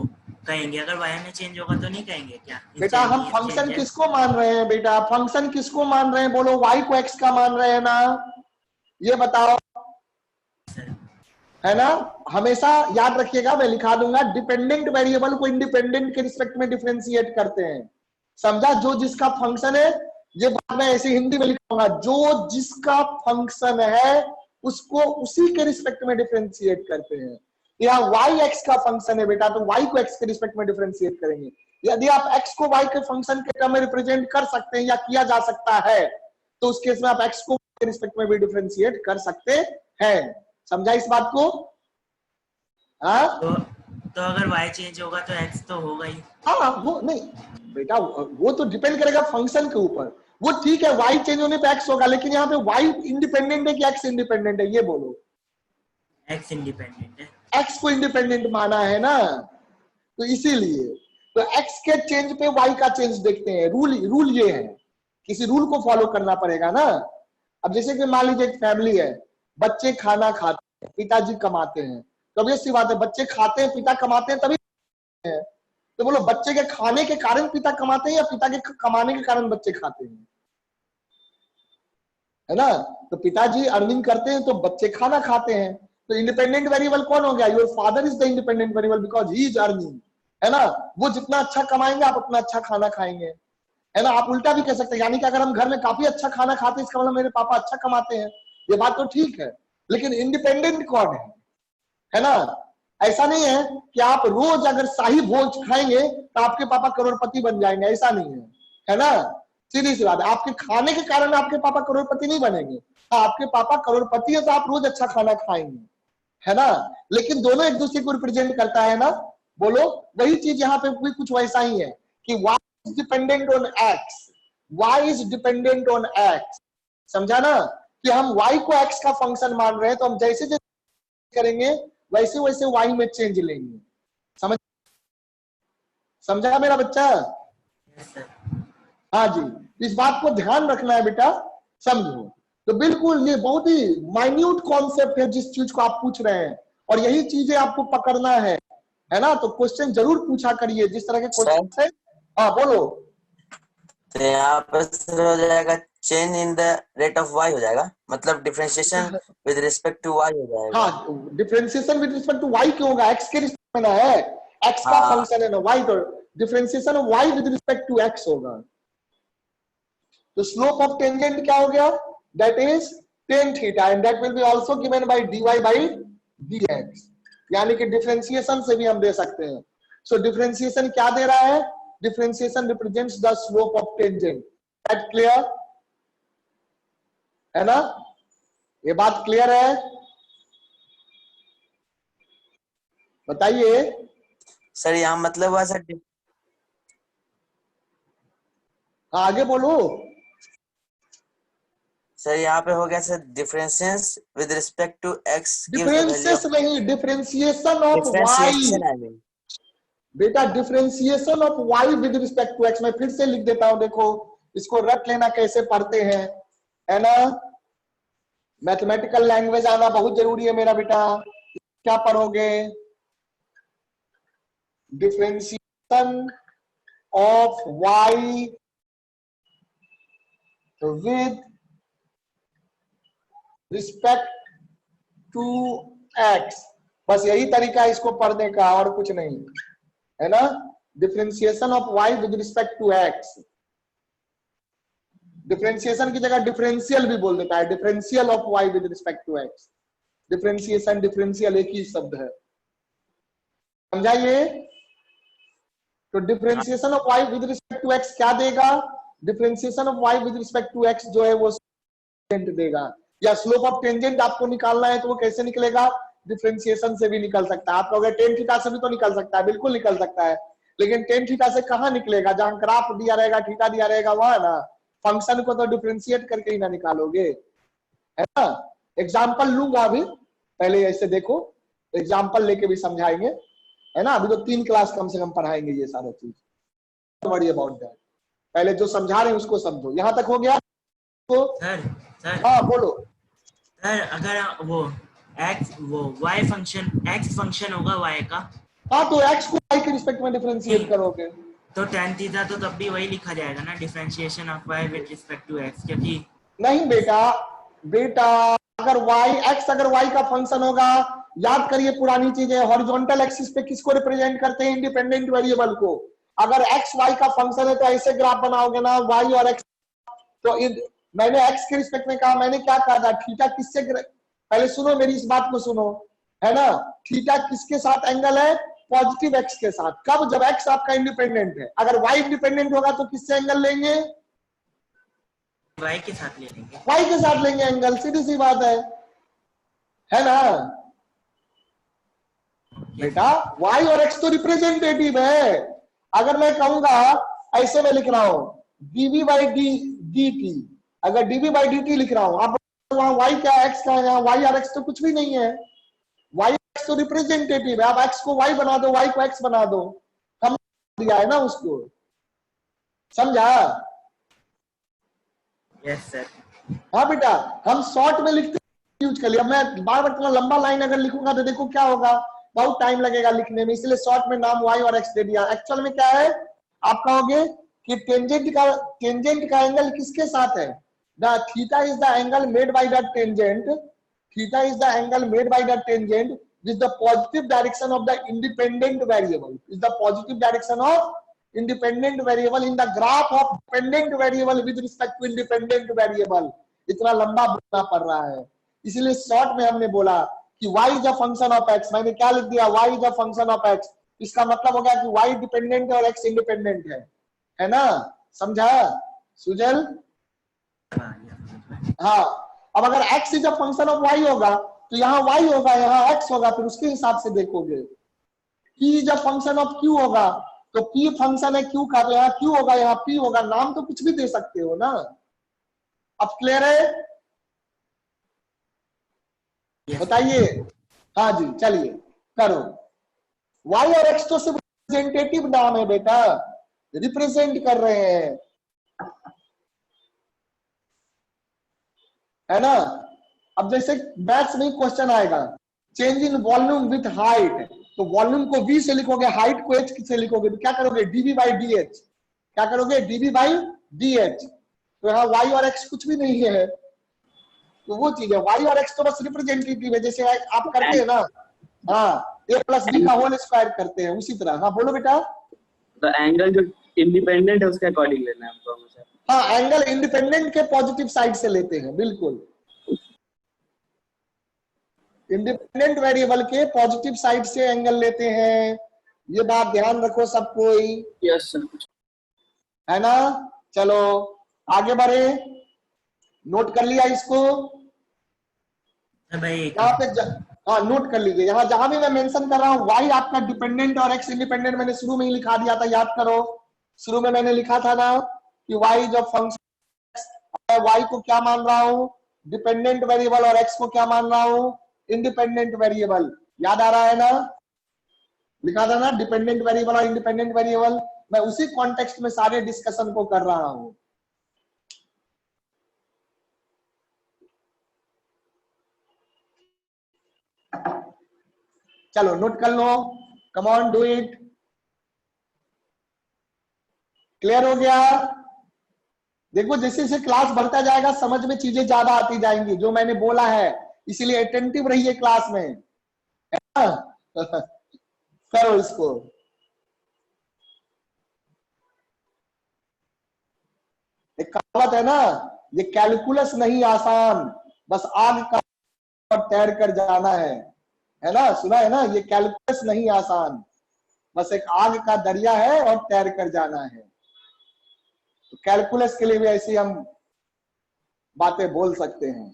कहेंगे, अगर y में चेंज होगा तो नहीं कहेंगे क्या? बेटा हम फंक्शन किसको मान रहे हैं? बेटा फंक्शन किसको मान रहे हैं? बोलो, y को x का मान रहे हैं ना? ये बताओ, है ना? हमेशा याद रखिएगा, मैं लिखा दूंगा, डिपेंडेंट वेरिएबल को इंडिपेंडेंट के रिस्पेक्ट में डिफरेंशिएट करते हैं। समझा? जो जिसका फंक्शन है, ये बात मैं ऐसे हिंदी में लिखूंगा, जो जिसका फंक्शन है उसको उसी के रिस्पेक्ट में डिफरेंशिएट करते हैं। यहाँ y x का फंक्शन है बेटा, तो y को x के रिस्पेक्ट में डिफरेंशिएट करेंगे। यदि आप x को y के फंक्शन के टर्म में रिप्रेजेंट कर सकते हैं या किया जा सकता है, तो उस केस में आप x को y के रिस्पेक्ट में भी डिफरेंशिएट कर सकते हैं। समझा इस बात को? हाँ, तो अगर y चेंज होगा तो x तो होगा ही। हाँ, वो नहीं बेटा, वो तो डिपेंड करेगा फंक्शन के ऊपर। वो ठीक है, y चेंज होने पे x होगा, लेकिन यहाँ पे y इंडिपेंडेंट है कि x इंडिपेंडेंट है? ये बोलो। x इंडिपेंडेंट है। x को इंडिपेंडेंट माना है ना, तो इसीलिए तो x के चेंज पे y का चेंज देखते हैं। रूल ये है, किसी रूल को फॉलो करना पड़ेगा ना। अब जैसे कि मान लीजिए एक फैमिली है, बच्चे खाना खाते हैं, पिताजी कमाते हैं, तो अब ये सी बात है, बच्चे खाते हैं, पिता कमाते हैं, तभी है। तो बोलो, बच्चे के खाने के कारण पिता कमाते हैं या पिता के कमाने के कारण बच्चे खाते हैं? है ना? तो पिताजी अर्निंग करते हैं तो बच्चे खाना खाते हैं। तो इंडिपेंडेंट वेरिएबल कौन हो गया? Your father is the independent variable because he is earning. है ना? वो जितना अच्छा कमाएंगे आप उतना अच्छा खाना खाएंगे। है ना? आप उल्टा भी कह सकते हैं, यानी कि अगर हम घर में काफी अच्छा खाना खाते हैं, इसका मतलब मेरे पापा अच्छा कमाते हैं। ये बात तो ठीक है, लेकिन इंडिपेंडेंट कौन है ना? ऐसा नहीं है कि आप रोज अगर शाही भोज खाएंगे तो आपके पापा करोड़पति बन जाएंगे, ऐसा नहीं है। है ना? सीधी सी बात है, आपके खाने के कारण आपके पापा करोड़पति नहीं बनेंगे। आपके पापा करोड़पति है तो आप रोज अच्छा खाना खाएंगे। है ना? लेकिन दोनों एक दूसरे को रिप्रेजेंट करता है ना। बोलो, वही चीज यहाँ पे भी कुछ वैसा ही है कि y is dependent on x, y is dependent on x। समझा ना? कि हम y को x का फंक्शन मान रहे हैं, तो हम जैसे जैसे करेंगे वैसे वैसे y में चेंज लेंगे। समझा मेरा बच्चा? हाँ जी, इस बात को ध्यान रखना है बेटा, समझो। तो बिल्कुल ये बहुत ही माइन्यूट कॉन्सेप्ट है जिस चीज को आप पूछ रहे हैं, और यही चीजें आपको पकड़ना है ना? तो क्वेश्चन जरूर पूछा करिए जिस तरह के क्वेश्चन है। हाँ बोलो। तो यहाँ पर सर हो जाएगा change in the rate of y हो जाएगा, मतलब differentiation with respect to y हो जाएगा। हाँ, differentiation with respect to y क्यों होगा? x के रिस्पेक्ट में ना है, x का फंक्शन है ना y, तो differentiation of y with respect to x होगा। तो स्लोप ऑफ टेंजेंट क्या हो गया? That is tan theta, and that will be also given by dy by dx। यानी कि डिफरेंशिएशन से भी हम दे सकते हैं। सो डिफरेंशिएशन क्या दे रहा है? Differentiation represents the slope of tangent. That clear है ना? ये बात क्लियर है? बताइए सर यहाँ मतलब हुआ सर, आगे बोलो। सर यहाँ पे हो गया sir differentiation with respect to x differentiates नहीं, डिफरेंशिएशन ऑफ y बेटा, differentiation of y with respect to x। मैं फिर से लिख देता हूं, देखो इसको रट लेना कैसे पढ़ते हैं, है ना? मैथमेटिकल लैंग्वेज आना बहुत जरूरी है मेरा बेटा। क्या पढ़ोगे? Differentiation of y with respect to x। बस यही तरीका है इसको पढ़ने का, और कुछ नहीं, है ना? Differentiation of y with respect to x। Differentiation की जगह डिफरेंशियल भी बोल देता है, differential of y with respect to x। Differentiation differential एक ही शब्द है, समझाइए? तो differentiation of y with respect to x क्या देगा? Differentiation of y with respect to x जो है वो टेंजेंट देगा। या स्लोप ऑफ टेंजेंट आपको निकालना है तो वो कैसे निकलेगा? डिफरेंशिएशन से भी निकल सकता है। आप कहोगे टेन थीटा से भी तो निकल सकता है, बिल्कुल निकल सकता है, लेकिन टेन थीटा से कहां निकलेगा? जहां ग्राफ दिया रहेगा, थीटा दिया रहेगा, वहां ना। फंक्शन को तो डिफरेंशिएट करके ही ना निकालोगे, है ना? एग्जाम्पल लूंगा अभी, पहले ऐसे देखो, एग्जाम्पल लेके भी समझाएंगे, है ना? अभी तो 3 क्लास कम से कम पढ़ाएंगे ये सारा चीज। वरी अबाउट दैट, पहले जो समझा रहे हैं उसको समझो। यहां तक हो गया? तो सर हाँ बोलो। सर अगर वो y फंक्शन x फंक्शन होगा y का, हाँ तो x को y के रिस्पेक्ट में डिफरेंशिएट करोगे तो tan थीटा तो तब भी वही लिखा जाएगा ना, differentiation of y with respect to x, क्योंकि नहीं बेटा अगर x अगर y का फंक्शन होगा, याद करिए पुरानी चीजें, हॉरिजॉन्टल एक्सिस पे किसको रिप्रेजेंट करते हैं? इंडिपेंडेंट वेरिएबल को। अगर x y का फंक्शन है तो ऐसे ग्राफ बनाओगे ना, y और x। तो मैंने x के रिस्पेक्ट में कहा, मैंने क्या कहा था? थीटा किससे, पहले सुनो मेरी इस बात को सुनो, है ना, थीटा किसके साथ एंगल है? पॉजिटिव x के साथ। कब? जब x आपका इंडिपेंडेंट है। अगर y इंडिपेंडेंट होगा तो किससे एंगल लेंगे? y के साथ ले लेंगे, y के साथ लेंगे एंगल, सीधी सी बात है ना बेटा? y और x तो रिप्रेजेंटेटिव है। अगर मैं कहूंगा, ऐसे में लिख रहा हूं dv by dt, अगर dv by dt लिख रहा हूं, आप वहां y क्या x का है? यहाँ y और x तो कुछ भी नहीं है, y x तो रिप्रेजेंटेटिव है। आप x को y बना दो, y को x बना दो, हम दिया है ना उसको, समझा? Yes sir. हाँ बेटा, हम शॉर्ट में लिखते यूज कर लिया। मैं बार बार इतना लंबा लाइन अगर लिखूंगा तो देखो क्या होगा, बहुत टाइम लगेगा लिखने में, इसलिए शॉर्ट में नाम y और x दे दिया। एक्चुअल में क्या है, आप कहोगे कि टेंजेंट का एंगल किसके साथ है? The theta is the angle made by the tangent, theta is the angle made by the tangent with the positive direction of the independent variable, is the positive direction of independent variable in the graph of dependent variable with respect to independent variable। इतना लंबा बोलना पड़ रहा है, इसलिए short में हमने बोला कि y is a function of x। मैंने क्या लिख दिया? y is a function of x। इसका मतलब हो गया कि y डिपेंडेंट है और x इंडिपेंडेंट है ना? समझा सुजल? हाँ, अब अगर x इज अ फंक्शन ऑफ y होगा तो यहाँ y होगा, यहाँ x होगा, फिर उसके हिसाब से देखोगे। p इज अ फंक्शन ऑफ q होगा तो p फंक्शन है q का, तो यहाँ q होगा, यहाँ p होगा। नाम तो कुछ भी दे सकते हो ना। अब क्लियर है? बताइए। हाँ जी, चलिए करो। y और x तो सिर्फ रिप्रेजेंटेटिव नाम है बेटा, रिप्रेजेंट कर रहे हैं, है ना? अब जैसे मैथ्स में क्वेश्चन आएगा, change in volume with height, तो वॉल्यूम को v से लिखोगे, हाइट को h से लिखोगे, तो क्या करोगे? dv by dh। क्या करोगे? dv by dh। तो यहाँ y और x कुछ भी नहीं है, तो वो चीज है। y और x तो बस रिप्रेजेंटेटिव है, जैसे आप करते हैं ना, हाँ, a प्लस b का होल स्क्वायर करते हैं, उसी तरह। हाँ बोलो बेटा। तो एंगल जो इंडिपेंडेंट है उसके अकॉर्डिंग लेना है हमको हमेशा। हाँ, एंगल इंडिपेंडेंट के पॉजिटिव साइड से लेते हैं, बिल्कुल। इंडिपेंडेंट वेरिएबल के पॉजिटिव साइड से एंगल लेते हैं, ये बात ध्यान रखो सब कोई। यस सर, है ना? चलो आगे बढ़े, नोट कर लिया इसको? यहाँ पे हाँ नोट कर लीजिए, यहाँ जहां भी मैं मेंशन कर रहा हूँ y आपका डिपेंडेंट और x इंडिपेंडेंट, मैंने शुरू में ही लिखा दिया था, याद करो। शुरू में मैंने लिखा था ना कि y जो फंक्शन, y को क्या मान रहा हूँ? डिपेंडेंट वेरिएबल, और x को क्या मान रहा हूँ? Independent variable. याद आ रहा है ना? लिखा था ना डिपेंडेंट वेरिएबल और इंडिपेंडेंट वेरिएबल। मैं उसी कॉन्टेक्स्ट में सारे डिस्कशन को कर रहा हूं। चलो नोट कर लो, come on do it. Clear हो गया? देखो जैसे जैसे क्लास बढ़ता जाएगा समझ में चीजें ज्यादा आती जाएंगी, जो मैंने बोला है, इसीलिए अटेंटिव रहिए क्लास में, है ना? करो इसको। एक कहावत है ना, ये कैलकुलस नहीं आसान, बस आग का तैर कर जाना है ना? सुना है ना? ये कैलकुलस नहीं आसान, बस एक आग का दरिया है और तैर कर जाना है। तो कैलकुलस के लिए भी ऐसी हम बातें बोल सकते हैं,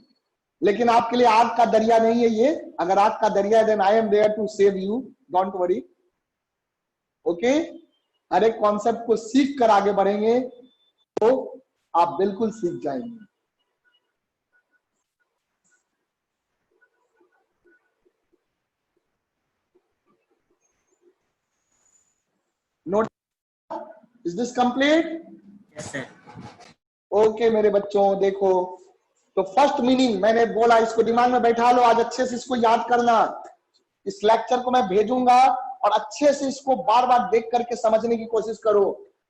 लेकिन आपके लिए आग का दरिया नहीं है ये। अगर आग का दरिया है then I am there to save you, don't worry. Okay, हर एक कॉन्सेप्ट को सीख कर आगे बढ़ेंगे तो आप बिल्कुल सीख जाएंगे। Note, is this complete? Yes sir. Okay मेरे बच्चों, देखो तो फर्स्ट मीनिंग मैंने बोला, इसको दिमाग में बैठा लो, आज अच्छे से इसको याद करना। इस लेक्चर को मैं भेजूंगा और अच्छे से इसको बार बार देख करके समझने की कोशिश करो।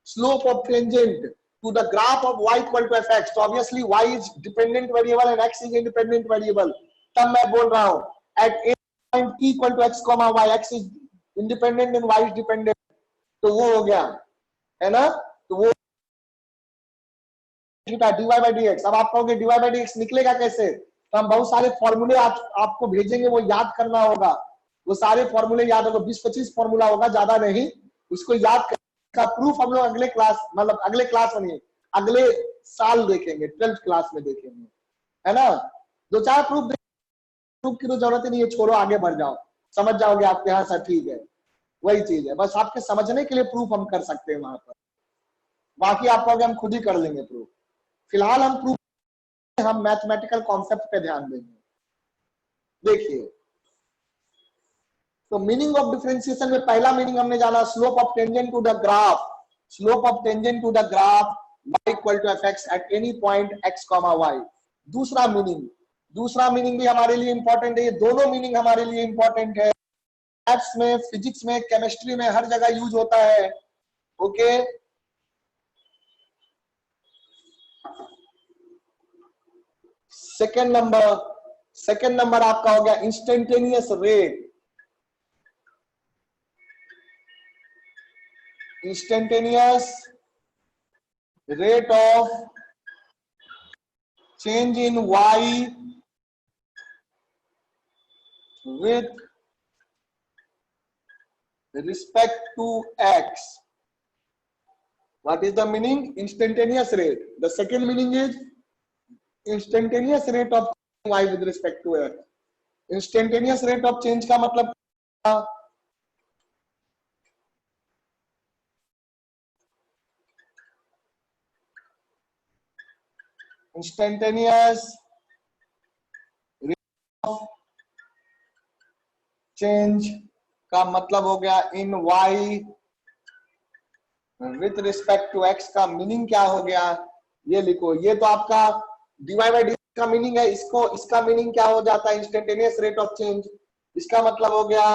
Slope of tangent to the graph of y equal to fx, तो obviously y is dependent variable and x is independent variable. तब मैं बोल रहा हूं at a point t equal to x, y, x is independent and y is dependent, तो वो हो गया है ना। तो वो dy by dx, अब आप कहोगे dy by dx निकलेगा कैसे, तो हम बहुत सारे फॉर्मूले आपको भेजेंगे, वो याद करना होगा। वो सारे फॉर्मूले याद होगा, 20-25 फॉर्मूला होगा, ज्यादा नहीं, उसको याद का प्रूफ हम लोग अगले क्लास, मतलब अगले क्लास में नहीं, अगले साल देखेंगे, 12th क्लास में देखेंगे, है ना। दो चार प्रूफ की तो जरूरत ही नहीं है, छोड़ो आगे बढ़ जाओ, समझ जाओगे आपके यहाँ सर, ठीक है, वही चीज है, बस आपके समझने के लिए प्रूफ हम कर सकते हैं वहां पर, बाकी आप कहोगे हम खुद ही कर लेंगे प्रूफ। फिलहाल हम प्रूफ, हम मैथमेटिकल कॉन्सेप्ट पे ध्यान देंगे। देखिए, तो मीनिंग ऑफ डिफरेंशिएशन में पहला मीनिंग हमने जाना slope of tangent to the graph, slope of tangent to the graph y equal to fx at any point x, y। दूसरा मीनिंग भी हमारे लिए इंपॉर्टेंट है, ये दोनों मीनिंग हमारे लिए इंपॉर्टेंट है, मैथ्स में, फिजिक्स में, केमिस्ट्री में, हर जगह यूज होता है। ओके, सेकेंड नंबर आपका हो गया instantaneous rate. Instantaneous rate of change in y with respect to x. What is the meaning? Instantaneous rate. The second meaning is instantaneous rate of y with respect to x. Instantaneous rate of change का मतलब instantaneous rate of change का मतलब हो गया in y with respect to x का meaning क्या हो गया, ये लिखो। ये तो आपका dy by dx का मीनिंग है, इसका मीनिंग क्या हो जाता है इंस्टेंटेनियस रेट ऑफ चेंज, इसका मतलब हो गया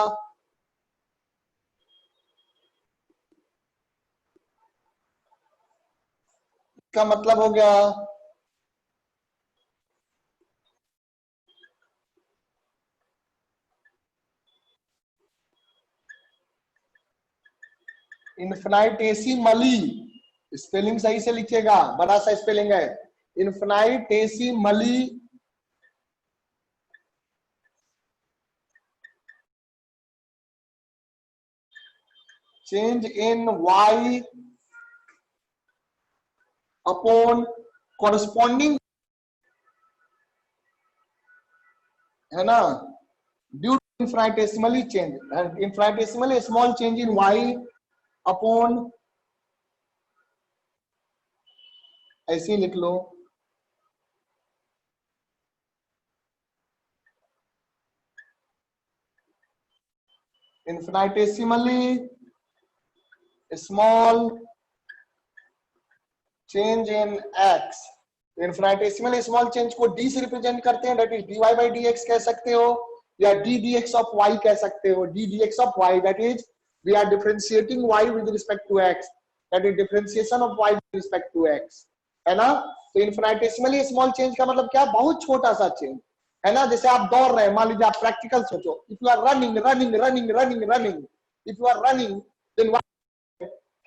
इन्फिनिटेसिमली, स्पेलिंग सही से लिखिएगा, बड़ा सा स्पेलिंग है, infinitesimally change in y upon corresponding, है ना, due to infinitesimally change, infinitesimally small change in y upon, ऐसे ही लिख लो, infinitesimally small change in x। Infinitesimal small change को d से रिप्रेजेंट करते हैं, that is dy by dx कह सकते हो, या d dx of y कह सकते हो, d dx of y, that is we are differentiating y with respect to x, that is differentiation of y with respect to x, है ना। तो इन्फिनिटेसिमली स्मॉल चेंज का मतलब क्या, बहुत छोटा सा चेंज, है ना। जैसे आप दौड़ रहे हैं, मान लीजिए आप प्रैक्टिकल सोचो, if you are running, if you are running, then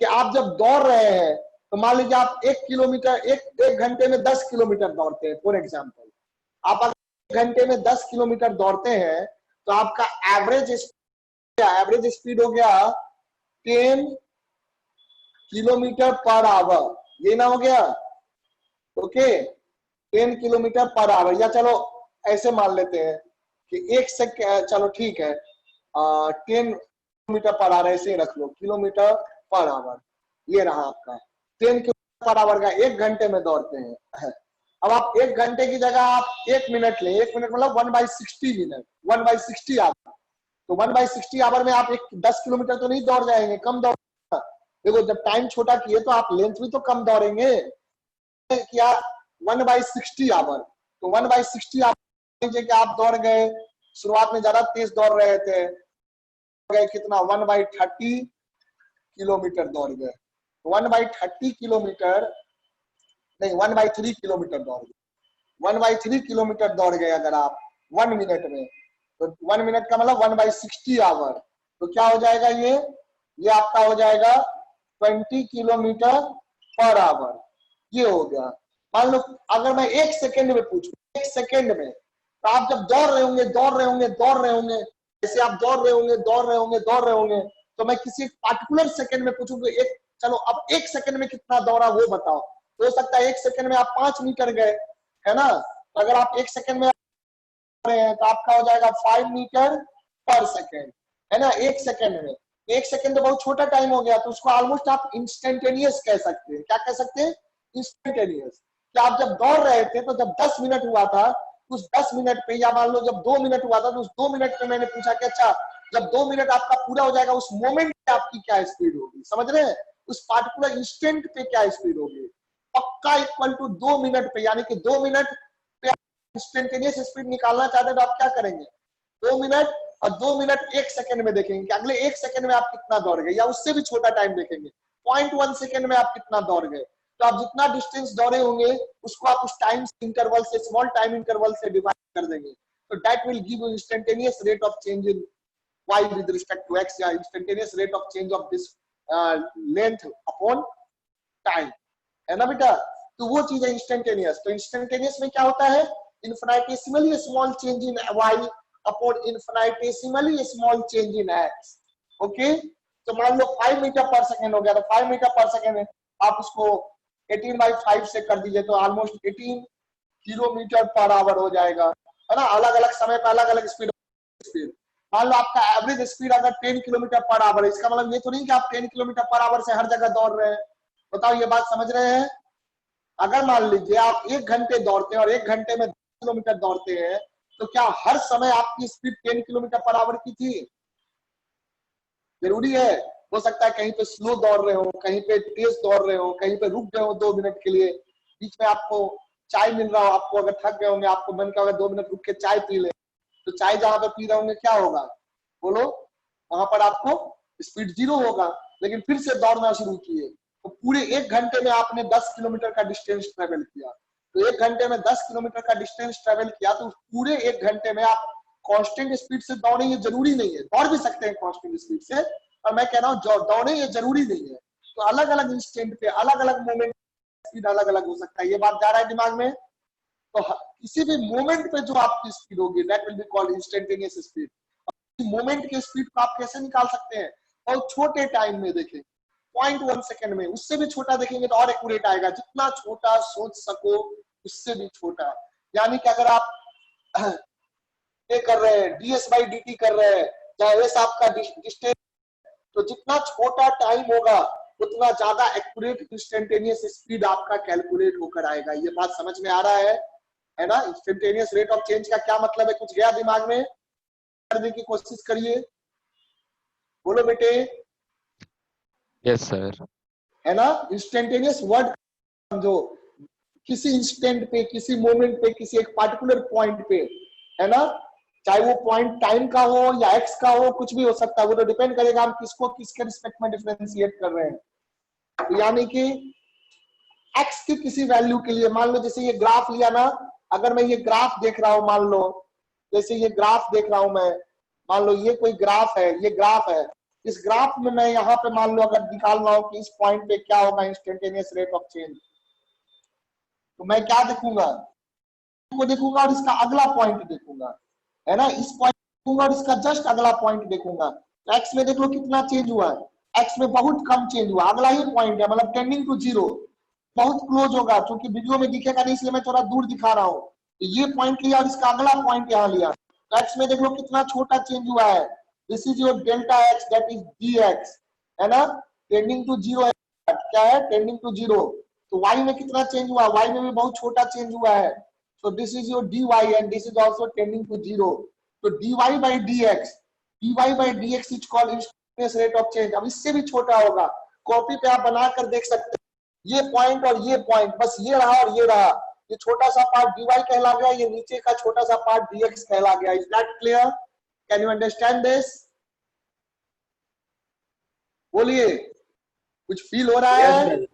कि आप जब दौड़ रहे हैं, तो मान लीजिए आप 1 किलोमीटर, एक घंटे में 10 किलोमीटर दौड़ते हैं, फॉर एग्जाम्पल, आप अगर 1 घंटे में 10 किलोमीटर दौड़ते हैं, तो आपका एवरेज स्पीड हो गया 10 किलोमीटर पर आवर, ये ना हो गया, ओके, 10 किलोमीटर पर आवर, या चलो ऐसे मान लेते हैं कि 1 सेकंड, चलो ठीक है, 10 किलोमीटर पर आवर, ऐसे ही रख लो, किलोमीटर पर आवर, ये रहा आपका 10 किलोमीटर पर आवर का 1 घंटे में दौड़ते हैं। अब आप 1 घंटे की जगह आप 1 मिनट लें, 1 मिनट मतलब 1/60 मिनट, 1/60 आवर, तो 1/60 आवर में आप 10 किलोमीटर तो नहीं दौड़ जाएंगे, कम दौड़, देखो जब टाइम छोटा किए तो आप लेंथ भी तो कम दौड़ेंगे, क्या 1/60 आवर, तो 1/60 आवर कि आप दौड़ गए, शुरुआत में ज्यादा तेज दौड़ रहे थे, गए कितना 1/30 किलोमीटर दौड़ गए। 1/30 किलोमीटर नहीं 1/3 किलोमीटर दौड़ गए। 1/3 किलोमीटर दौड़ गए अगर आप 1 मिनट में, तो 1 मिनट का मतलब 1/60 आवर। तो क्या हो जाएगा ये आपका हो जाएगा 20 किलोमीटर पर आवर। ये हो गया। मान लो अगर मैं 1 सेकेंड में पूछूं, 1 सेकेंड में, तो आप जब दौड़ रहे होंगे जैसे आप दौड़ रहे होंगे, तो मैं किसी पार्टिकुलर सेकेंड में पूछूं कि चलो अब 1 सेकेंड में कितना दौड़ा वो बताओ। तो हो सकता है 1 सेकेंड में आप 5 मीटर गए, है ना। तो अगर आप 1 सेकेंड में रहे हैं तो आपका हो जाएगा 5 मीटर पर सेकेंड, है ना। 1 सेकेंड में, 1 सेकेंड तो बहुत छोटा टाइम हो गया, तो उसको ऑलमोस्ट आप इंस्टेंटेनियस कह सकते हैं। क्या कह सकते हैं? इंस्टेंटेनियस। कि आप जब दौड़ रहे थे तो जब 10 मिनट हुआ था, उस 10 मिनट पे, या मान लो जब 2 मिनट हुआ था, तो उस 2 मिनट पे मैंने पूछा कि अच्छा जब 2 मिनट आपका पूरा हो जाएगा, उस मोमेंट पे आपकी क्या स्पीड होगी। समझ रहे हैं? उस पार्टिकुलर इंस्टेंट पे क्या स्पीड होगी। पक्का इक्वल टू 2 मिनट पे, यानी कि 2 मिनट पे इंस्टेंटेनियस स्पीड निकालना चाहते हैं तो आप क्या करेंगे? 2 मिनट और 2 मिनट 1 सेकंड में देखेंगे कि अगले 1 सेकंड में आप कितना दौड़ गए, या उससे भी छोटा टाइम देखेंगे 0.1 सेकंड में आप कितना दौड़ गए। तो आप जितना डिस्टेंस दौड़े होंगे उसको आप उस टाइम इंटरवल से, स्मॉल टाइम इंटरवल से डिवाइड कर देंगे। तो that will give you instantaneous rate of change in y with respect to x, या instantaneous rate of change of this length upon time, है ना बेटा। तो वो चीज है इंस्टेंटेनियस। तो इंस्टेंटेनियस में क्या होता है? Infinitesimally small change in y upon infinitesimally small change in x। Okay, तो मान लो 5 मीटर पर सेकंड हो गया, तो 5 मीटर पर सेकंड में आप उसको 18/5 से कर दीजिए तो ऑलमोस्ट 18 किलोमीटर पर आवर हो जाएगा, है ना। अलग अलग समय पर अलग अलग स्पीड। मान लो आपका एवरेज स्पीड अगर 10 किलोमीटर पर आवर है, इसका मतलब ये तो नहीं कि आप 10 किलोमीटर पर आवर से हर जगह दौड़ रहे हैं। बताओ ये बात समझ रहे हैं? अगर मान लीजिए आप 1 घंटे दौड़ते हैं और 1 घंटे में 10 किलोमीटर दौड़ते हैं, तो क्या हर समय आपकी स्पीड 10 किलोमीटर पर आवर की थी? जरूरी है? हो सकता है कहीं पे स्लो दौड़ रहे हो, कहीं पे तेज दौड़ रहे हो, कहीं पे रुक गए हो 2 मिनट के लिए, बीच में आपको चाय मिल रहा हो, आपको अगर थक गए होंगे, आपको मन का 2 मिनट रुक के चाय पी ले, तो चाय जहां पे पी रहे होंगे क्या होगा बोलो? वहां पर आपको स्पीड 0 होगा। लेकिन फिर से दौड़ना शुरू किए तो पूरे 1 घंटे में आपने 10 किलोमीटर का डिस्टेंस ट्रेवल किया। तो 1 घंटे में 10 किलोमीटर का डिस्टेंस ट्रेवल किया, तो पूरे 1 घंटे में आप कांस्टेंट स्पीड से दौड़े, ये जरूरी नहीं है। दौड़ भी सकते हैं कांस्टेंट स्पीड से, और मैं कह रहा हूँ दौड़े ये जरूरी नहीं है। तो अलग अलग इंस्टेंट पे अलग अलग मोमेंट स्पीड अलग अलग हो सकता है। ये बात जा रहा है दिमाग में? तो किसी भी मोमेंट पे जो आपकी स्पीड होगी that will be called instantaneous speed. Moment की स्पीड को आप कैसे निकाल सकते हैं? और छोटे टाइम में देखें, 0.1 सेकंड में, उससे भी छोटा देखेंगे तो और एक्यूरेट आएगा। जितना छोटा सोच सको उससे भी छोटा। यानी कि अगर आप ये कर रहे हैं ds/dt कर रहे हैं, चाहे वैसे आपका डिस्टेंस, तो जितना छोटा टाइम होगा उतना ज्यादा एक्यूरेट इंस्टेंटेनियस स्पीड आपका कैलकुलेट होकर आएगा। ये बात समझ में आ रहा है ना? इंस्टेंटेनियस रेट ऑफ चेंज का क्या मतलब है? कुछ गया दिमाग में? करने की कोशिश करिए, बोलो बेटे। Yes sir. है ना? इंस्टेंटेनियस वर्ड समझो, किसी इंस्टेंट पे, किसी मोमेंट पे, किसी एक पार्टिकुलर पॉइंट पे, है ना। चाहे वो पॉइंट टाइम का हो या एक्स का हो, कुछ भी हो सकता है। वो तो डिपेंड करेगा हम किसको किसके रिस्पेक्ट में डिफरेंशिएट कर रहे हैं। तो यानी कि एक्स की किसी वैल्यू के लिए, मान लो जैसे ये ग्राफ लिया ना, अगर मैं ये ग्राफ देख रहा हूं, मान लो जैसे ये ग्राफ देख रहा हूं मैं, मान लो ये कोई ग्राफ है, ये ग्राफ है। इस ग्राफ में मैं यहाँ पे मान लो अगर निकाल रहा हूं कि इस पॉइंट पे क्या होगा इंस्टेंटेनियस रेट ऑफ चेंज, तो मैं क्या देखूंगा? को देखूंगा और इसका अगला पॉइंट देखूंगा, है ना। इस पॉइंट देखूंगा और इसका जस्ट अगला पॉइंट देखूंगा। तो एक्स में देख लो कितना चेंज हुआ है, एक्स में बहुत कम चेंज हुआ। अगला ही पॉइंट है, मतलब टेंडिंग टू 0, बहुत क्लोज होगा। क्योंकि वीडियो में दिखेगा नहीं इसलिए मैं थोड़ा दूर दिखा रहा हूँ। तो ये पॉइंट लिया और इसका अगला पॉइंट यहाँ लिया, तो एक्स में देख लो कितना छोटा चेंज हुआ है। This is your delta x, that is dx, है ना। टेंडिंग टू 0 है, क्या है? Tending to 0। तो y में कितना चेंज हुआ? y में भी बहुत छोटा चेंज हुआ है। So this is your dy and this is also tending to 0. So dy/dx is called instantaneous rate of change. अब इससे भी छोटा होगा, कॉपी पे आप बनाकर देख सकते हैं। ये पॉइंट और ये पॉइंट, बस ये रहा और ये रहा। ये छोटा सा पार्ट dy कहला गया, ये नीचे का छोटा सा पार्ट dx कहला गया। Is that clear? Can you understand this? बोलिए, कुछ फील हो रहा Yes, है? sir.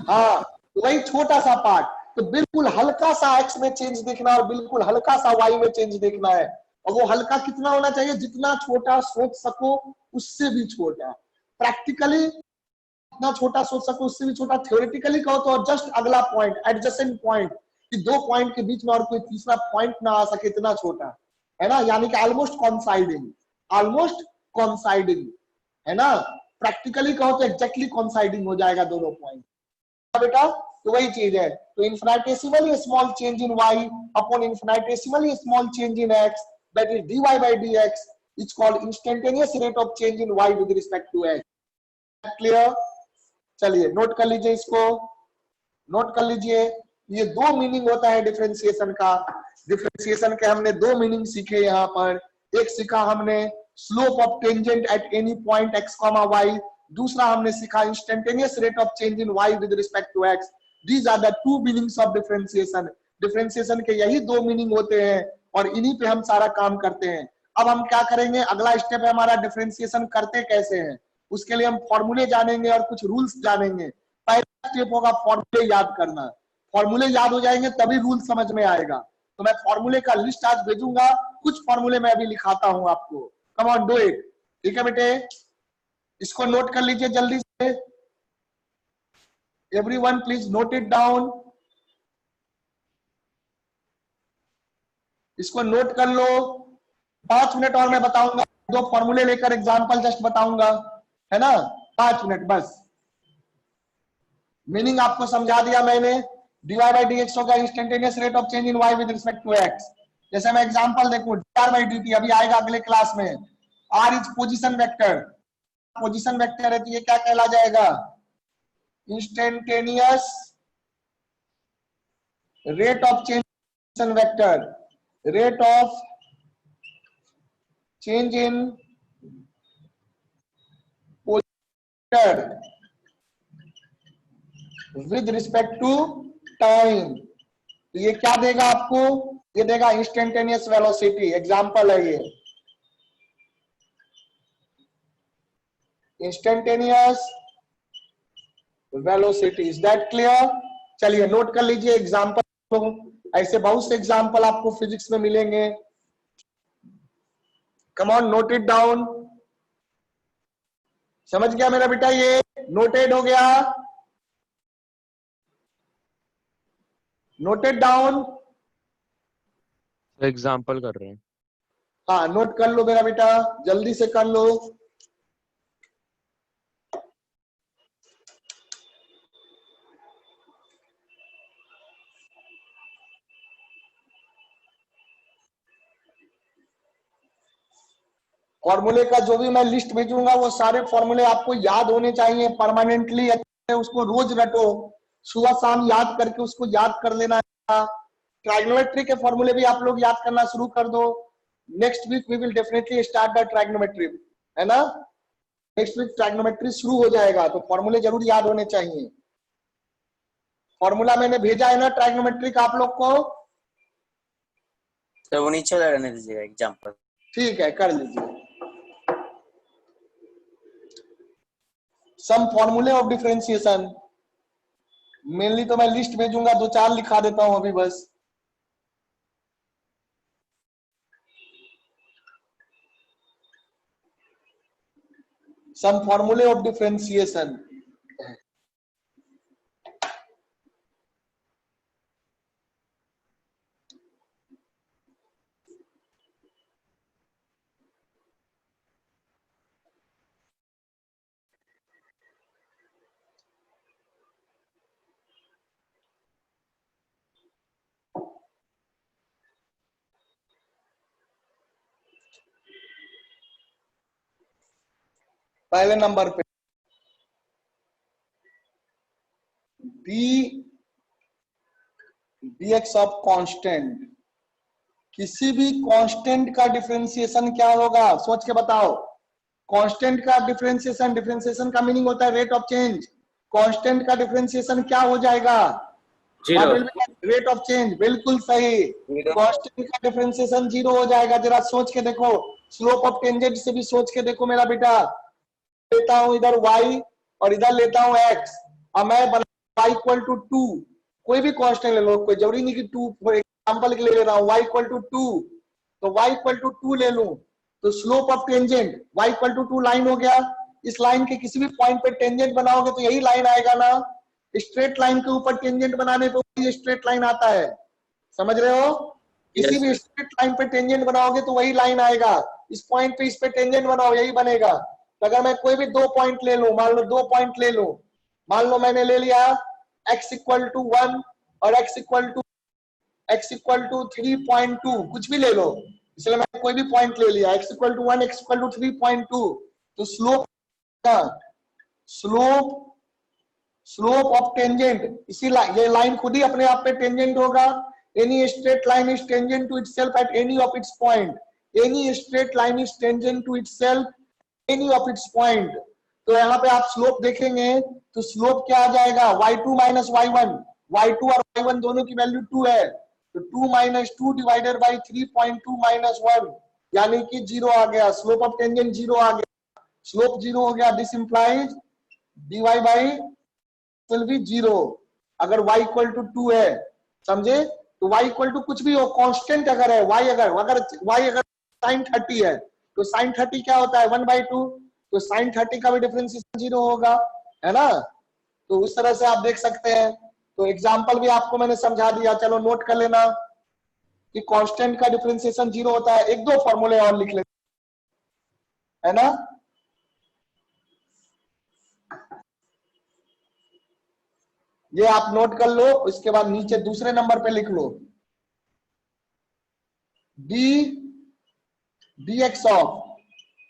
हाँ, तो वही छोटा सा पार्ट, तो बिल्कुल हल्का सा एक्स में चेंज देखना है और बिल्कुल हल्का सा वाई में चेंज देखना है, और वो हल्का कितना होना चाहिए, जितना छोटा सोच सको उससे भी छोटा। प्रैक्टिकली जितना छोटा सोच सको उससे भी छोटा, थ्योरेटिकली कहो तो जस्ट अगला पॉइंट, एडजेसेंट पॉइंट, कि दो पॉइंट के बीच में और कोई तीसरा पॉइंट ना आ सके, इतना छोटा, है ना, यानी कि ऑलमोस्ट कॉन्साइडिंग, ऑलमोस्ट कॉन्साइडिंग, है ना। प्रैक्टिकली कहो तो एग्जैक्टली कॉन्साइडिंग हो जाएगा दोनों पॉइंट बेटा। तो वही चीज है, तो infinitesimally small change in y upon infinitesimally small change in x, that is dy by dx is called instantaneous rate of change in y with respect to x। Clear? चलिए नोट कर लीजिए, इसको नोट कर लीजिए। ये दो meaning होता है डिफरेंशिएशन का। डिफरेंशिएशन के हमने दो मीनिंग सीखे यहाँ पर। एक सीखा हमने slope of tangent at any point x, y, दूसरा हमने सीखा instantaneous rate of change in y with respect to x। These are the two meanings of differentiation. Differentiation के यही दो मीनिंग होते हैं और इन्हीं पे हम सारा काम करते हैं। अब हम क्या करेंगे, अगला स्टेप है हमारा डिफरेंशिएशन करते कैसे हैं, उसके लिए हम फॉर्मूले जानेंगे और कुछ रूल्स जानेंगे। पहला स्टेप होगा फॉर्मूले याद करना। फॉर्मूले याद हो जाएंगे तभी रूल समझ में आएगा। तो मैं फॉर्मूले का लिस्ट आज भेजूंगा, कुछ फॉर्मूले मैं अभी लिखाता हूं आपको। कम ऑन डू इट। ठीक है बेटे, इसको नोट कर लीजिए जल्दी से। Everyone please note it down. इसको नोट कर लो। 5 मिनट और मैं बताऊंगा, दो फॉर्मूले लेकर एग्जांपल जस्ट बताऊंगा, है ना। 5 मिनट बस। मीनिंग आपको समझा दिया मैंने। dy by dx होगा instantaneous rate of change in y with respect to x। जैसे मैं एग्जांपल देखूं, dr by dt अभी आएगा अगले क्लास में। r is position vector, position vector है तो ये क्या कहला जाएगा, instantaneous rate of change vector, rate of change in position with respect to time. तो ये क्या देगा आपको, ये देगा इंस्टेंटेनियस वेलोसिटी। एग्जांपल है ये instantaneous velocity. Is that clear? चलिए नोट कर लीजिए एग्जांपल। ऐसे बहुत से एग्जांपल आपको फिजिक्स में मिलेंगे। Come on, note it down. समझ गया मेरा बेटा? ये नोटेड हो गया, नोटेड डाउन। एग्जाम्पल कर रहे हैं। हाँ नोट कर लो मेरा बेटा, जल्दी से कर लो। फॉर्मूले का जो भी मैं लिस्ट भेजूंगा वो सारे फॉर्मूले आपको याद होने चाहिए परमानेंटली। उसको रोज रटो, सुबह शाम याद करके उसको याद कर लेना है। ट्राइगोनोमेट्री के फॉर्मूले भी आप लोग याद करना शुरू कर दो। Next week we will definitely start the trigonometry, है ना। नेक्स्ट वीक ट्राइगोनोमेट्री शुरू हो जाएगा तो फॉर्मूले जरूर याद होने चाहिए। फॉर्मूला मैंने भेजा है ना ट्राइगोनोमेट्री का आप लोग को, तो वो नीचे रहने दीजिएगा एग्जांपल। ठीक है कर लीजिए। सम फॉर्मूले ऑफ डिफरेंशिएशन, मेनली तो मैं लिस्ट भेजूंगा, 2-4 लिखा देता हूं अभी बस। सम फॉर्मूले ऑफ डिफरेंशिएशन। पहले नंबर पे dx ऑफ कांस्टेंट। किसी भी कांस्टेंट का डिफरेंशिएशन क्या होगा, सोच के बताओ। कांस्टेंट का डिफरेंशिएशन, डिफरेंशिएशन का मीनिंग होता है रेट ऑफ चेंज। कांस्टेंट का डिफरेंशिएशन क्या हो जाएगा, रेट ऑफ चेंज। बिल्कुल सही, कांस्टेंट का डिफरेंशिएशन 0 हो जाएगा। जरा सोच के देखो, स्लोप ऑफ टेंजेंट से भी सोच के देखो मेरा बेटा। लेता हूं इधर y और इधर लेता हूं x, अब मैं बना y इक्वल टू 2, कोई भी कांस्टेंट ले लो, कोई जरूरी नहीं कि 2, फॉर एग्जांपल के लिए ले रहा हूं y इक्वल टू 2, तो y इक्वल टू 2 ले लूं, तो slope of tangent y equal to 2 line हो गया, इस लाइन के किसी भी पॉइंट पे टेंजेंट बनाओगे तो यही लाइन आएगा ना, स्ट्रेट लाइन के ऊपर टेंजेंट बनाने पे ये स्ट्रेट लाइन आता है, समझ रहे हो? किसी भी स्ट्रेट लाइन पे टेंजेंट बनाओगे तो वही लाइन आएगा, इस पॉइंट पे इस पे टेंजेंट बनाओ यही बनेगा। तो अगर मैं कोई भी 2 पॉइंट ले लूं, मान लो 2 पॉइंट ले लूं, मान लो मैंने ले लिया x इक्वल टू 1 और x इक्वल टू 3.2, कुछ भी ले लो, इसलिए मैं कोई भी पॉइंट ले लिया x equal to 1, x equal to 3.2, तो स्लोप ऑफ टेंजेंट, इसी ये लाइन खुद ही अपने आप पे टेंजेंट होगा। Any straight line is tangent to itself at any of its point, any straight line is tangent to itself any of its point. तो यहाँ पे आप स्लोप देखेंगे तो स्लोप क्या आ जाएगा, y2 माइनस y1, y2 और y1 दोनों की वैल्यू 2 है, तो 2 माइनस 2 डिवाइडेड बाई 3.2 माइनस 1, यानी कि 0 आ गया, स्लोप ऑफ टेंजेंट 0 आ गया, स्लोप 0 हो गया, this implies dy by will be 0 अगर y इक्वल टू 2 है, समझे? तो y इक्वल टू कुछ भी हो, कांस्टेंट अगर है, y अगर sin 30 है तो sin 30 क्या होता है 1/2, तो sin 30 का भी डिफरेंशिएशन 0 होगा, है ना? तो उस तरह से आप देख सकते हैं। तो एग्जांपल भी आपको मैंने समझा दिया, चलो नोट कर लेना कि कांस्टेंट का डिफरेंशिएशन 0 होता है। एक दो फॉर्मूले और लिख लेते है ना। ये आप नोट कर लो, उसके बाद नीचे दूसरे नंबर पे लिख लो dx of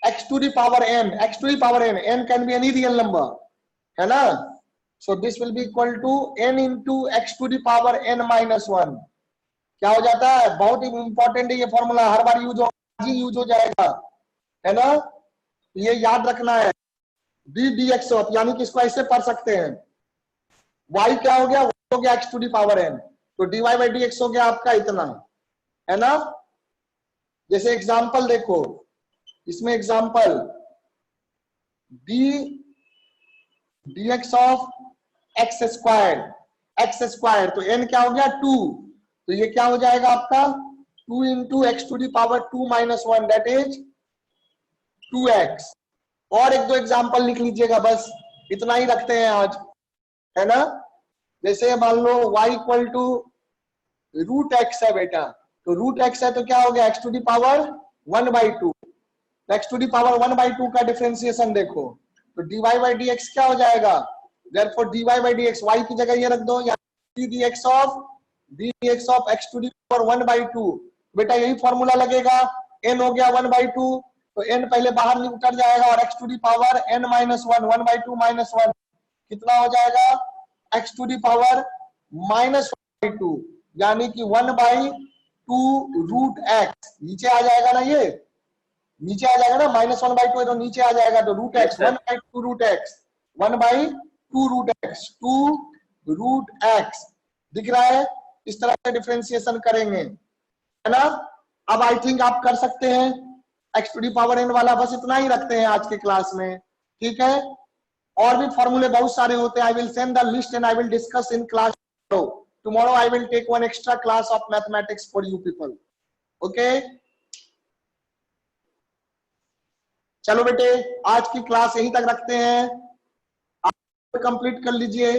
x to the power n, x to the power n can be any real number, है ना? So this will be equal to n into x to the power n minus 1। क्या हो जाता है, बहुत ही important है ये formula, हर बार use हो जाएगा, है ना? ये याद रखना है, dx of, यानी कि इसको ऐसे पढ़ सकते हैं, y क्या हो गया, हो गया x to the power n, तो dy by dx हो गया आपका इतना, है ना? जैसे एग्जांपल देखो, इसमें example dx of x square, तो n क्या हो गया 2, तो ये क्या हो जाएगा आपका 2 into x to the power 2 minus 1, that is 2x। और एक दो एग्जांपल लिख लीजिएगा, बस इतना ही रखते हैं आज, है ना? जैसे मान लो y equal to root x है बेटा, तो रूट एक्स है तो क्या हो गया x to the power 1/2, x to the power 1/2 का डिफरेंशिएशन देखो, तो dy बाई dx क्या हो जाएगा, therefore dy by dx y की जगह ये रख दो, या dx of x to the power 1/2, बेटा यही फॉर्मूला लगेगा, n हो गया 1/2, तो n पहले बाहर उतर जाएगा और x to the power n minus 1, 1/2 minus 1 कितना हो जाएगा, x to the power minus 1/2, यानी कि 1/2 रूट x, नीचे आ जाएगा ना, ये नीचे आ जाएगा ना, माइनस 1/2 है तो नीचे आ जाएगा, तो root x 1/2 root x, 1/2 root x, 2 root x दिख रहा है। इस तरह से डिफरेंशिएशन करेंगे, है ना? अब आई थिंक आप कर सकते हैं, x to the power n वाला बस इतना ही रखते हैं आज के क्लास में, ठीक है? और भी फॉर्मूले बहुत सारे होते हैं, आई will send the list and I will discuss in class tomorrow I will take one extra class of mathematics for you people, okay? चलो बेटे आज की क्लास यहीं तक रखते हैं, आप कंप्लीट कर लीजिए।